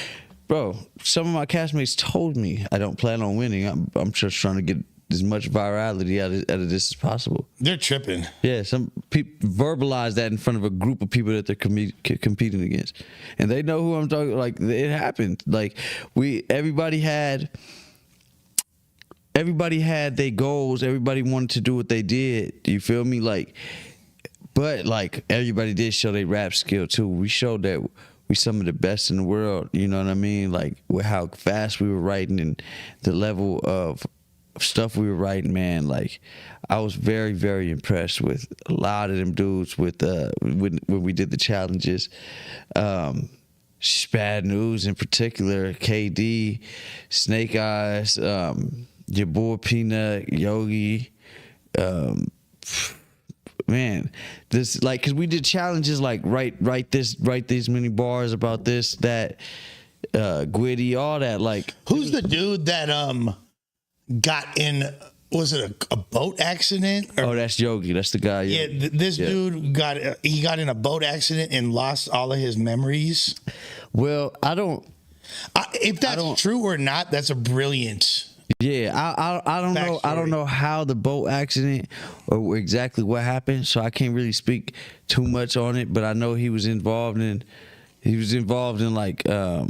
Bro, some of my castmates told me I don't plan on winning. I'm just trying to get as much virality out of this as possible. They're tripping. Yeah, some people verbalize that in front of a group of people that they're competing against, and they know who I'm talking. Like, it happened. Like, everybody had their goals. Everybody wanted to do what they did. You feel me? Like, but like, everybody did show their rap skill too. We showed that we some of the best in the world. You know what I mean? Like, with how fast we were writing and the level of stuff we were writing, man, like I was very, very impressed with a lot of them dudes with when we did the challenges. Bad News in particular, KD, Snake Eyes, your boy Peanut, Yogi, man, this like because we did challenges like write these many bars about this, that, Gwitty, all that. Like, who's the dude that got in? Was it a boat accident? Oh, that's Yogi. That's the guy. Yeah, this dude got in a boat accident and lost all of his memories. Well, I don't. If that's true or not, that's a brilliant. Yeah, I don't know. I don't know how the boat accident or exactly what happened, so I can't really speak too much on it. But I know he was involved in like a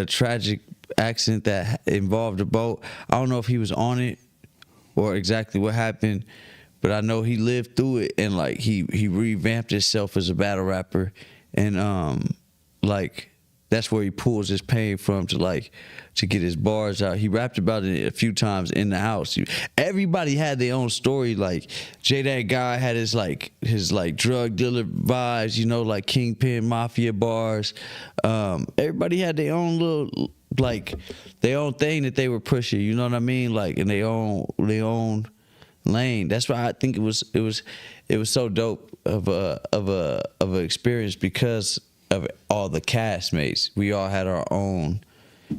tragic accident that involved a boat. I don't know if he was on it or exactly what happened, but I know he lived through it, and like he revamped himself as a battle rapper, and like that's where he pulls his pain from to get his bars out. He rapped about it a few times in the house. Everybody had their own story. Like Jay, that guy had his drug dealer vibes, you know, like Kingpin Mafia bars. Everybody had their own little, like, their own thing that they were pushing, you know what I mean? Like in their own lane. That's why I think it was so dope of a experience, because of all the castmates. We all had our own,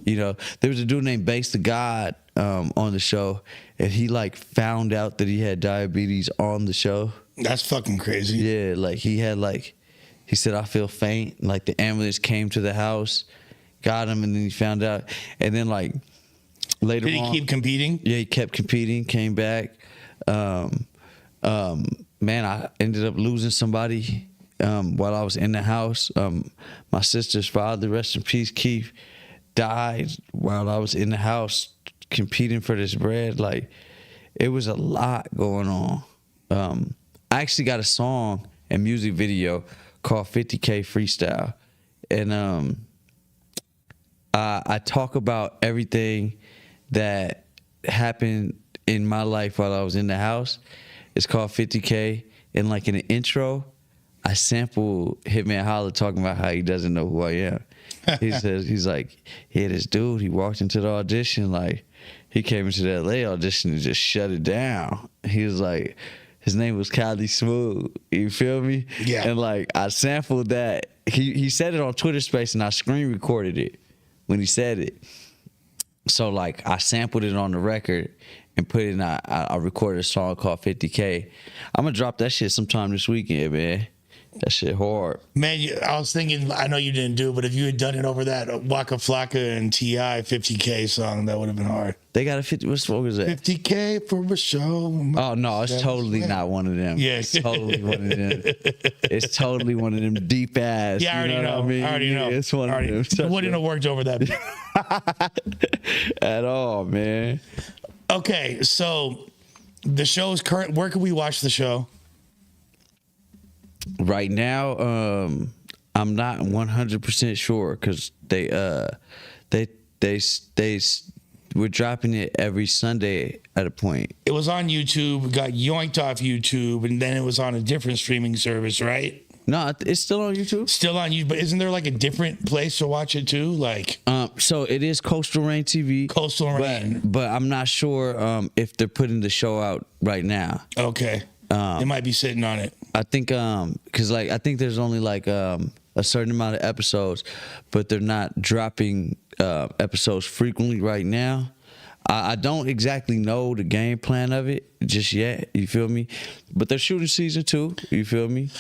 you know. There was a dude named Base the God on the show, and he like found out that he had diabetes on the show. That's fucking crazy. Yeah, like he said, I feel faint. Like the ambulance came to the house, got him, and then he found out. And then like later on, did he keep competing? Yeah, he kept competing, came back. Man, I ended up losing somebody while I was in the house. My sister's father, rest in peace, Keith, died while I was in the house competing for this bread. Like, it was a lot going on. I actually got a song and music video called 50K Freestyle, and I talk about everything that happened in my life while I was in the house. It's called 50K, and like in the intro, I sample Hitman Holla talking about how he doesn't know who I am. He says, he's like, yeah, this dude, he walked into the audition, like, he came into the LA audition and just shut it down. He was like, his name was Cali Smoov. You feel me? Yeah. And like, I sampled that. He said it on Twitter Space, and I screen recorded it when he said it. So like, I sampled it on the record and put it in, I recorded a song called 50K. I'm gonna drop that shit sometime this weekend, man. That shit hard. Man, I was thinking, I know you didn't do it, but if you had done it over that Waka Flocka and T.I. 50K song, that would have been hard. They got a 50, what song is that? 50K for a show. Oh, no, it's totally not one of them. Yeah. It's totally one of them. It's totally one of them deep ass. Yeah, I already know. What I mean? I already know. It's one of them. It wouldn't have worked over that. At all, man. Okay, so the show is current. Where can we watch the show? Right now, I'm not 100% sure, because we're dropping it every Sunday at a point. It was on YouTube, got yoinked off YouTube, and then it was on a different streaming service, right? No, it's still on YouTube. Still on YouTube, but isn't there like a different place to watch it too? Like, so it is Coastal Rain TV. Coastal Rain, but I'm not sure if they're putting the show out right now. Okay, they might be sitting on it. I think because like I think there's only like a certain amount of episodes, but they're not dropping episodes frequently right now. I don't exactly know the game plan of it just yet, you feel me? But they're shooting season 2, you feel me?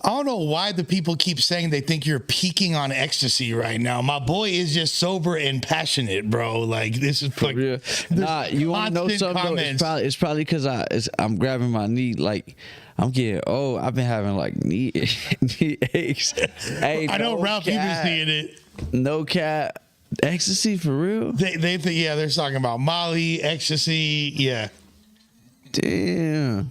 I don't know why the people keep saying they think you're peaking on ecstasy right now. My boy is just sober and passionate, bro. Like, this is like, yeah. Nah, you want to know something? Though? It's probably because I'm grabbing my knee. Like, I'm getting old. I've been having like knee aches. Hey, I know Ralph, you've been seeing it. No cap. Ecstasy for real? They think, yeah, they're talking about Molly, ecstasy, yeah. Damn.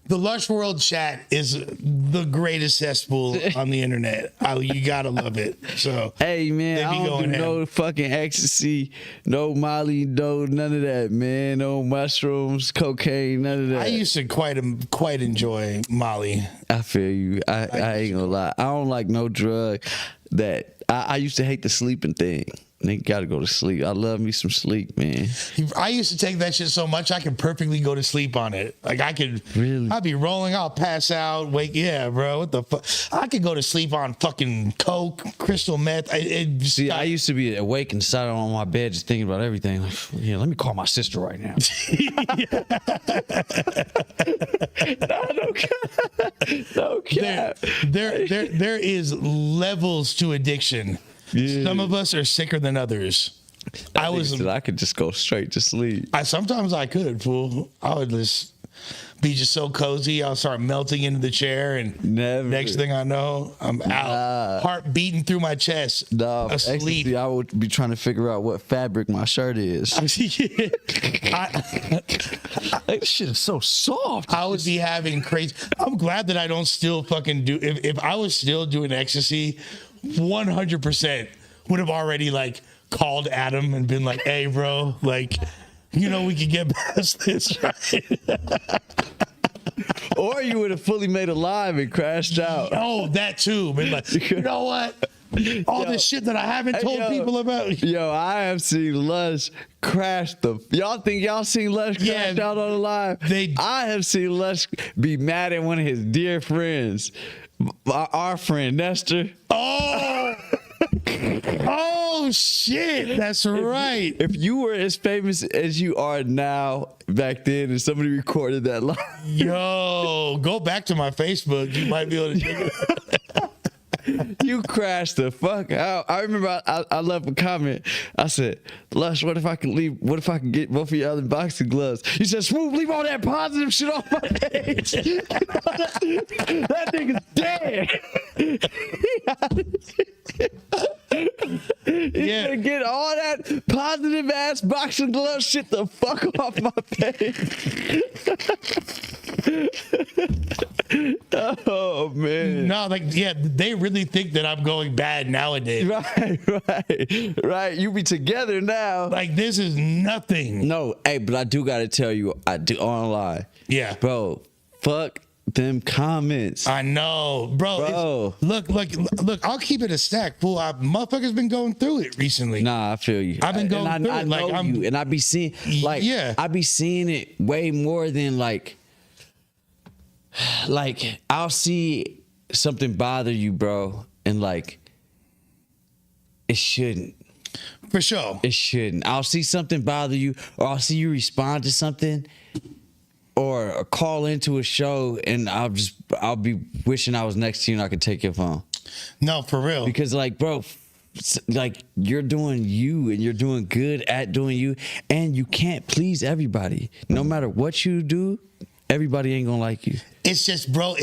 The Lush World chat is the greatest cesspool on the internet. You gotta love it. So hey man, I don't do no fucking ecstasy, no Molly, no none of that, man. No mushrooms, cocaine, none of that. I used to quite enjoy Molly. I feel you. I ain't gonna lie. I don't like no drug that I used to hate the sleeping thing. Nigga gotta go to sleep. I love me some sleep, man. I used to take that shit so much I could perfectly go to sleep on it. Like I could, really? I'd be rolling, I'll pass out, wake. Yeah, bro. What the fuck? I could go to sleep on fucking coke, crystal meth. See, I used to be awake and sat on my bed just thinking about everything. Like, yeah, let me call my sister right now. No cap. There is levels to addiction. Yeah. Some of us are sicker than others. I could just go straight to sleep. Sometimes I could, fool. I would just be just so cozy. I'll start melting into the chair, and next thing I know, I'm out, heart beating through my chest, asleep. I would be trying to figure out what fabric my shirt is. That shit is so soft. I would be having crazy. I'm glad that I don't still fucking do. If I was still doing ecstasy, 100% would have already like called Adam and been like, "Hey, bro, like, you know, we could get past this, right?" Or you would have fully made a live and crashed out. Oh, that too. Been like, you know what? All this shit that I haven't told people about. Yo, I have seen Lush crash y'all think y'all seen Lush crash out on the live? I have seen Lush be mad at one of his dear friends. Our friend Nestor. Oh, oh shit! That's right. If you were as famous as you are now back then, and somebody recorded that live, yo, go back to my Facebook. You might be able to check it out. You crashed the fuck out. I remember I left a comment. I said, "Lush, what if I can leave? What if I can get both of your other boxing gloves?" You said, "Smoov, leave all that positive shit off my page." That nigga's dead. Yeah, get all that positive ass boxing glove shit the fuck off my page. Oh man. No, like, yeah, they really think that I'm going bad nowadays. Right. You be together now. Like, this is nothing. No, hey, but I do gotta tell you, I do online. Yeah. Bro, fuck them comments. I know, bro. Look, I'll keep it a stack, fool. Motherfuckers been going through it recently. Nah, I feel you. I've been going through it. Like, and I be seeing, like, I be seeing it way more than like I'll see something bother you, bro, and like it shouldn't. For sure. It shouldn't. I'll see something bother you, or I'll see you respond to something, or call into a show, and I'll be wishing I was next to you and I could take your phone. No, for real. Because like, bro, like you're doing you, and you're doing good at doing you, and you can't please everybody. No matter what you do, everybody ain't gonna like you. It's just, bro,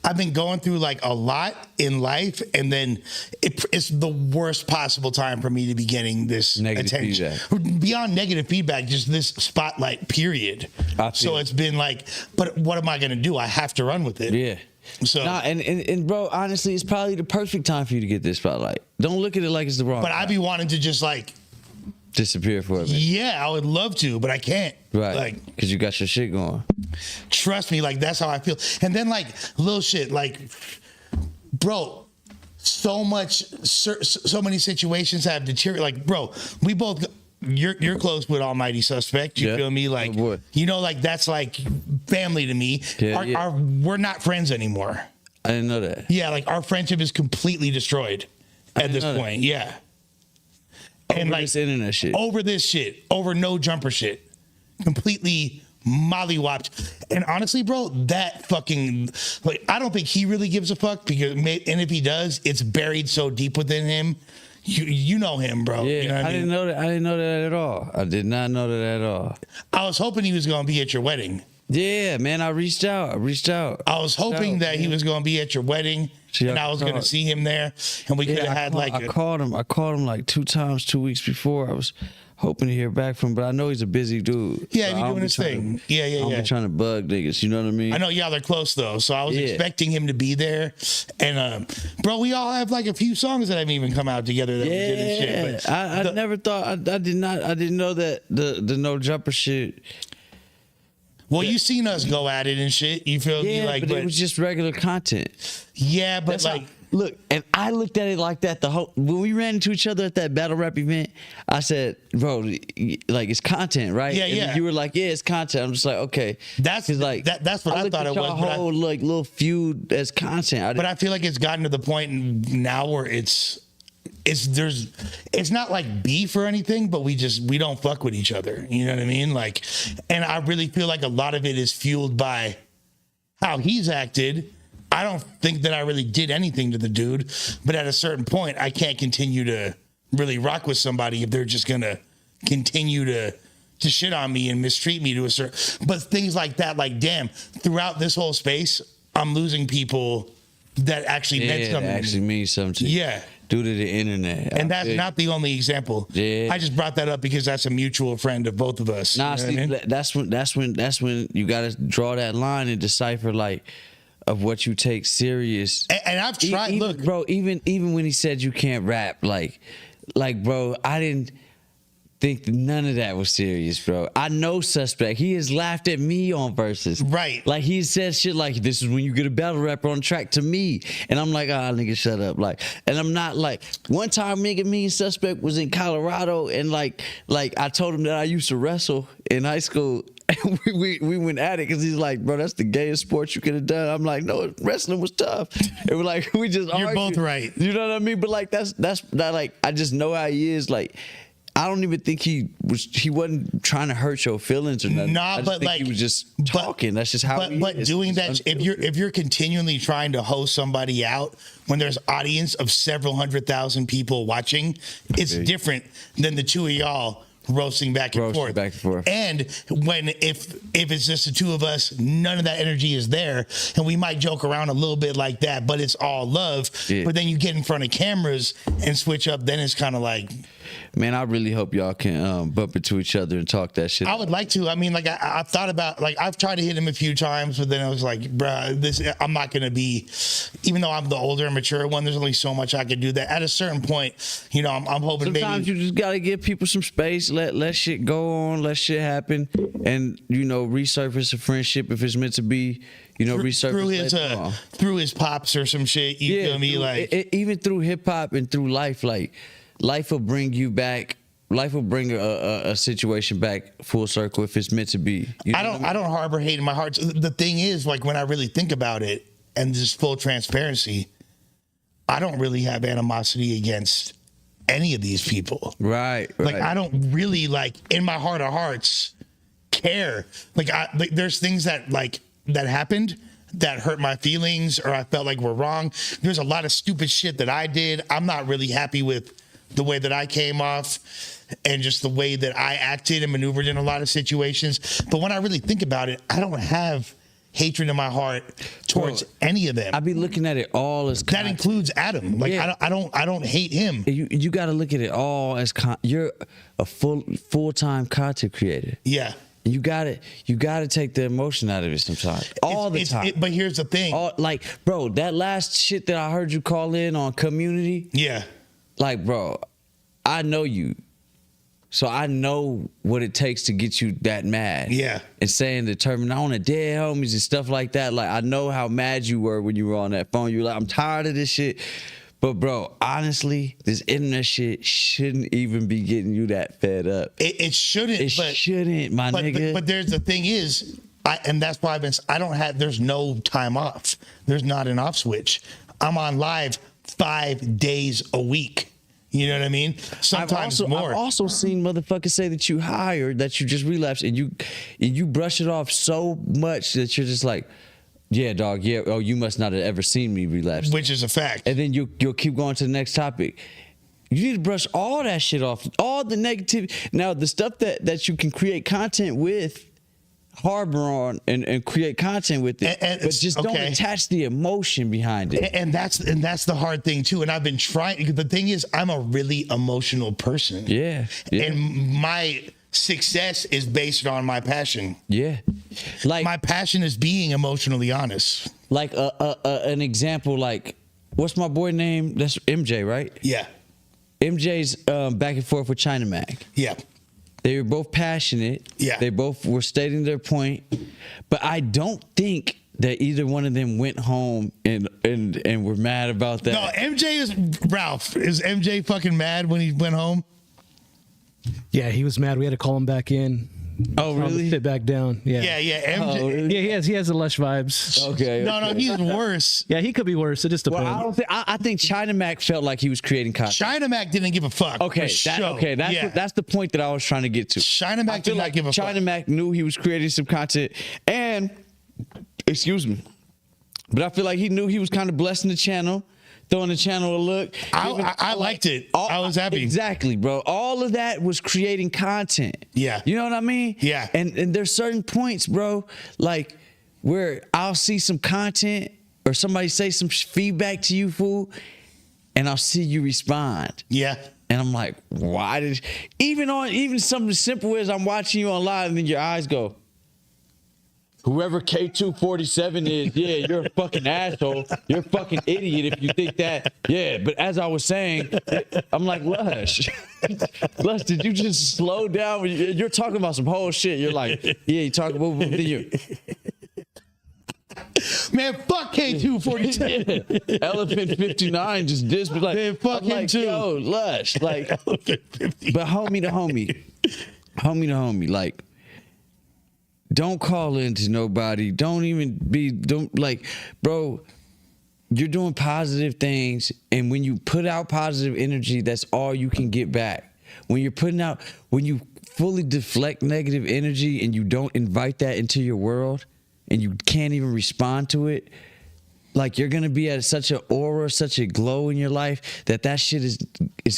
I've been going through like a lot in life, and then it's the worst possible time for me to be getting this negative attention. Feedback. Beyond negative feedback, just this spotlight, period. So it's been like, but what am I going to do? I have to run with it. Yeah. So and bro, honestly, it's probably the perfect time for you to get this spotlight. Don't look at it like it's the wrong But time. I be wanting to just like disappear for a minute. Yeah, I would love to, but I can't. Right. Like, because you got your shit going. Trust me, like, that's how I feel. And then, like, little shit, like, bro, so many situations have deteriorated. Like, bro, we both, you're close with Almighty Suspect. You feel me? Like, you know, like, that's like family to me. We're not friends anymore. I didn't know that. Yeah, like, our friendship is completely destroyed at this point. Yeah. Over this internet shit. Over this shit. Over no jumper shit. Completely mollywopped. And honestly, bro, that fucking, like, I don't think he really gives a fuck, because, and if he does, it's buried so deep within him. You know him, bro. Yeah, you know what I mean? didn't know that. I didn't know that at all. I did not know that at all. I was hoping he was gonna be at your wedding. Yeah, man, I reached out. I was hoping that he was going to be at your wedding, and I was going to see him there, and we could have had I called him like 2 times 2 weeks before. I was hoping to hear back from him, but I know he's a busy dude. Yeah, he's doing his thing. I'm be trying to bug niggas, you know what I mean? I know y'all are close though, so I was expecting him to be there. And bro, we all have like a few songs that haven't even come out together that we did and shit. But I never thought I didn't know that the No Jumper shit. Well, you seen us go at it and shit. You feel me? Like, but it was just regular content. Yeah, but like, look, and I looked at it like that. When we ran into each other at that battle rap event, I said, "Bro, like it's content, right?" Yeah, and you were like, "Yeah, it's content." I'm just like, "Okay." That's like that's what I thought it was. Whole like little feud as content. But I feel like it's gotten to the point now where it's not like beef or anything, but we don't fuck with each other. You know what I mean? Like, and I really feel like a lot of it is fueled by how he's acted. I don't think that I really did anything to the dude, but at a certain point, I can't continue to really rock with somebody if they're just gonna continue to shit on me and mistreat me to a certain. But things like that, like damn, throughout this whole space, I'm losing people that actually meant something. That actually means something to you. Yeah. Due to the internet. And that's not the only example. Yeah. I just brought that up because that's a mutual friend of both of us. Nah, you know that's when you gotta draw that line and decipher like of what you take serious. And I've tried. Look, bro, even when he said you can't rap, like bro, I didn't think none of that was serious, bro. I know Suspect. He has laughed at me on verses. Right. Like he said shit like, this is when you get a battle rapper on track to me. And I'm like, nigga, shut up. Like, and I'm not like, one time nigga, me and Suspect was in Colorado and like I told him that I used to wrestle in high school. And we went at it because he's like, bro, that's the gayest sport you could have done. I'm like, no, wrestling was tough. And we're like, we just You're argued. both right. You know what I mean? But like that's like, I just know how he is. Like, I don't even think he wasn't trying to hurt your feelings or nothing. Nah, I just but think like he was just talking. That's just how he But is. doing that, if you're continually trying to host somebody out when there's audience of several 100,000 people watching, it's different than the two of y'all roasting back and forth. And if it's just the two of us, none of that energy is there, and we might joke around a little bit like that, but it's all love. Yeah. But then you get in front of cameras and switch up, then it's kind of like, man, I really hope y'all can bump into each other and talk that shit. I would like to. I mean, like I've thought about, like I've tried to hit him a few times, but then I was like, bruh, I'm not gonna be. Even though I'm the older and mature one, there's only so much I can do. That at a certain point, you know, I'm hoping sometimes maybe you just gotta give people some space, let shit go on, let shit happen, and you know, resurface a friendship if it's meant to be. You know, resurface through his pops or some shit. You feel me? Like even through hip hop and through life, like. Life will bring you back. Life will bring a situation back full circle if it's meant to be. You know I don't harbor hate in my heart. The thing is, like when I really think about it, and just full transparency, I don't really have animosity against any of these people. Right. Like I don't really like in my heart of hearts care. Like there's things that happened that hurt my feelings or I felt like were wrong. There's a lot of stupid shit that I did. I'm not really happy with the way that I came off and just the way that I acted and maneuvered in a lot of situations. But when I really think about it, I don't have hatred in my heart towards any of them. I be looking at it all as that includes Adam. Like I don't hate him. You got to look at it all as you're a full-time content creator. Yeah. You gotta take the emotion out of it sometimes. All the time. But here's the thing. Like, bro, that last shit that I heard you call in on Community. Yeah. Like, bro, I know you. So I know what it takes to get you that mad. Yeah. And saying the term on the dead homies and stuff like that. Like, I know how mad you were when you were on that phone. You were like, I'm tired of this shit. But, bro, honestly, this internet shit shouldn't even be getting you that fed up. It shouldn't. It shouldn't, my nigga. But there's the thing is, and that's why there's no time off. There's not an off switch. I'm on live 5 days a week. You know what I mean? Sometimes more. I've also seen motherfuckers say that you high or that you just relapsed and you brush it off so much that you're just like, yeah, dog, yeah, oh, you must not have ever seen me relapse. Which is a fact. And then you'll keep going to the next topic. You need to brush all that shit off, all the negativity. Now, the stuff that you can create content with, harbor on and create content with it, but just don't attach the emotion behind it. And that's the hard thing too. And I've been trying. The thing is, I'm a really emotional person. Yeah. And my success is based on my passion. Yeah. Like my passion is being emotionally honest. Like an example, like what's my boy name? That's MJ, right? Yeah. MJ's back and forth with China Mac. Yeah. They were both passionate. Yeah. They both were stating their point. But I don't think that either one of them went home and were mad about that. No, MJ is Ralph. Is MJ fucking mad when he went home? Yeah, he was mad. We had to call him back in. Oh, really? Sit back down. Yeah. Yeah. MJ. Oh, really? Yeah, he has the Lush vibes. Okay. No, he's worse. Yeah, he could be worse. It just depends. Well, I think China Mac felt like he was creating content. China Mac didn't give a fuck. Okay, that's the point that I was trying to get to. China Mac did not give a fuck. China Mac knew he was creating some content, and but I feel like he knew he was kind of blessing the channel, throwing the channel a look. I liked it. I was happy. Exactly, bro. All of that was creating content. Yeah. You know what I mean? Yeah. And there's certain points, bro, like where I'll see some content or somebody say some feedback to you, fool, and I'll see you respond. Yeah. And I'm like, why did even something simple as I'm watching you on live and then your eyes go, whoever K247 is, yeah, you're a fucking asshole. You're a fucking idiot if you think that. Yeah, but as I was saying, I'm like, Lush, did you just slow down? You're talking about some whole shit. You're like, yeah, you talking about you. Man, fuck K247. Yeah. Elephant 59 just dissed me. Like, man, fuck him too. Yo, Lush, like, but homie to homie, like, don't call into nobody. Don't like, bro, you're doing positive things. And when you put out positive energy, that's all you can get back. When you fully deflect negative energy and you don't invite that into your world and you can't even respond to it, like you're going to be at such an aura, such a glow in your life that shit is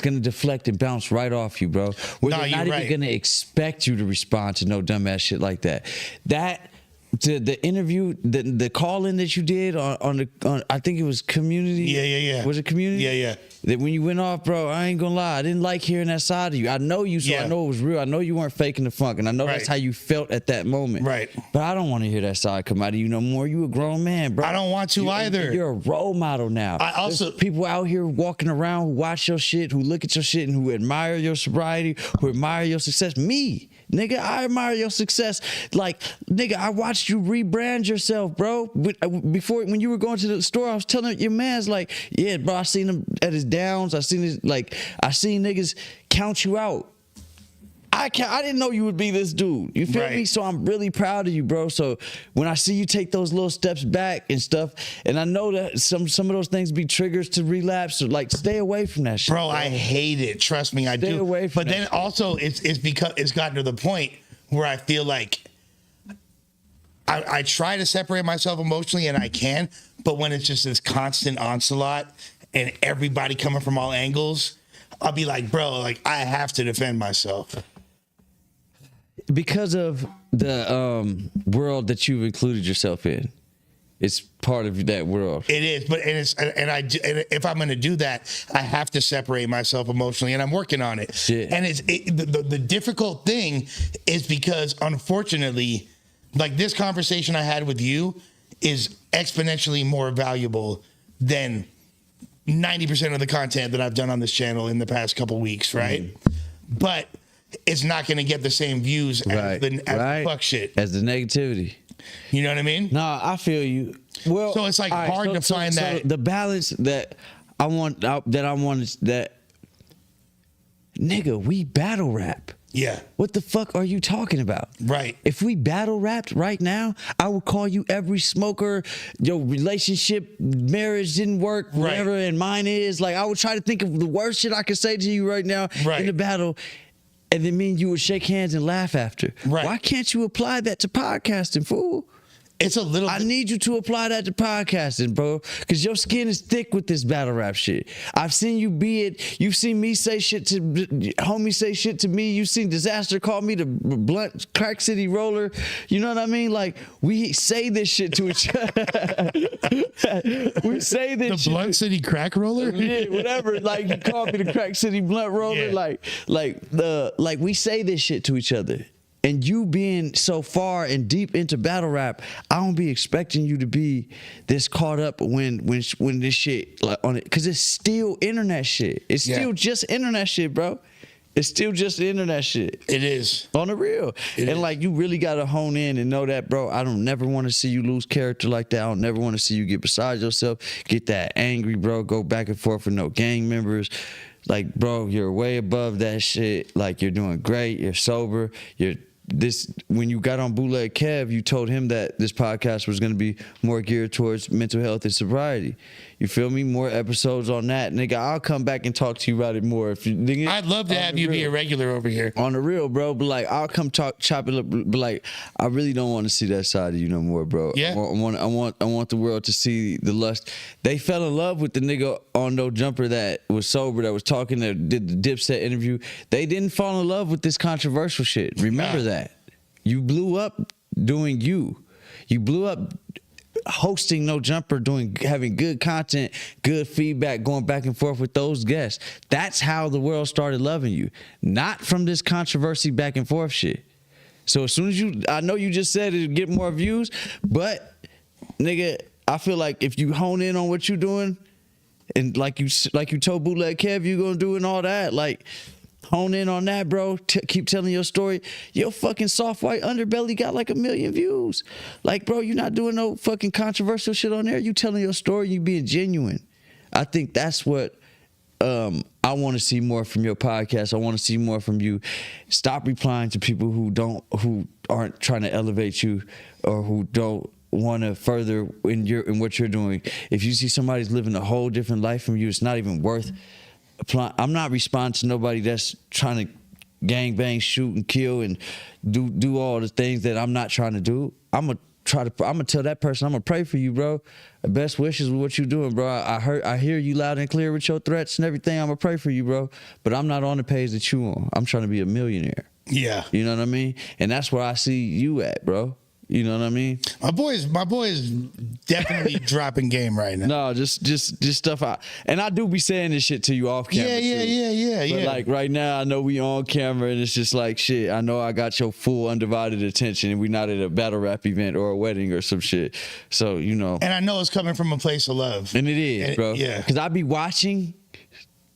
going to deflect and bounce right off you, bro. They're not even going to expect you to respond to no dumbass shit like that. The interview, the call in that you did on I think it was Community. Yeah. Was it Community? Yeah. That when you went off, bro, I ain't gonna lie, I didn't like hearing that side of you. I know you, so I know it was real. I know you weren't faking the funk, and I know that's how you felt at that moment. Right. But I don't want to hear that side come out of you no more. You a grown man, bro. I don't want to either. You're a role model now. There's people out here walking around who watch your shit, who look at your shit, and who admire your sobriety, who admire your success. Me. Nigga, I admire your success. Like, nigga, I watched you rebrand yourself, bro. Before, when you were going to the store, I was telling your man's like, yeah, bro, I seen him at his downs. I seen niggas count you out. I didn't know you would be this dude. You feel me? So I'm really proud of you, bro. So when I see you take those little steps back and stuff, and I know that some of those things be triggers to relapse, so like stay away from that shit. Bro, I hate it. Trust me, I do. Stay away from But then also it's because it's gotten to the point where I feel like I try to separate myself emotionally and I can, but when it's just this constant onslaught and everybody coming from all angles, I'll be like, bro, like I have to defend myself. Because of the world that you've included yourself in, it's part of that world. It is, but if I'm going to do that, I have to separate myself emotionally, and I'm working on it. Shit. And the difficult thing is because, unfortunately, like this conversation I had with you is exponentially more valuable than 90% of the content that I've done on this channel in the past couple weeks, right? But it's not going to get the same views as the fuck shit. As the negativity. You know what I mean? No, I feel you. Well, so it's like hard to find that. The balance that I want, that nigga, we battle rap. Yeah. What the fuck are you talking about? Right. If we battle rapped right now, I would call you every smoker, your relationship, marriage didn't work, whatever, and mine is. Like, I would try to think of the worst shit I could say to you right now in the battle. And then me and you would shake hands and laugh after. Right. Why can't you apply that to podcasting, fool? It's a little I bit. need you to apply that to podcasting, bro, because your skin is thick with this battle rap shit. I've seen you be it. You've seen me say shit to homie, say shit to me. You've seen Disaster call me the blunt crack city roller. You know what I mean? Like, we say this shit to each other. We say this The shit. Blunt City crack roller? Yeah, whatever. Like, you call me the crack city blunt roller. Yeah. Like we say this shit to each other. And you being so far and deep into battle rap, I don't be expecting you to be this caught up when this shit like on it, because it's still internet shit. It's still just internet shit, bro. It's still just the internet shit. It is. On the real. It is. Like, you really got to hone in and know that, bro. I don't never want to see you lose character like that. I don't never want to see you get beside yourself, get that angry, bro, go back and forth with no gang members. Like, bro, you're way above that shit. Like, you're doing great. You're sober. When you got on Bootleg Kev, you told him that this podcast was going to be more geared towards mental health and sobriety. You feel me? More episodes on that. Nigga, I'll come back and talk to you about it more. If you, nigga, I'd love to have you be a regular over here. on the real, bro. But like, I'll come chop it up. But like, I really don't want to see that side of you no more, bro. Yeah. I want the world to see the lust. They fell in love with the nigga on No Jumper that was sober, that was talking, that did the Dipset interview. They didn't fall in love with this controversial shit. Remember that. You blew up doing you. You blew up hosting No Jumper, having good content, good feedback, going back and forth with those guests. That's how the world started loving you, not from this controversy back and forth shit. So as soon as I know you just said it'd get more views, but nigga, I feel like if you hone in on what you're doing, and like you told Bootleg Kev you gonna do and all that, like, hone in on that, bro. Keep telling your story. Your fucking soft white underbelly got like 1 million views. Like, bro, you're not doing no fucking controversial shit on there. You telling your story, you being genuine. I think that's what I want to see more from your podcast. I want to see more from you. Stop replying to people who aren't trying to elevate you, or who don't want to further in what you're doing. If you see somebody's living a whole different life from you, it's not even worth applying. I'm not responding to nobody that's trying to gang bang, shoot and kill and do all the things that I'm not trying to do. I'm gonna tell that person, I'm gonna pray for you, bro. Best wishes with what you're doing, bro. I hear you loud and clear with your threats and everything. I'm gonna pray for you, bro. But I'm not on the page that you on. I'm trying to be a millionaire. Yeah. You know what I mean? And that's where I see you at, bro. You know what I mean? My boy is definitely dropping game right now. No, just stuff and I do be saying this shit to you off camera. Yeah. But like right now, I know we on camera and it's just like, shit, I know I got your full undivided attention and we not at a battle rap event or a wedding or some shit. So, you know. And I know it's coming from a place of love. And it is, bro. Yeah. Because I be watching,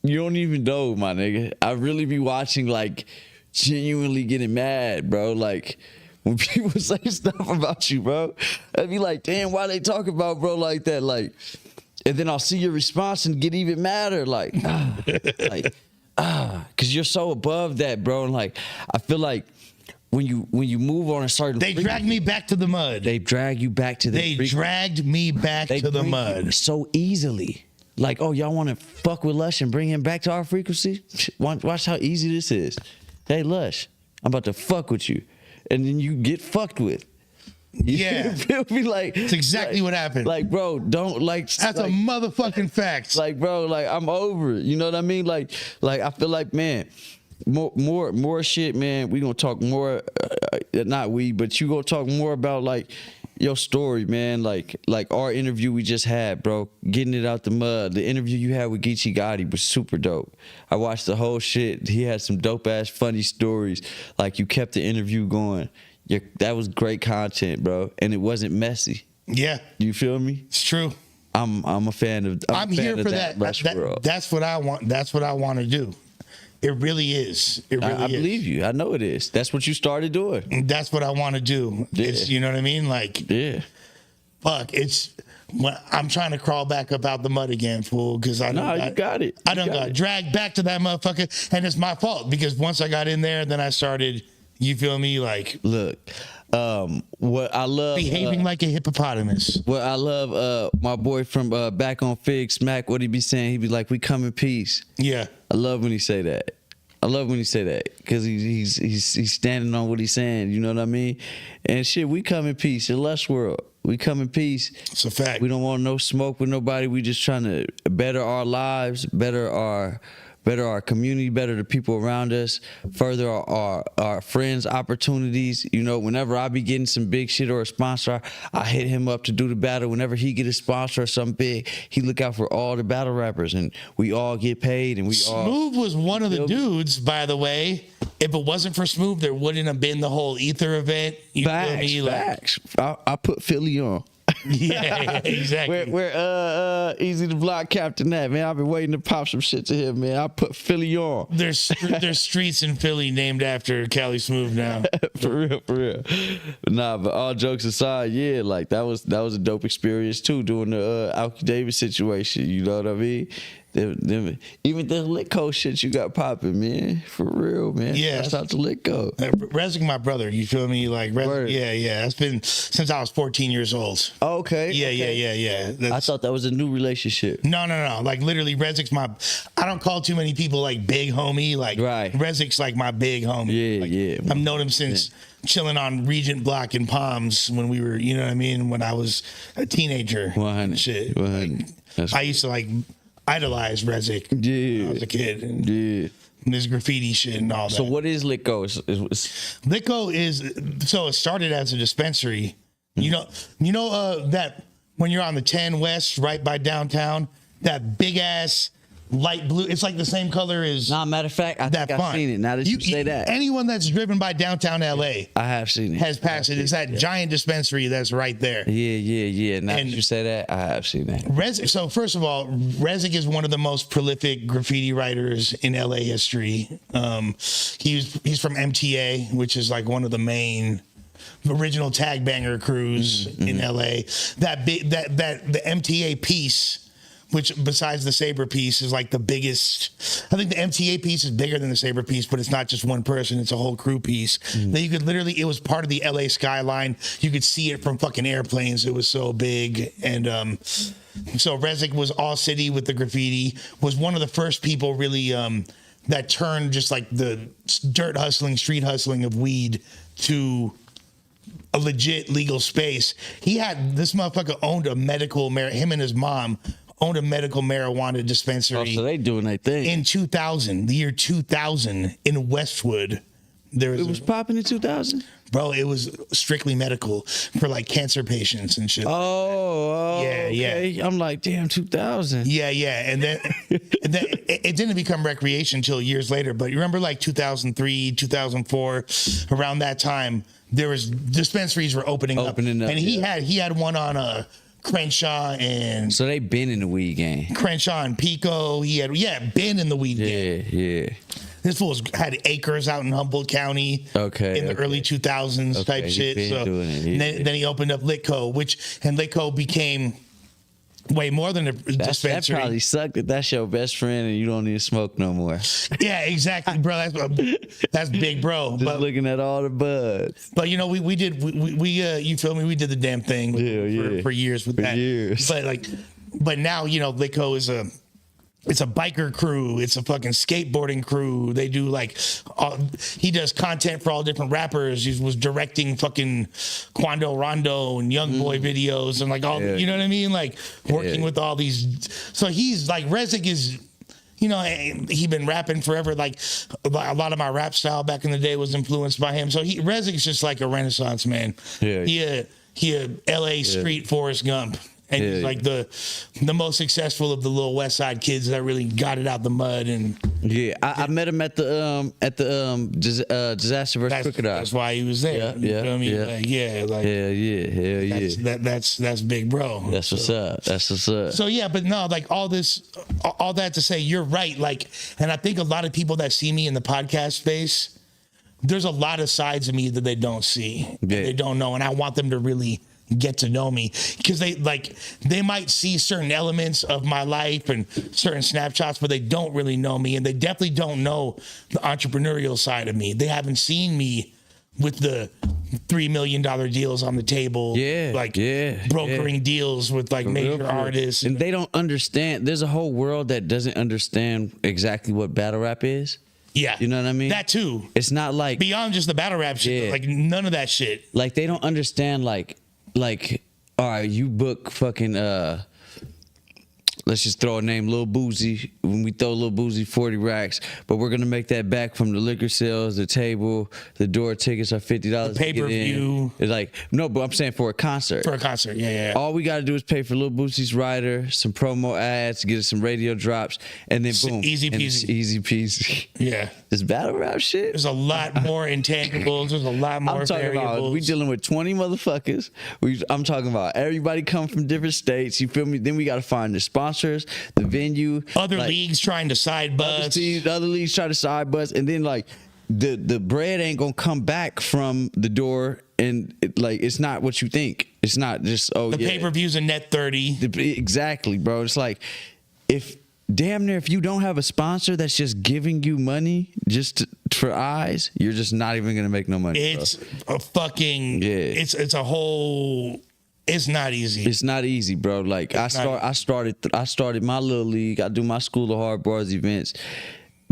you don't even know, my nigga. I really be watching, like, genuinely getting mad, bro. Like, when people say stuff about you, bro, I'd be like, damn, why they talk about bro like that? Like, and then I'll see your response and get even madder, like, because you're so above that, bro. And like, I feel like when you move on a certain, they dragged me back to the mud. They drag you back to the. They dragged me back to the mud so easily. Like, oh, y'all want to fuck with Lush and bring him back to our frequency? Watch how easy this is. Hey, Lush, I'm about to fuck with you. And then you get fucked with. Yeah. Feel me? Like, it's exactly what happened. Like, bro, don't like. That's a motherfucking fact. Like, bro, like, I'm over it. You know what I mean? Like I feel like, man, more shit, man. We gonna talk more. Not we, but you gonna talk more about like your story, man. Like our interview we just had, bro. Getting it out the mud. The interview you had with Geechee Gotti was super dope. I watched the whole shit. He had some dope ass funny stories. Like, you kept the interview going. That was great content, bro. And it wasn't messy. Yeah. You feel me? It's true. I'm a fan of. I'm here for that. That's what I want. That's what I want to do. It really is. It really is. I believe you. I know it is. That's what you started doing. That's what I want to do. Yeah. You know what I mean? Like, yeah. Fuck. I'm trying to crawl back up out the mud again, fool. Because you got it. I done got dragged back to that motherfucker, and it's my fault because once I got in there, then I started. You feel me? Like, look. What I love, behaving like a hippopotamus. What I love, my boy from back on Fig Smack, what he be saying? He be like, "We come in peace." Yeah, I love when he say that. I love when he say that because he's standing on what he's saying. You know what I mean? And shit, we come in peace in Lush World. We come in peace. It's a fact. We don't want no smoke with nobody. We just trying to better our lives, better our community, better the people around us, further our friends' opportunities. You know, whenever I be getting some big shit or a sponsor, I hit him up to do the battle. Whenever he get a sponsor or something big, he look out for all the battle rappers, and we all get paid. And we all. Smoov was one of the dudes, by the way. If it wasn't for Smoov, there wouldn't have been the whole Ether event. You feel me? Facts. I put Philly on. Yeah, exactly. Where Easy to Block Captain at, man. I've been waiting to pop some shit to him, man. I put Philly on. There's streets in Philly named after Cali Smoov now. For real. Nah, but all jokes aside, yeah, like that was a dope experience too, doing the Alki Davis situation. You know what I mean? Even the Litco shit you got popping, man. For real, man. Yeah. Shout out to Litco. Rezik, my brother, you feel me? Like, yeah. That's been since I was 14 years old. Okay. Yeah. I thought that was a new relationship. No. Like, literally, Rezik's I don't call too many people, like, big homie. Like, right. Rezik's, like, my big homie. Yeah. I've known him since chilling on Regent Block in Palms when we were, you know what I mean? When I was a teenager. 100. Shit. 100. Like, I used to, like, idolize Rezik when I was a kid. And this graffiti shit and all that. So what is Litco? Litco it started as a dispensary. You know that when you're on the 10 West, right by downtown, that big ass light blue, it's like the same color as Nah, matter of fact, I think I've seen it. Now that you say that. Anyone that's driven by downtown LA I have seen it. has passed it. It's that giant dispensary that's right there. Yeah. Now that you say that, I have seen that. So first of all, Rezik is one of the most prolific graffiti writers in LA history. He's from MTA, which is like one of the main original tag banger crews in LA. The MTA piece, which besides the Saber piece is like the biggest. I think the MTA piece is bigger than the Saber piece, but it's not just one person, it's a whole crew piece. That you could literally, it was part of the LA skyline. You could see it from fucking airplanes. It was so big. And so Rezik was all city with the graffiti, was one of the first people really that turned just like the dirt hustling, street hustling of weed to a legit legal space. This motherfucker owned a medical, him and his mom owned a medical marijuana dispensary. Oh, so they doing their thing. In 2000, the year 2000, in Westwood. It was popping in 2000? Bro, it was strictly medical for like cancer patients and shit. Oh, yeah, okay. Yeah. I'm like, damn, 2000. Yeah. And then it didn't become recreation until years later. But you remember like 2003, 2004, around that time, there was dispensaries were opening up. And he had one on Crenshaw and so they been in the weed game. Crenshaw and Pico. He had been in the weed game. Yeah. This fool had acres out in Humboldt County. In the early 2000s type shit. So then he opened up Litco, and Litco became way more than a dispensary. That probably sucked that that's your best friend and you don't need to smoke no more. Yeah, exactly, bro. That's big, bro. Just looking at all the buds. But you know, we did you feel me? We did the damn thing for years with that. Years. But now, you know, Litco is it's a biker crew. It's a fucking skateboarding crew. They do he does content for all different rappers. He was directing fucking Quando Rondo and Young Boy videos and like all, you know what I mean? Like working with all these. So he's like, Rezik is, you know, he been rapping forever. Like a lot of my rap style back in the day was influenced by him. So Rezik's just like a Renaissance man. He a LA street Forrest Gump. And he's like the most successful of the little West Side kids that really got it out the mud. And I met him at the Disaster vs. Crooked Eye. That's why he was there. You know what I mean? That's big, bro. That's what's up. So yeah, but no, like all that to say, you're right. Like, and I think a lot of people that see me in the podcast space, there's a lot of sides of me that they don't see, they don't know, and I want them to really get to know me, because they might see certain elements of my life and certain snapshots, but they don't really know me, and they definitely don't know the entrepreneurial side of me. They haven't seen me with the $3 million deals on the table, brokering deals with like major artists, and they don't understand. There's a whole world that doesn't understand exactly what battle rap is. Yeah, you know what I mean. That too. It's not like beyond just the battle rap shit. Like none of that shit. Like they don't understand like all right, you book fucking let's just throw a name, Lil Boozy. When we throw Lil Boozy 40 racks, but we're gonna make that back from the liquor sales, the table, the door tickets are $50. The pay-per-view. It's like, no, but I'm saying for a concert. For a concert, yeah. All we gotta do is pay for Lil Boosie's rider, some promo ads, get us some radio drops, and then boom. Easy and peasy. it's easy peasy. Yeah. This battle rap shit. There's a lot more intangibles. There's a lot more I'm talking variables. about we dealing with 20 motherfuckers. I'm talking about everybody come from different states. You feel me? Then we got to find the sponsors, the venue, other leagues trying to side buzz. Other leagues try to side buzz, and then like the bread ain't gonna come back from the door, and it's not what you think. It's not just the pay-per-view's a net 30. Exactly, bro. It's like if you don't have a sponsor that's just giving you money for eyes, you're just not even gonna make no money. It's a fucking It's a whole. It's not easy. It's not easy, bro. Like I started my little league. I do my School of Hard Bars events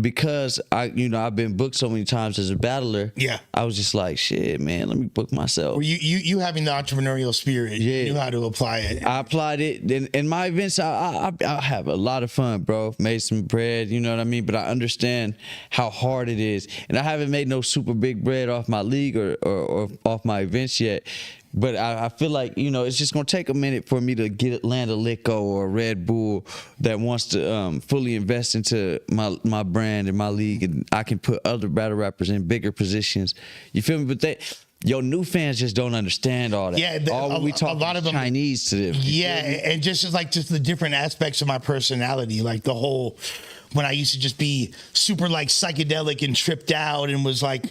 because I've been booked so many times as a battler. Yeah, I was just like, shit, man, let me book myself. Well, you having the entrepreneurial spirit, you knew how to apply it. I applied it in my events. I have a lot of fun, bro. Made some bread, you know what I mean. But I understand how hard it is, and I haven't made no super big bread off my league or off my events yet. But I feel like, it's just going to take a minute for me to land a Lico or a Red Bull that wants to fully invest into my brand and my league, and I can put other battle rappers in bigger positions. You feel me? But your new fans just don't understand all that. Yeah, we talk a lot of them Chinese to them. Yeah, and just the different aspects of my personality, like the whole. When I used to just be super like psychedelic and tripped out and was like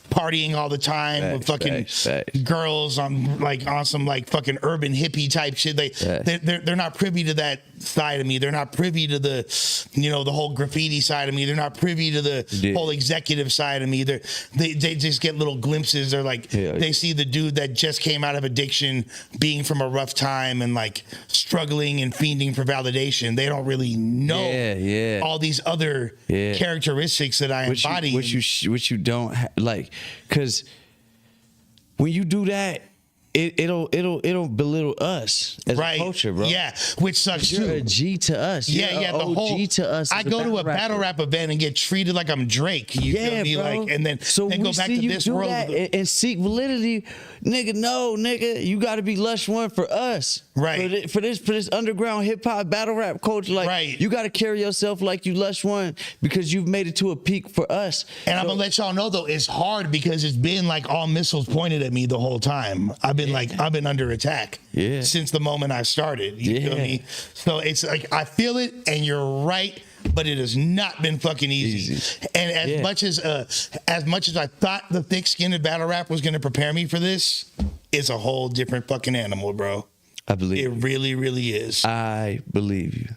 partying all the time with fucking girls on some like fucking urban hippie type shit. They're not privy to that side of me. They're not privy to the the whole graffiti side of me. They're not privy to the whole executive side of me. They just get little glimpses. They're like they see the dude that just came out of addiction, being from a rough time and like struggling and fiending for validation. They don't really know all these other characteristics that I embody. Which you don't like, because when you do that, it'll belittle us as a culture, bro. Yeah, which sucks too. You're a G to us. Yeah, the whole G to us. I go to a battle rap event and get treated like I'm Drake. You feel me? Bro. Like, and then go back to this world and seek validity, nigga. No, nigga, you got to be Lush One for us, right? For this underground hip hop battle rap culture, like you got to carry yourself like you Lush One because you've made it to a peak for us. And I'm gonna let y'all know though, it's hard because it's been like all missiles pointed at me the whole time. I've been under attack since the moment I started. You feel me? So it's like I feel it, and you're right, but it has not been fucking easy. And as much as I thought the thick-skinned battle rap was gonna prepare me for this, it's a whole different fucking animal, bro. I believe it really, really is. I believe you.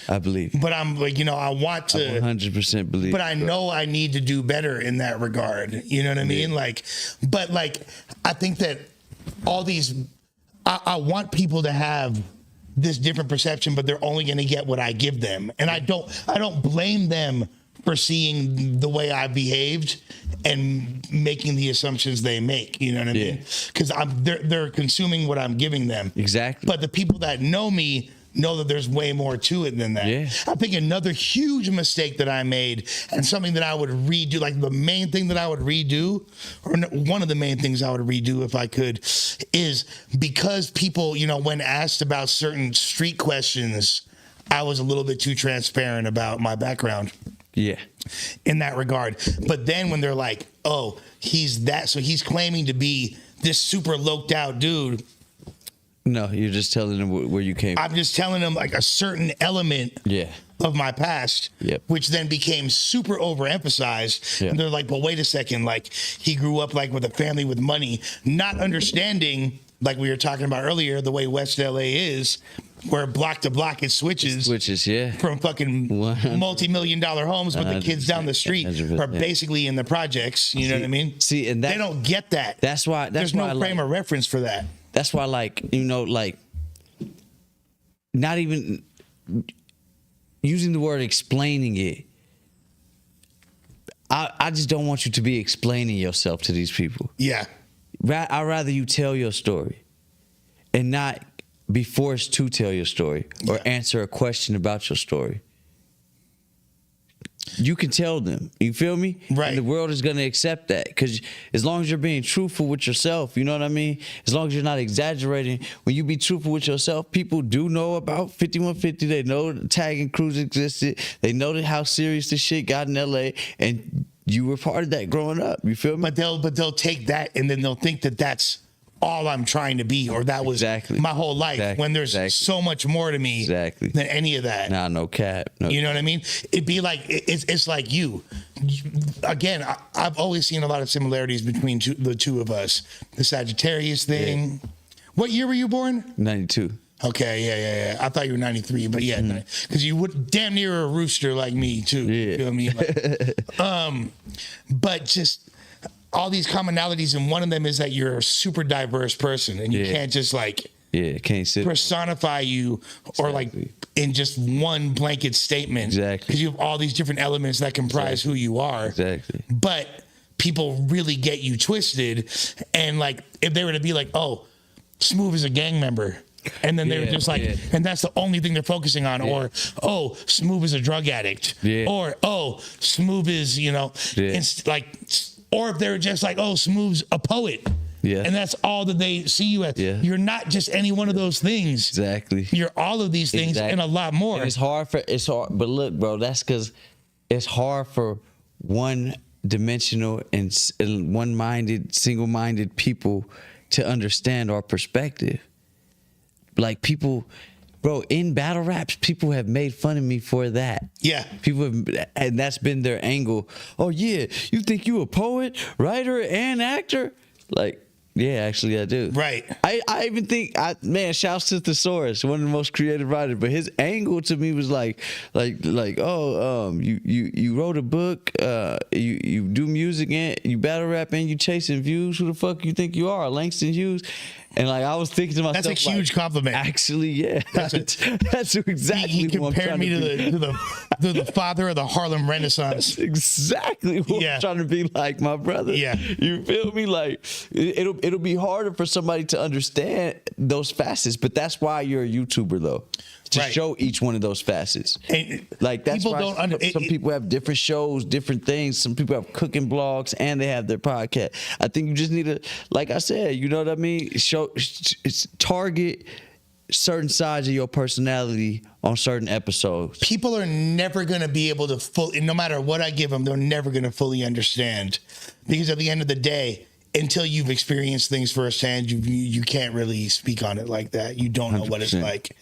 But I'm like, I want to 100% believe. But I know I need to do better in that regard. You know what I mean? But I think that all these, I want people to have this different perception, but they're only going to get what I give them. And I don't blame them for seeing the way I behaved and making the assumptions they make. You know what I mean? Because they're consuming what I'm giving them. Exactly. But the people that know me know that there's way more to it than that. I think another huge mistake that I made, and something that I would redo, like the main thing that I would redo, or one of the main things I would redo if I could, is because people, when asked about certain street questions, I was a little bit too transparent about my background. In that regard. But then when they're like, oh, so he's claiming to be this super loked out dude. No, you're just telling them where you came from. I'm just telling them like a certain element of my past, which then became super overemphasized. And they're like, well, wait a second. Like he grew up like with a family with money, not understanding, like we were talking about earlier, the way West LA is, where block to block it switches, from fucking 100. multi-million-dollar homes, but the kids down the street 100%. Are basically in the projects. You know what I mean? See, and they don't get that. That's why there's no frame of reference for that. That's why, not even using the word explaining it. I just don't want you to be explaining yourself to these people. I'd rather you tell your story and not be forced to tell your story or answer a question about your story. You can tell them. You feel me? Right. And the world is going to accept that, because as long as you're being truthful with yourself, you know what I mean? As long as you're not exaggerating, when you be truthful with yourself, people do know about 5150. They know tagging crews existed. They know that how serious this shit got in LA, and you were part of that growing up. You feel me? But they'll take that and then they'll think that that's all I'm trying to be, or that was my whole life, when there's so much more to me than any of that. Nah, no cap. No. You know what I mean? It'd be like, it's like you. Again, I've always seen a lot of similarities between the two of us. The Sagittarius thing. Yeah. What year were you born? 92. Okay, yeah. I thought you were 93, but yeah, because you would damn near a rooster like me too. Yeah. You know what I mean? Like, but just all these commonalities, and one of them is that you're a super diverse person, and you can't just like can't sit personify you or like in just one blanket statement. Exactly. Because you have all these different elements that comprise who you are. Exactly. But people really get you twisted, and like if they were to be like, oh, Smoov is a gang member, and then they're just like, and that's the only thing they're focusing on, or oh, Smoov is a drug addict, or oh, Smoov is, you know, it's like. Or if they're just like, oh, Smoov's a poet. Yeah. And that's all that they see you as. Yeah. You're not just any one of those things. Exactly. You're all of these things and a lot more. And it's hard. But look, bro, that's because it's hard for one-dimensional and one-minded, single-minded people to understand our perspective. Like people... Bro, in battle raps, people have made fun of me for that. Yeah. People have, and that's been their angle. Oh, yeah, you think you a poet, writer, and actor? Like, yeah, actually, I do. Right. I even think, man, shouts to Thesaurus, one of the most creative writers, but his angle to me was like, oh, you wrote a book, you do music, and you battle rap, and you chasing views. Who the fuck you think you are, Langston Hughes? And like I was thinking to myself, that's a huge compliment. Actually, yeah, that's exactly. He compared me to the father of the Harlem Renaissance. That's exactly what I'm trying to be like, my brother. Yeah, you feel me? Like it'll be harder for somebody to understand those facets, but that's why you're a YouTuber, though. To show each one of those facets. And like that's why some people have different shows, different things. Some people have cooking blogs and they have their podcast. I think you just need to, like I said, you know what I mean? Target certain sides of your personality on certain episodes. People are never going to be able to no matter what I give them, they're never going to fully understand, because at the end of the day, until you've experienced things firsthand, you can't really speak on it like that. You don't know 100%. What it's like.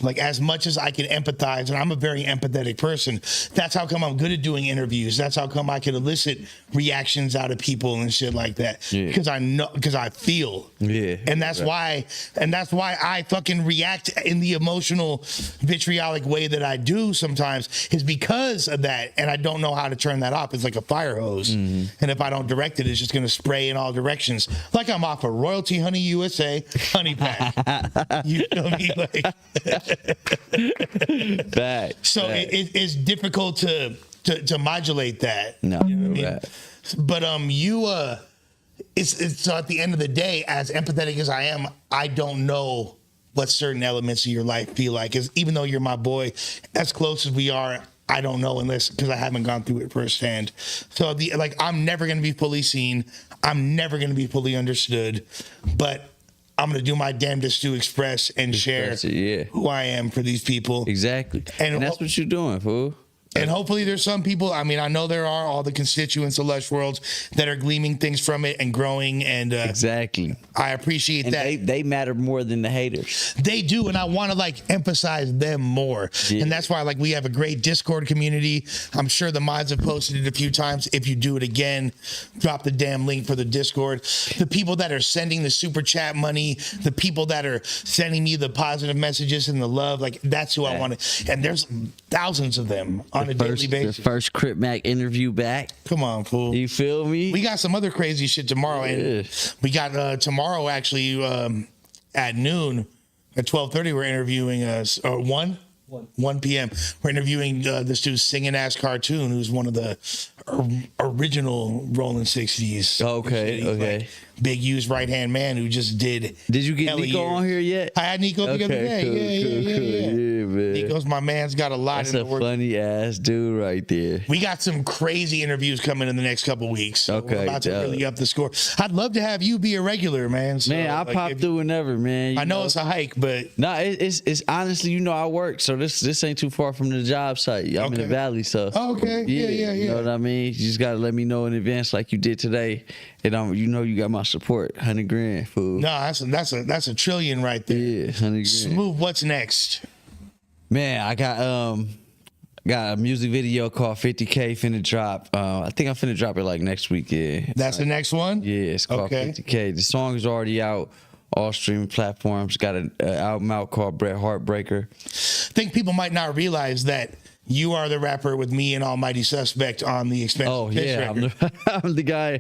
Like, as much as I can empathize, and I'm a very empathetic person, that's how come I'm good at doing interviews. That's how come I can elicit reactions out of people and shit like that. Because I know, because I feel. Yeah. And that's why I fucking react in the emotional, vitriolic way that I do sometimes, is because of that. And I don't know how to turn that off. It's like a fire hose. And if I don't direct it, it's just going to spray in all directions. Like I'm off of Royalty Honey USA honey pack. You feel me? Like... So it's difficult to modulate that. No, you know what I mean? But it's so at the end of the day, as empathetic as I am, I don't know what certain elements of your life feel like. Because even though you're my boy, as close as we are, I don't know because I haven't gone through it firsthand. So I'm never going to be fully seen. I'm never going to be fully understood. But I'm going to do my damnedest to express and share who I am for these people. Exactly. And that's what you're doing, fool. And hopefully there's some people, I mean, I know there are all the constituents of Lush Worlds that are gleaming things from it and growing. And exactly. I appreciate that. They matter more than the haters. They do. And I want to emphasize them more. Yeah. And that's why we have a great Discord community. I'm sure the mods have posted it a few times. If you do it again, drop the damn link for the Discord. The people that are sending the super chat money, the people that are sending me the positive messages and the love, that's who I want to. And there's thousands of them on a daily basis. The first Crip Mac interview back. Come on, fool. You feel me? We got some other crazy shit tomorrow. And we got tomorrow actually at noon at 12:30 we're interviewing 1 p.m. We're interviewing this dude Singing Ass Cartoon, who's one of the original Rolling 60s. Okay, okay. Like Big U's right hand man who just did. Did you get Kelly Nico years. on here yet? I had Nico the other day. Yeah, man. Nico's my man's got a lot That's in a the work. funny ass dude right there. We got some crazy interviews coming in the next couple weeks. So Okay, we're about to really up the score. I'd love to have you be a regular, man. So, Man, I'll pop through whenever, man. I know it's a hike, but Nah, it's honestly, I work, so this ain't too far from the job site. I'm in the valley, so okay, yeah. You know what I mean? You just gotta let me know in advance, like you did today, and you got my support. $100,000, fool. No, that's a trillion right there. Yeah, $100,000. Smoov, what's next? Man, I got a music video called 50K finna drop. I think I'm finna drop it like next week. Yeah, That's the next one. yeah. It's called 50K. The song is already out. All streaming platforms. Got an album out called Bret Heartbreaker. I think people might not realize that you are the rapper with me and Almighty Suspect on the expensive Oh pitch yeah, record. I'm the guy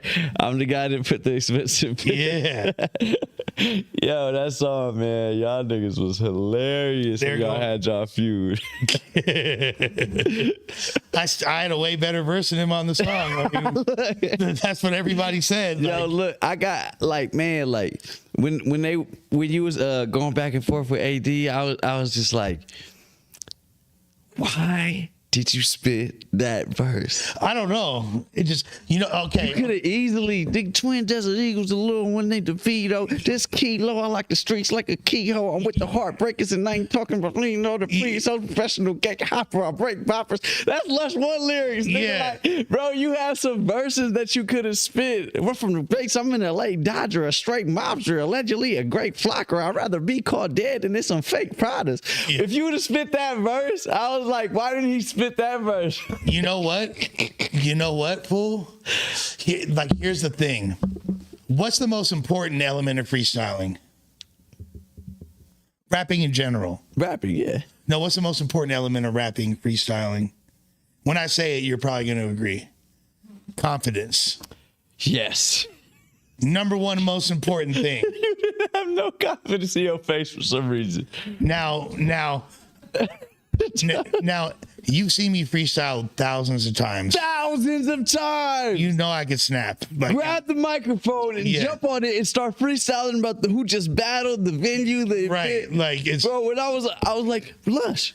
that put the expensive. Yeah. Yo, that song, man, y'all niggas was hilarious. There When you y'all go. had y'all feud. I had a way better verse than him on the song. I mean, that's what everybody said. Yo, Like, look, I got like, man, like when you was going back and forth with AD, I was just like, why did you spit that verse? I don't know. It just, okay. You could have easily, the Twin Desert Eagles, the little one named DeVito. This kilo, I like the streets like a keyhole. I'm with the heartbreakers and I ain't talking about leaning on the free. So professional, gay hopper, I break boppers. That's Lush One lyrics. Nigga. Yeah. Like, bro, you have some verses that you could have spit. We're from the base. I'm an LA Dodger, a straight mobster, allegedly a great flocker. I'd rather be caught dead than this some fake Pradas. Yeah. If you would have spit that verse, I was like, why didn't he spit that verse? You know what? You know what, fool? Here's the thing. What's the most important element of freestyling? Rapping in general. Rapping, yeah. No, what's the most important element of rapping, freestyling? When I say it, you're probably going to agree. Confidence. Yes. Number one most important thing. You didn't have no confidence in your face for some reason. Now, you've seen me freestyle thousands of times. Thousands of times. You know I could snap. Like, Grab the microphone and Yeah. jump on it and start freestyling about who just battled the venue. The right. event. Like, it's Bro, when I was like, Lush.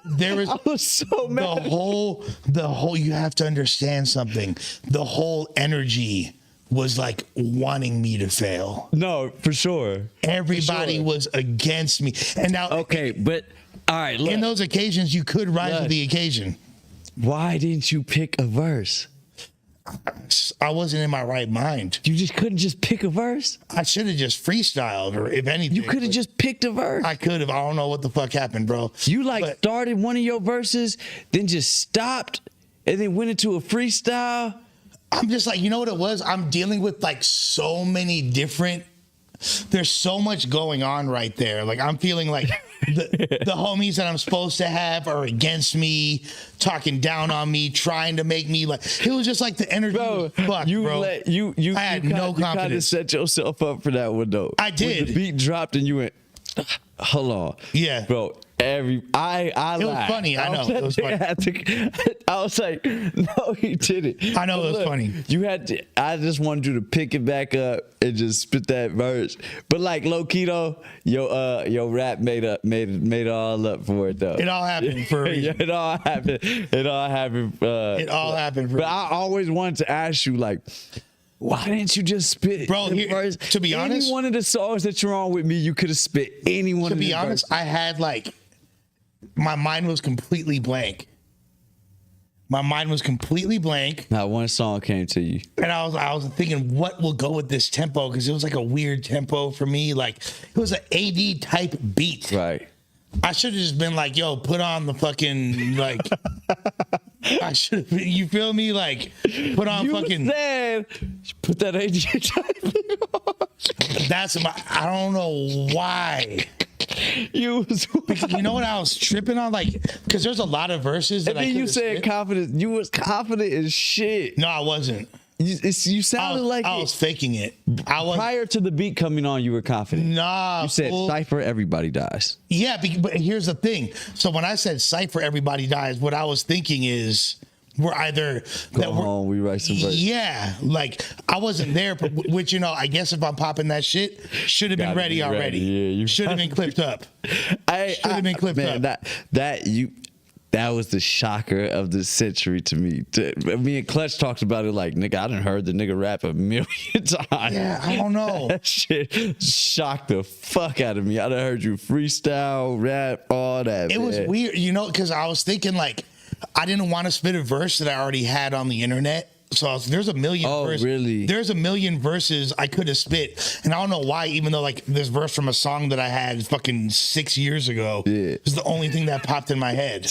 there was I was so mad. the whole you have to understand something. The whole energy was like wanting me to fail. No, for sure. Everybody sure. was against me. And now Okay, but all right, look. in those occasions you could rise to the occasion. Why didn't you pick a verse? I wasn't in my right mind. You just couldn't just pick a verse? I should have just freestyled, or if anything. You could have just picked a verse. I could have. I don't know what the fuck happened, bro. You But- started one of your verses, then just stopped, and then went into a freestyle. I'm just like, you know what it was? I'm dealing with like so many different. There's so much going on right there. Like I'm feeling like the homies that I'm supposed to have are against me, talking down on me, trying to make me like. It was just like the energy. Bro, was fucked, bro. I had no You kind of confidence. set yourself up for that one though. I did. When the beat dropped and you went, hold on. Yeah. Bro, I It was lied. funny. I know. It was funny. I was like, no, he didn't. I know it was Look, funny. I just wanted you to pick it back up and just spit that verse. But like low key though, your rap made it all up for it though. It all happened for a reason. Yeah, it all happened. It all happened. It all happened for. But I always wanted to ask you, like, why didn't you just spit? Bro, the here- verse? to be honest- any one of the songs that you're on with me, you could have spit any one To of be the honest, verses. I had like, my mind was completely blank. My mind was completely blank, Not one song came to you. and I was thinking, what will go with this tempo? Because it was like a weird tempo for me. Like it was an AD type beat. Right. I should have just been like, yo, put on the fucking like. I should have. You feel me? Like, put on You fucking. said, put that AJ on. That's my. I don't know why. You was. You know what I was tripping on? Like, because there's a lot of verses that And I then you could've said spit. confident. You was confident as shit. No, I wasn't. You sounded like I it. was faking it. I was. Prior to the beat coming on, you were confident. Nah. You said fool. Cypher, everybody dies. Yeah, but here's the thing. So when I said Cypher, everybody dies, what I was thinking is were either Go home, we write some verse. Yeah, like I wasn't there, but which I guess if I'm popping that shit, should have been ready already. Yeah, you should have been clipped up. Should have been clipped up. That was the shocker of the century to me. Me and Clutch talked about it like, nigga, I done heard the nigga rap a million times. Yeah, I don't know. That shit shocked the fuck out of me. I done heard you freestyle, rap, all that. It was weird, because I was thinking like, I didn't want to spit a verse that I already had on the internet. So there's a million verses. Really? There's a million verses I could have spit. And I don't know why, even though like this verse from a song that I had fucking 6 years ago is the only thing that popped in my head.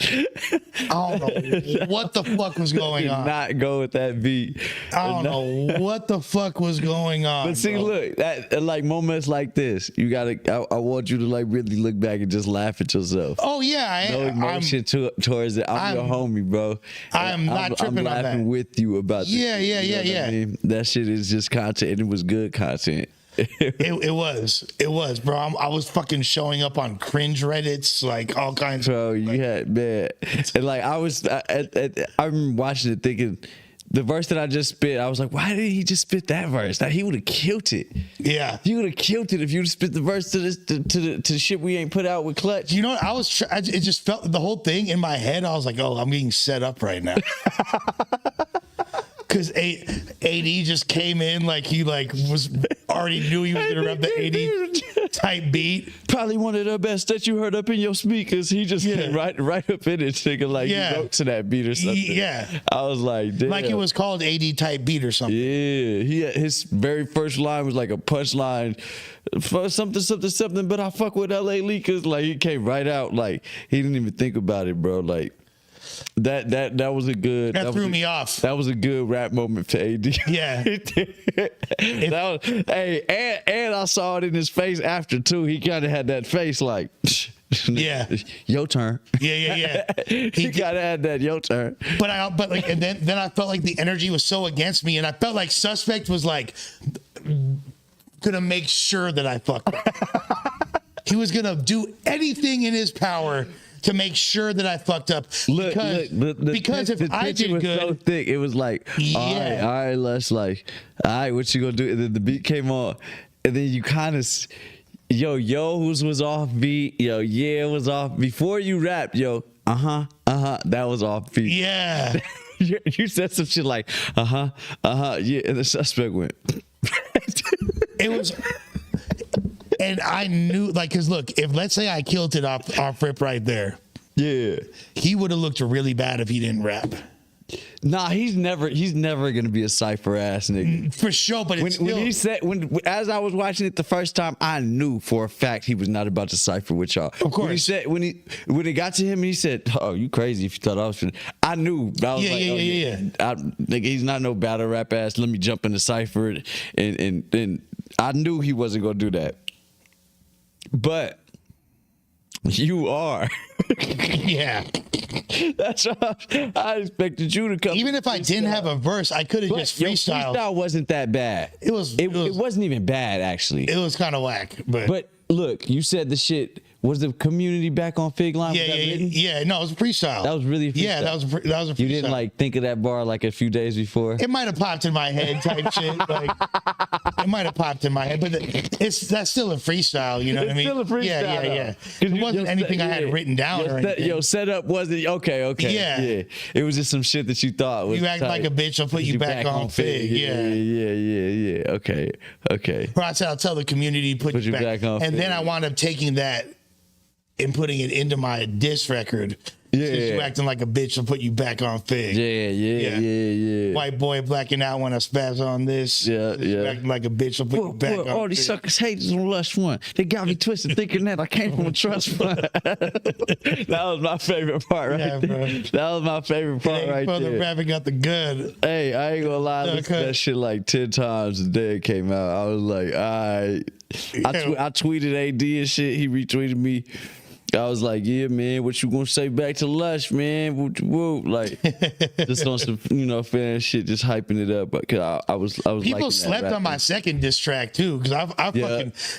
I don't know what the fuck was going on. Not go with that beat. I don't know what the fuck was going on. But see, look, that like moments like this, you gotta. I want you to like really look back and just laugh at yourself. Oh yeah, no emotion towards it. I'm your homie, bro. I'm not tripping on that. I'm laughing with you about this. Yeah. I mean? That shit is just content, and it was good content. It was, bro. I was fucking showing up on cringe Reddits, like all kinds. Bro, you had man, and like I remember watching it thinking. The verse that I just spit, I was like, why did he just spit that verse? That he would have killed it. Yeah, he would have killed it if you would have spit the verse to the shit we ain't put out with Clutch. You know what? It just felt the whole thing in my head. I was like, oh, I'm getting set up right now. Because AD just came in like he was already knew he was gonna rap the AD type beat. Probably one of the best that you heard up in your speakers. He just came right up in it, nigga, like he wrote to that beat or something. Yeah, I was like, damn. Like it was called AD type beat or something. Yeah, his very first line was like a punchline for something. But I fuck with LA Leakers. Like he came right out, like he didn't even think about it, bro. Like. That was a good. That threw me off. That was a good rap moment for AD. Yeah. And I saw it in his face after too. He kind of had that face like, yeah, your turn. Yeah. He kind of had that your turn. But like, and then I felt like the energy was so against me, and I felt like Suspect was like gonna make sure that I fucked up. He was gonna do anything in his power to make sure that I fucked up. Because if I did was good, so thick, it was like, all right, Lush, like, all right, what you gonna do? And then the beat came on, and then you kind of, Yo's was off beat, was off before you rapped, that was off beat. Yeah, you said some shit like, yeah, and the Suspect went. It was. And I knew, like, because look, if let's say I killed it off rip right there, he would have looked really bad if he didn't rap. Nah, he's never gonna be a cypher ass nigga for sure. But as I was watching it the first time, I knew for a fact he was not about to cypher with y'all. Of course, when it got to him, and he said, "Oh, you crazy if you thought I was." I knew. I was nigga, he's not no battle rap ass. Let me jump in the cypher, and I knew he wasn't gonna do that. But you are. Yeah. That's right. I expected you to come. Even if I didn't have a verse, I could have just freestyled. Freestyle wasn't that bad. It wasn't even bad, actually. It was kind of whack. But look, you said the shit. Was the community back on Fig Line? Yeah. No, it was a freestyle. That was really a freestyle. Yeah, that was a freestyle. You didn't like think of that bar like a few days before? It might have popped in my head type shit. Like it might have popped in my head, but that's still a freestyle. You know what I mean? Still a freestyle. Yeah. It wasn't anything I had written down or anything. Your setup wasn't okay. Yeah. It was just some shit that you thought was. You act like a bitch, I'll put you back on Fig. Yeah. Okay. Or I said I'll tell the community put you back on Fig. And then I wound up taking that and putting it into my diss record. You acting like a bitch, I'll put you back on Fig. Yeah. White boy blacking out when I spaz on this. Yeah. Acting like a bitch, I'll put you back on Fig. All these suckers haters on Lush One. They got me twisted thinking that I came from a trust fund. That was my favorite part right there. That was my favorite part right there. The rapping got the gun. Hey, I ain't gonna lie. I listened to that shit like 10 times the day it came out. I was like, all right. I tweeted AD and shit. He retweeted me. I was like, yeah, man, what you gonna say back to Lush, man? Woo. Like, just on some, fan shit, just hyping it up. But I was people slept on my second diss track too, because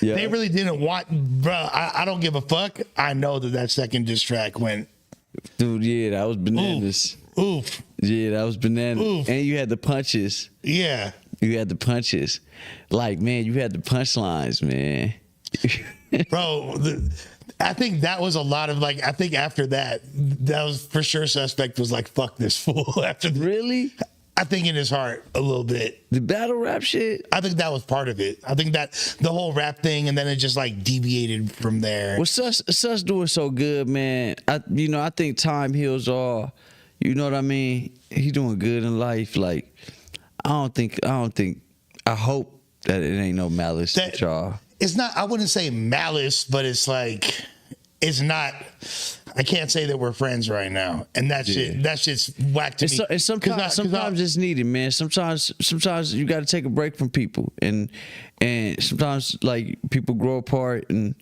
they really didn't want, bro. I don't give a fuck. I know that second diss track went Dude, yeah, that was bananas. Oof. Yeah, that was bananas. Oof. And you had the punches. Yeah. You had the punches. Like, man, you had the punchlines, man. Bro, I think that was a lot of like, I think after that was for sure Suspect was like, fuck this fool. After Really? I think in his heart a little bit. The battle rap shit? I think that was part of it. I think that the whole rap thing, and then it just like deviated from there. Well, Sus doing so good, man. I think time heals all. You know what I mean? He doing good in life. Like, I hope that it ain't no malice with y'all. It's not, I wouldn't say malice, but it's like, it's not, I can't say that we're friends right now. And that shit's whack to me. And sometimes it's needed, man. Sometimes you got to take a break from people. And sometimes, like, people grow apart. And,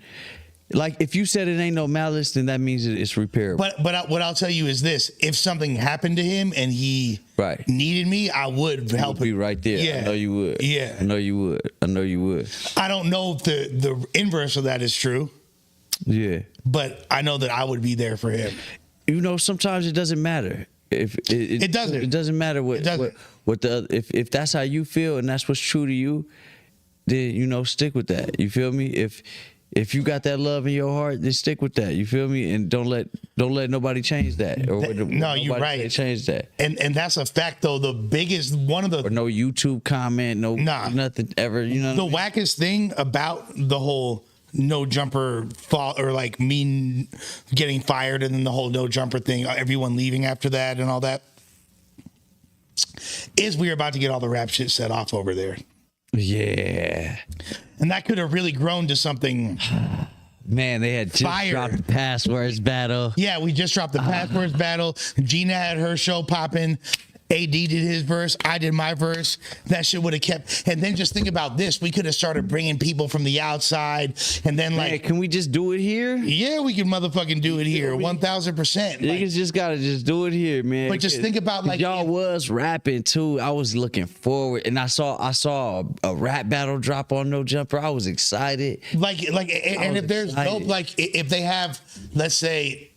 like, if you said it ain't no malice, then that means it's repairable. But what I'll tell you is this. If something happened to him and he needed me, I would help him. Be right there. Yeah. I know you would. Yeah. I know you would. I don't know if the inverse of that is true. Yeah. But I know that I would be there for him. You know, sometimes it doesn't matter. It doesn't. It doesn't matter what the if that's how you feel and that's what's true to you, then stick with that. You feel me? If you got that love in your heart, then stick with that. You feel me? And don't let nobody change that. No, you're right. Change that. And that's a fact though. The biggest or no YouTube comment, nothing ever. You know the wackest thing about the whole no jumper fall or like me getting fired and then the whole no jumper thing, everyone leaving after that and all that, is we were about to get all the rap shit set off over there. Yeah. And that could have really grown to something. Man, they had just dropped the passwords battle. Yeah, we just dropped the passwords battle. Gina had her show popping. AD did his verse. I did my verse. That shit would have kept. And then just think about this. We could have started bringing people from the outside. And then like. Man, can we just do it here? Yeah, we can motherfucking do it here. 1,000%. Niggas just got to just do it here, man. But just think about like. Y'all was rapping too. I was looking forward. And I saw a rap battle drop on No Jumper. I was excited. And if there's dope, like if they have, let's say,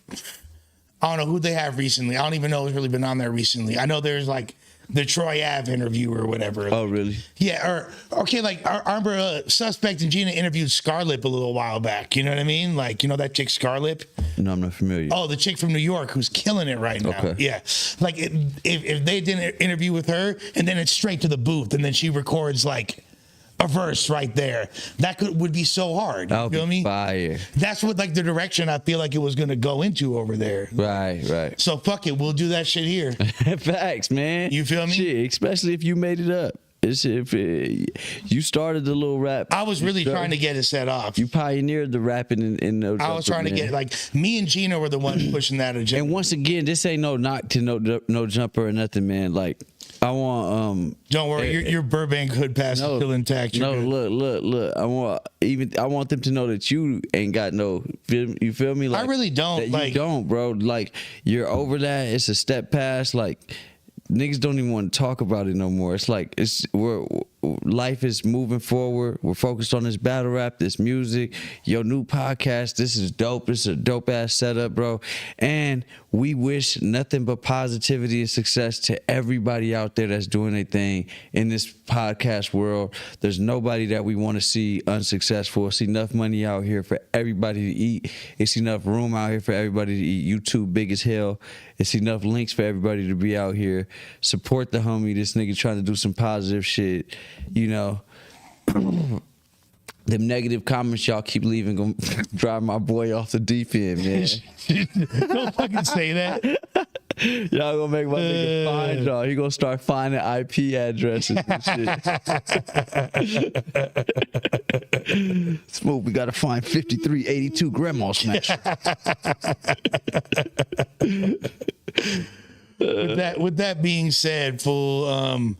I don't know who they have recently. I don't even know who's really been on there recently. I know there's like the Troy Ave interview or whatever. Oh, really? Yeah. I remember Suspect and Gina interviewed Scarlett a little while back. You know what I mean? Like, that chick Scarlett? No, I'm not familiar. Oh, the chick from New York who's killing it right now. Okay. Yeah. Like if they did an interview with her and then it's straight to the booth and then she records like a verse right there. That would be so hard. You feel me? Fire. That's what like the direction I feel like it was gonna go into over there. Right. So fuck it, we'll do that shit here. Facts, man. You feel me? Shit, especially if you made it up. You started the little rap. I was really trying to get it set off. You pioneered the rapping in No Jumper. I was trying to get like me and Gina were the ones pushing that agenda. And once again, this ain't no knock to no Jumper or nothing, man. Like I want don't worry, your Burbank hood pass is still intact. Look. I want them to know that you ain't got no. You feel me? Like, I really don't. You don't, bro. Like you're over that. It's a step past. Like niggas don't even want to talk about it no more. It's like life is moving forward. We're focused on this battle rap, this music, your new podcast. This is dope. This is a dope ass setup, bro. And we wish nothing but positivity and success to everybody out there that's doing their thing in this podcast world. There's nobody that we want to see unsuccessful. It's enough money out here for everybody to eat. It's enough room out here for everybody to eat. YouTube big as hell. It's enough links for everybody to be out here. Support the homie. This nigga trying to do some positive shit. Them negative comments y'all keep leaving gonna drive my boy off the deep end, man. Don't fucking say that. Y'all gonna make my nigga find y'all. He gonna start finding IP addresses and shit. Smoov, we gotta find 5382 Grandma Smash. With that being said, fool,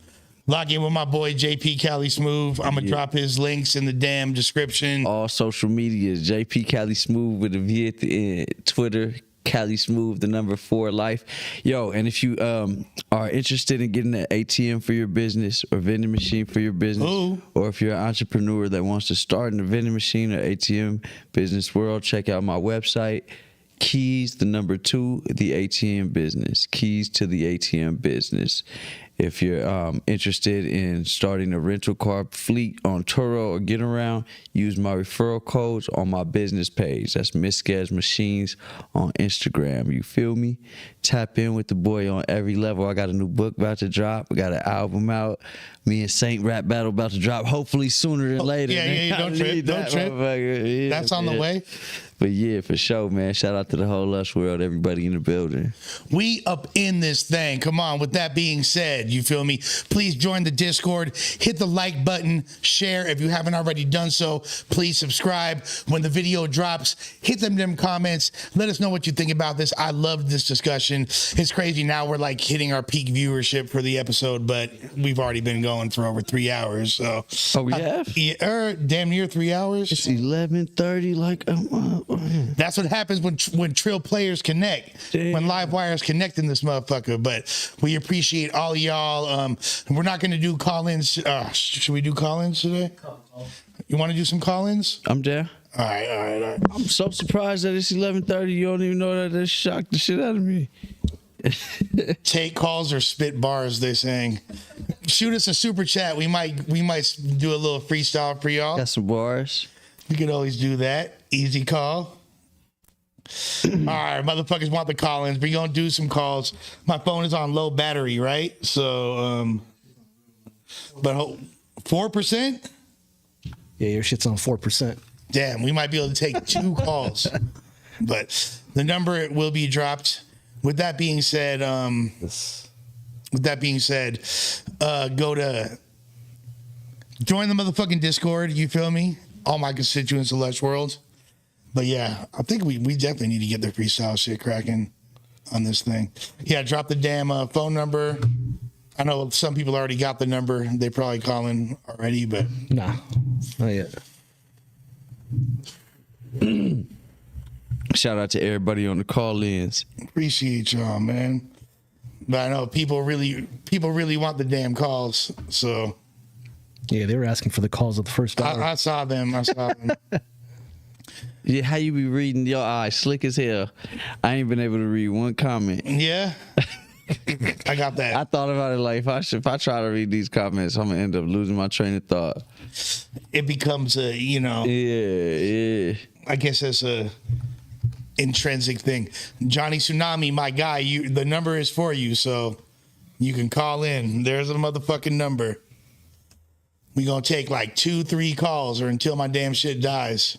log in with my boy JP Cali Smoov. I'm gonna drop his links in the damn description. All social media is JP Cali Smoov with a V at the end. Twitter, Cali Smoov, the number 4 life. Yo, and if you are interested in getting an ATM for your business or vending machine for your business, or if you're an entrepreneur that wants to start in the vending machine or ATM business world, check out my website, Keys, the number 2, the ATM business. Keys to the ATM business. If you're interested in starting a rental car fleet on Turo or Get Around, use my referral codes on my business page. That's Miskez Machines on Instagram. You feel me? Tap in with the boy on every level. I got a new book about to drop. I got an album out. Me and Saint rap battle about to drop. Hopefully sooner than later. Yeah. Don't trip. Yeah, That's on the way. But yeah, for sure, man. Shout out to the whole Lush world, everybody in the building. We up in this thing. Come on. With that being said, you feel me? Please join the Discord. Hit the like button. Share if you haven't already done so. Please subscribe. When the video drops, hit them comments. Let us know what you think about this. I loved this discussion. It's crazy. Now we're like hitting our peak viewership for the episode, but we've already been going for over 3 hours. So, oh, we have? Damn near 3 hours. It's 11:30. Like, that's what happens when Trill players connect. Damn. When live wires connect in this motherfucker. But we appreciate all of y'all. We're not going to do call-ins. Should we do call-ins today? You want to do some call-ins? I'm there. All right. I'm so surprised that it's 11:30. You don't even know that. That shocked the shit out of me. Take calls or spit bars, they're saying. Shoot us a super chat. We might do a little freestyle for y'all. Got some bars. We can always do that. Easy call. All right, motherfuckers want the call-ins. We're going to do some calls. My phone is on low battery, right? So, but 4%? Yeah, your shit's on 4%. Damn, we might be able to take 2 calls. But the number will be dropped. With that being said, go to join the motherfucking Discord. You feel me? All my constituents of Lush World. But yeah, I think we definitely need to get the freestyle shit cracking on this thing. Yeah, drop the damn phone number. I know some people already got the number. They probably calling already, but nah, not yet. Shout out to everybody on the call-ins. Appreciate y'all, man. But I know people really want the damn calls. So yeah, they were asking for the calls of the first hour. I saw them. Yeah, how you be reading your eyes slick as hell? I ain't been able to read one comment. Yeah. I got that. I thought about it like if I try to read these comments, I'm gonna end up losing my train of thought. It becomes a, Yeah. I guess that's a intrinsic thing. Johnny Tsunami, my guy, the number is for you, so you can call in. There's a motherfucking number. We gonna take like 2-3 calls or until my damn shit dies.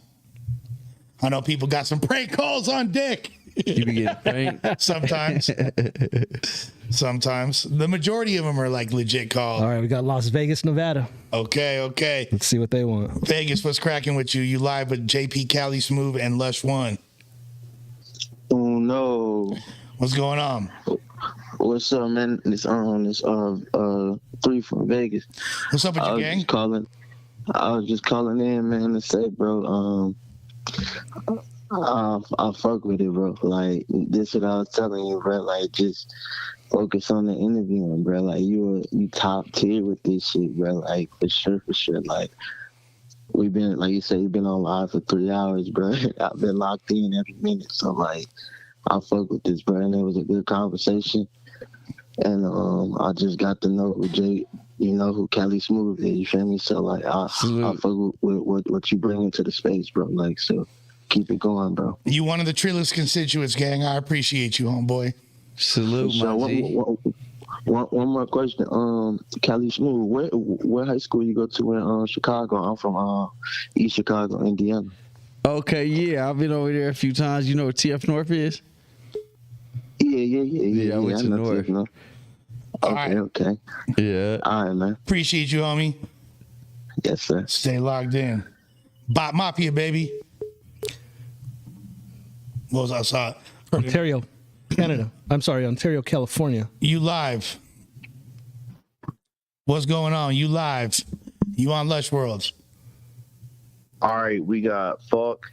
I know people got some prank calls on deck. You be getting pranked? Sometimes. The majority of them are like legit calls. All right, we got Las Vegas, Nevada. Okay. Let's see what they want. Vegas, what's cracking with you? You live with JP, Cali, Smoov, and Lush One. Oh no. What's going on? What's up, man? It's 3 from Vegas. What's up with your gang? I was just calling in, man, to say, bro, I fuck with it, bro. Like, this is what I was telling you, bro. Like, just focus on the interviewing, bro. Like, you top tier with this shit, bro. Like, for sure. Like, we've been, like you said, you've been on live for 3 hours, bro. I've been locked in every minute. So, like, I fuck with this, bro. And it was a good conversation. And I just got to know who who Cali Smoov is, you feel me? So, like, I fuck with what you bring into the space, bro. Like, so keep it going, bro. You one of the Trillist constituents, gang. I appreciate you, homeboy. Salute, my G. One more question. Cali Smoov, where high school you go to in Chicago? I'm from East Chicago, Indiana. Okay, yeah, I've been over there a few times. You know what TF North is? Yeah, I went to North. Okay. Yeah. All right, man. Appreciate you, homie. Yes, sir. Stay logged in. Bot Mafia, baby. What was outside? Ontario, Canada. I'm sorry, Ontario, California. You live. What's going on? You live. You on Lush Worlds. All right, we got fuck,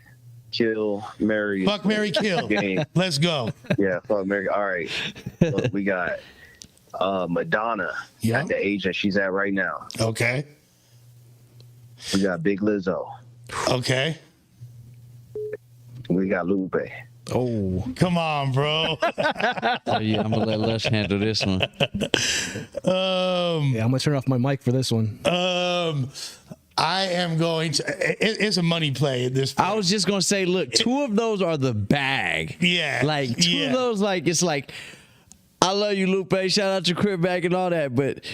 kill, marry. Fuck, marry, kill. Game. Let's go. Yeah, fuck, marry. All right. Look, we got Madonna at the age that she's at right now. Okay. We got Big Lizzo. Okay. We got Lupe. Oh, Come on, bro. Oh yeah, I'm gonna let Lush handle this one. yeah, I'm gonna turn off my mic for this one. I am going to. It's a money play at this point. I was just gonna say, look, 2 of those are the bag. Yeah, like 2 of those, like it's like, I love you, Lupe. Shout out to Crib Bag and all that, but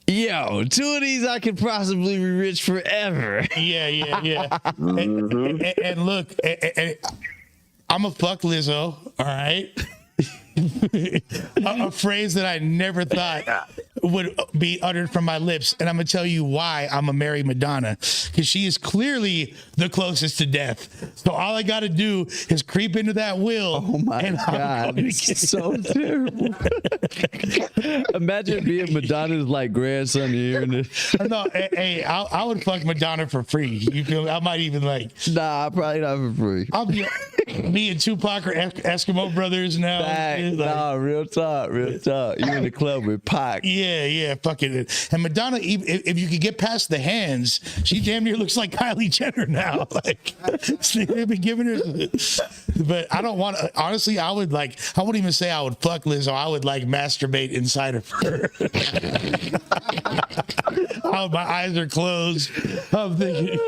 yo, 2 of these I could possibly be rich forever. Yeah. And look, I'm a fuck Lizzo. All right. a phrase that I never thought would be uttered from my lips, and I'm gonna tell you why I'm a marry Madonna, because she is clearly the closest to death. So all I got to do is creep into that will. Oh my God, it's so terrible. Imagine being Madonna's like grandson hearing this. No, hey, I would fuck Madonna for free. You feel me? I might even like. Nah, probably not for free. I'll be me and Tupac are Eskimo brothers now. Nah, real talk. You in the club with Pac. Yeah, fucking it. And Madonna, if you could get past the hands, she damn near looks like Kylie Jenner now. Like they've been giving her, but I don't want to. Honestly, I wouldn't even say I would fuck Lizzo. I would like masturbate inside of her. Oh, my eyes are closed. I'm thinking.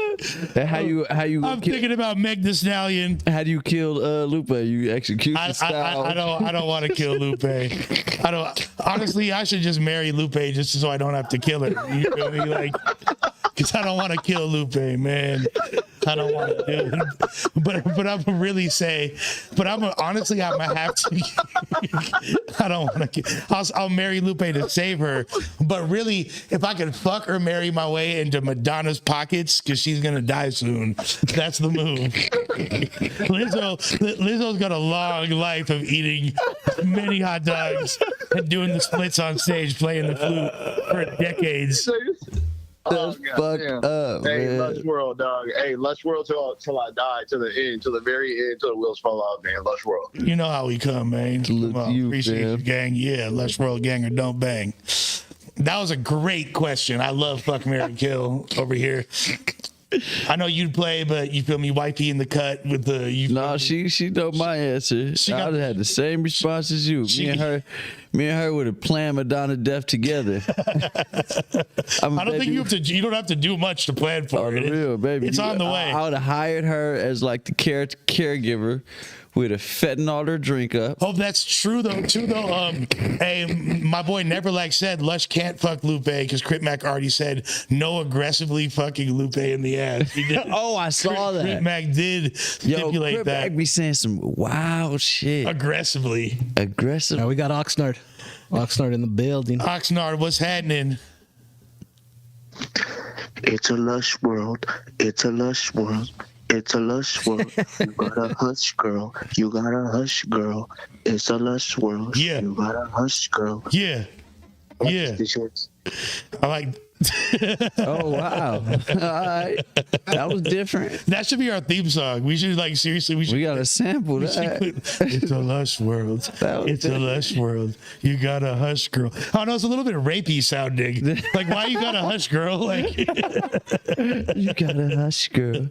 I'm thinking about Meg Thee Stallion. How do you kill Lupe? You execution style? I don't want to kill Lupe. I don't. Honestly, I should just marry Lupe just so I don't have to kill her. You feel me? Like, because I don't want to kill Lupe, man. I don't want to do it. But I'm gonna really say, honestly, I'm gonna have to. I don't want to. I'll marry Lupe to save her. But really, if I could fuck or marry my way into Madonna's pockets, because she's gonna die soon, that's the move. Lizzo's got a long life of eating many hot dogs and doing the splits on stage, playing the flute for decades. That's fucked up, Hey, man. Lush World, dog. Hey, Lush World till I die, to the end, to the very end, till the wheels fall off, man. Lush World. You know how we come, man. Salute Come on, you, appreciate fam. you, gang. Yeah, Lush World gang or don't bang. That was a great question. I love fuck, marry, kill over here. I know you'd play, but you feel me, wifey in the cut with the. No, she know my answer. I would have had the same response as you. Me and her would have planned Madonna death together. I don't think you don't have to do much to plan for it. Real, baby. It's on the way. I would have hired her as like the caregiver. We'd have fettened her drink up. Oh, that's true though. Hey, my boy Neverlack said Lush can't fuck Lupe because Crit Mac already said no aggressively fucking Lupe in the ass. He did. Oh, I saw that. Crit Mac did stipulate Crit that. Mac be saying some wild shit. Aggressively. Aggressive. Now we got Oxnard. Oxnard in the building. Oxnard, what's happening? It's a lush world. It's a lush world. It's a lush world. You got a hush girl. You got a hush girl. It's a lush world. Yeah. You got a hush girl. Yeah. Yeah. I like. Oh wow! All right, that was different. That should be our theme song. We should seriously. We gotta sample that. It's a lush world. It's a lush world. You got a hush girl. Oh no, it's a little bit rapey sounding. Like, why you got a hush girl? Like, you got a hush girl.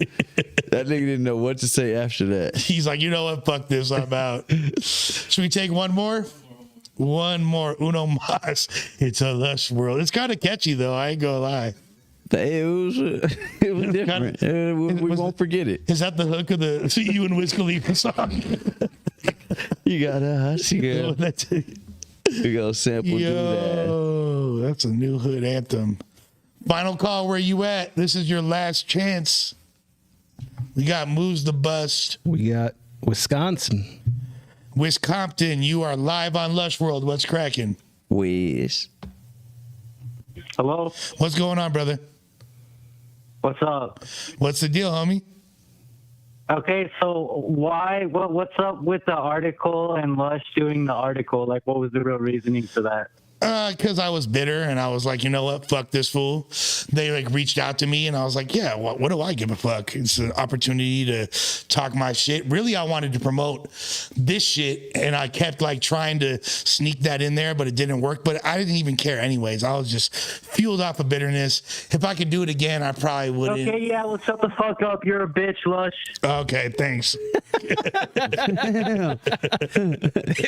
That nigga didn't know what to say after that. He's like, you know what? Fuck this. I'm out. Should we take one more? One more. Uno mas. It's a lush world. It's kind of catchy though. I ain't gonna lie. It was different. We won't forget it. Is that the hook of the you and Wiz Khalifa song? You got a hush girl. We gonna sample do that. Oh, that's a new hood anthem. Final call. Where you at? This is your last chance. We got Moves the Bust. We got Wisconsin. Wisconsin, you are live on Lush World. What's cracking? Wiz. Hello? What's going on, brother? What's up? What's the deal, homie? Okay, so what's up with the article and Lush doing the article? Like, what was the real reasoning for that? Because I was bitter and I was like, you know what? Fuck this fool. They like reached out to me and I was like, yeah, what do I give a fuck? It's an opportunity to talk my shit. Really, I wanted to promote this shit and I kept like trying to sneak that in there, but it didn't work. But I didn't even care anyways. I was just fueled off of bitterness. If I could do it again, I probably wouldn't. Okay, yeah, well, shut the fuck up. You're a bitch, Lush. Okay, thanks.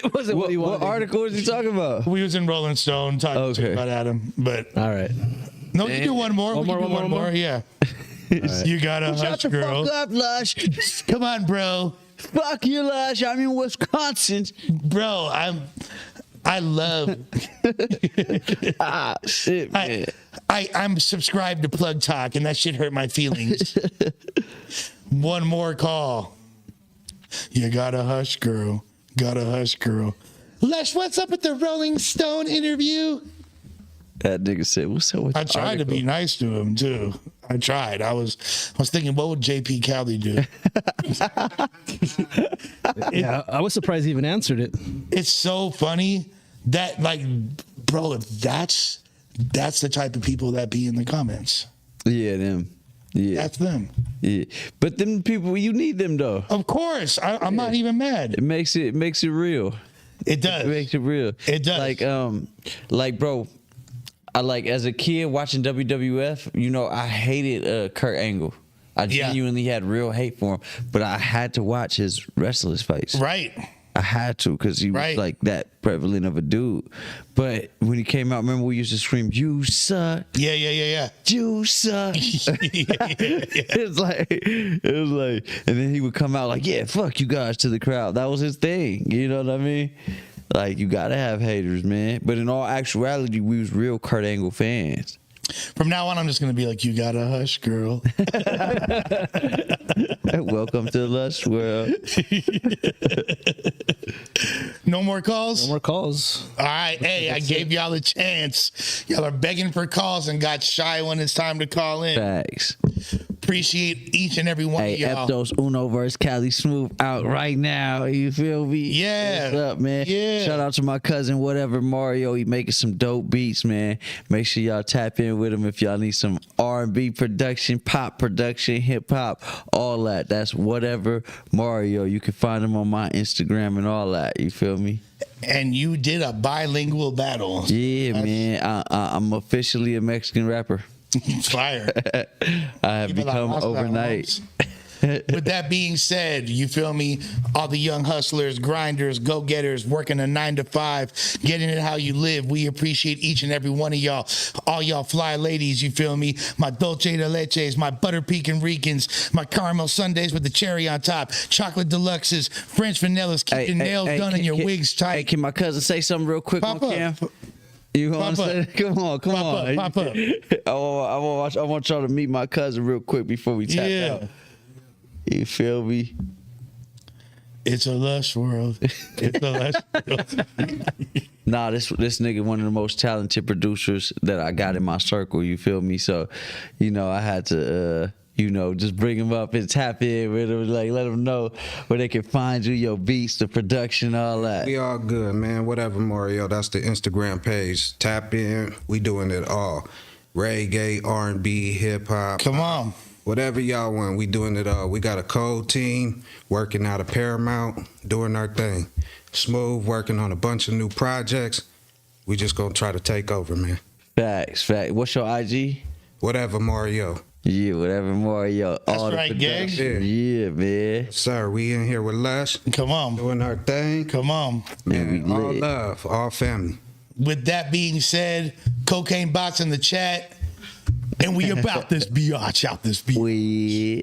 It wasn't what he wanted. What article was he talking about? We was in Rolling Stone talking Okay. about Adam, but All right. no, you do one more. One We can do more, one more? Yeah. You got a hush, Shut the girl. fuck up, Lush. Come on, bro. Fuck you, Lush. I'm in Wisconsin. Bro, I love. Shit, man. I'm subscribed to Plug Talk, and that shit hurt my feelings. One more call. You got a hush, girl. Got a hush, girl. Lush, what's up with the Rolling Stone interview? That nigga said, "What's up with?" I the tried to be article?" nice to him too. I tried. I was thinking, what would JP Cali do? Yeah, I was surprised he even answered it. It's so funny that, like, bro, if that's the type of people that be in the comments. Yeah, them. Yeah, That's them. yeah. But them people, you need them though. Of course, I'm not even mad. It makes it real. It does. It makes it real. It does. Like bro, I like as a kid watching WWF. You know, I hated Kurt Angle. I Yeah. genuinely had real hate for him, but I had to watch his wrestlers fights. Right. I had to because he was Right. like that prevalent of a dude. But when he came out, remember we used to scream, "You suck, Yeah. you suck." It was like, and then he would come out like, "Yeah, fuck you guys" to the crowd. That was his thing. You know what I mean? Like, you gotta have haters, man. But in all actuality, we was real Kurt Angle fans. From now on, I'm just gonna be like, you got a hush, girl. Welcome to the Lush World. No more calls? No more calls. All right. Hey, I gave y'all a chance. Y'all are begging for calls and got shy when it's time to call in. Facts. Appreciate each and every one Hey, of y'all. Eptos Uno vs. Cali Smoov out right now. You feel me? Yeah. What's up, man? Yeah. Shout out to my cousin, whatever, Mario. He making some dope beats, man. Make sure y'all tap in with him if y'all need some R&B production, pop production, hip hop, all that. That's whatever Mario. You can find him on my Instagram and all that. You feel me? And you did a bilingual battle. Yeah, man. I'm officially a Mexican rapper. Fire. I have become overnight. With that being said, you feel me? All the young hustlers, grinders, go-getters, working a 9 to 5, getting it how you live. We appreciate each and every one of y'all. All y'all fly ladies, you feel me? My dulce de leches, my butter pecan ricans, my caramel sundaes with the cherry on top, chocolate deluxes, French vanillas, keep your nails done and your wigs tight. Hey, can my cousin say something real quick Pop on up. cam? You want to Pop say? up. Come on. Pop up. I want y'all to meet my cousin real quick before we tap Yeah. out. You feel me? It's a lush world. It's a lush world. Nah, this nigga one of the most talented producers that I got in my circle. You feel me? So, you know, I had to, just bring him up and tap in with him, like let them know where they can find you, your beats, the production, all that. We all good, man. Whatever, Mario. That's the Instagram page. Tap in. We doing it all. Reggae, R&B, hip hop. Come on. Whatever y'all want, we doing it all. We got a cold team working out of Paramount, doing our thing. Smoov working on a bunch of new projects. We just gonna try to take over, man. Facts. What's your IG? Whatever, Mario. Yeah, whatever Mario. That's all the right, gang. production. Yeah, man. Sir, we in here with Lush, Come on. doing our thing. Come on. Man, we all lit. love, all family. With that being said, cocaine bots in the chat. And we about this biatch out this beat. We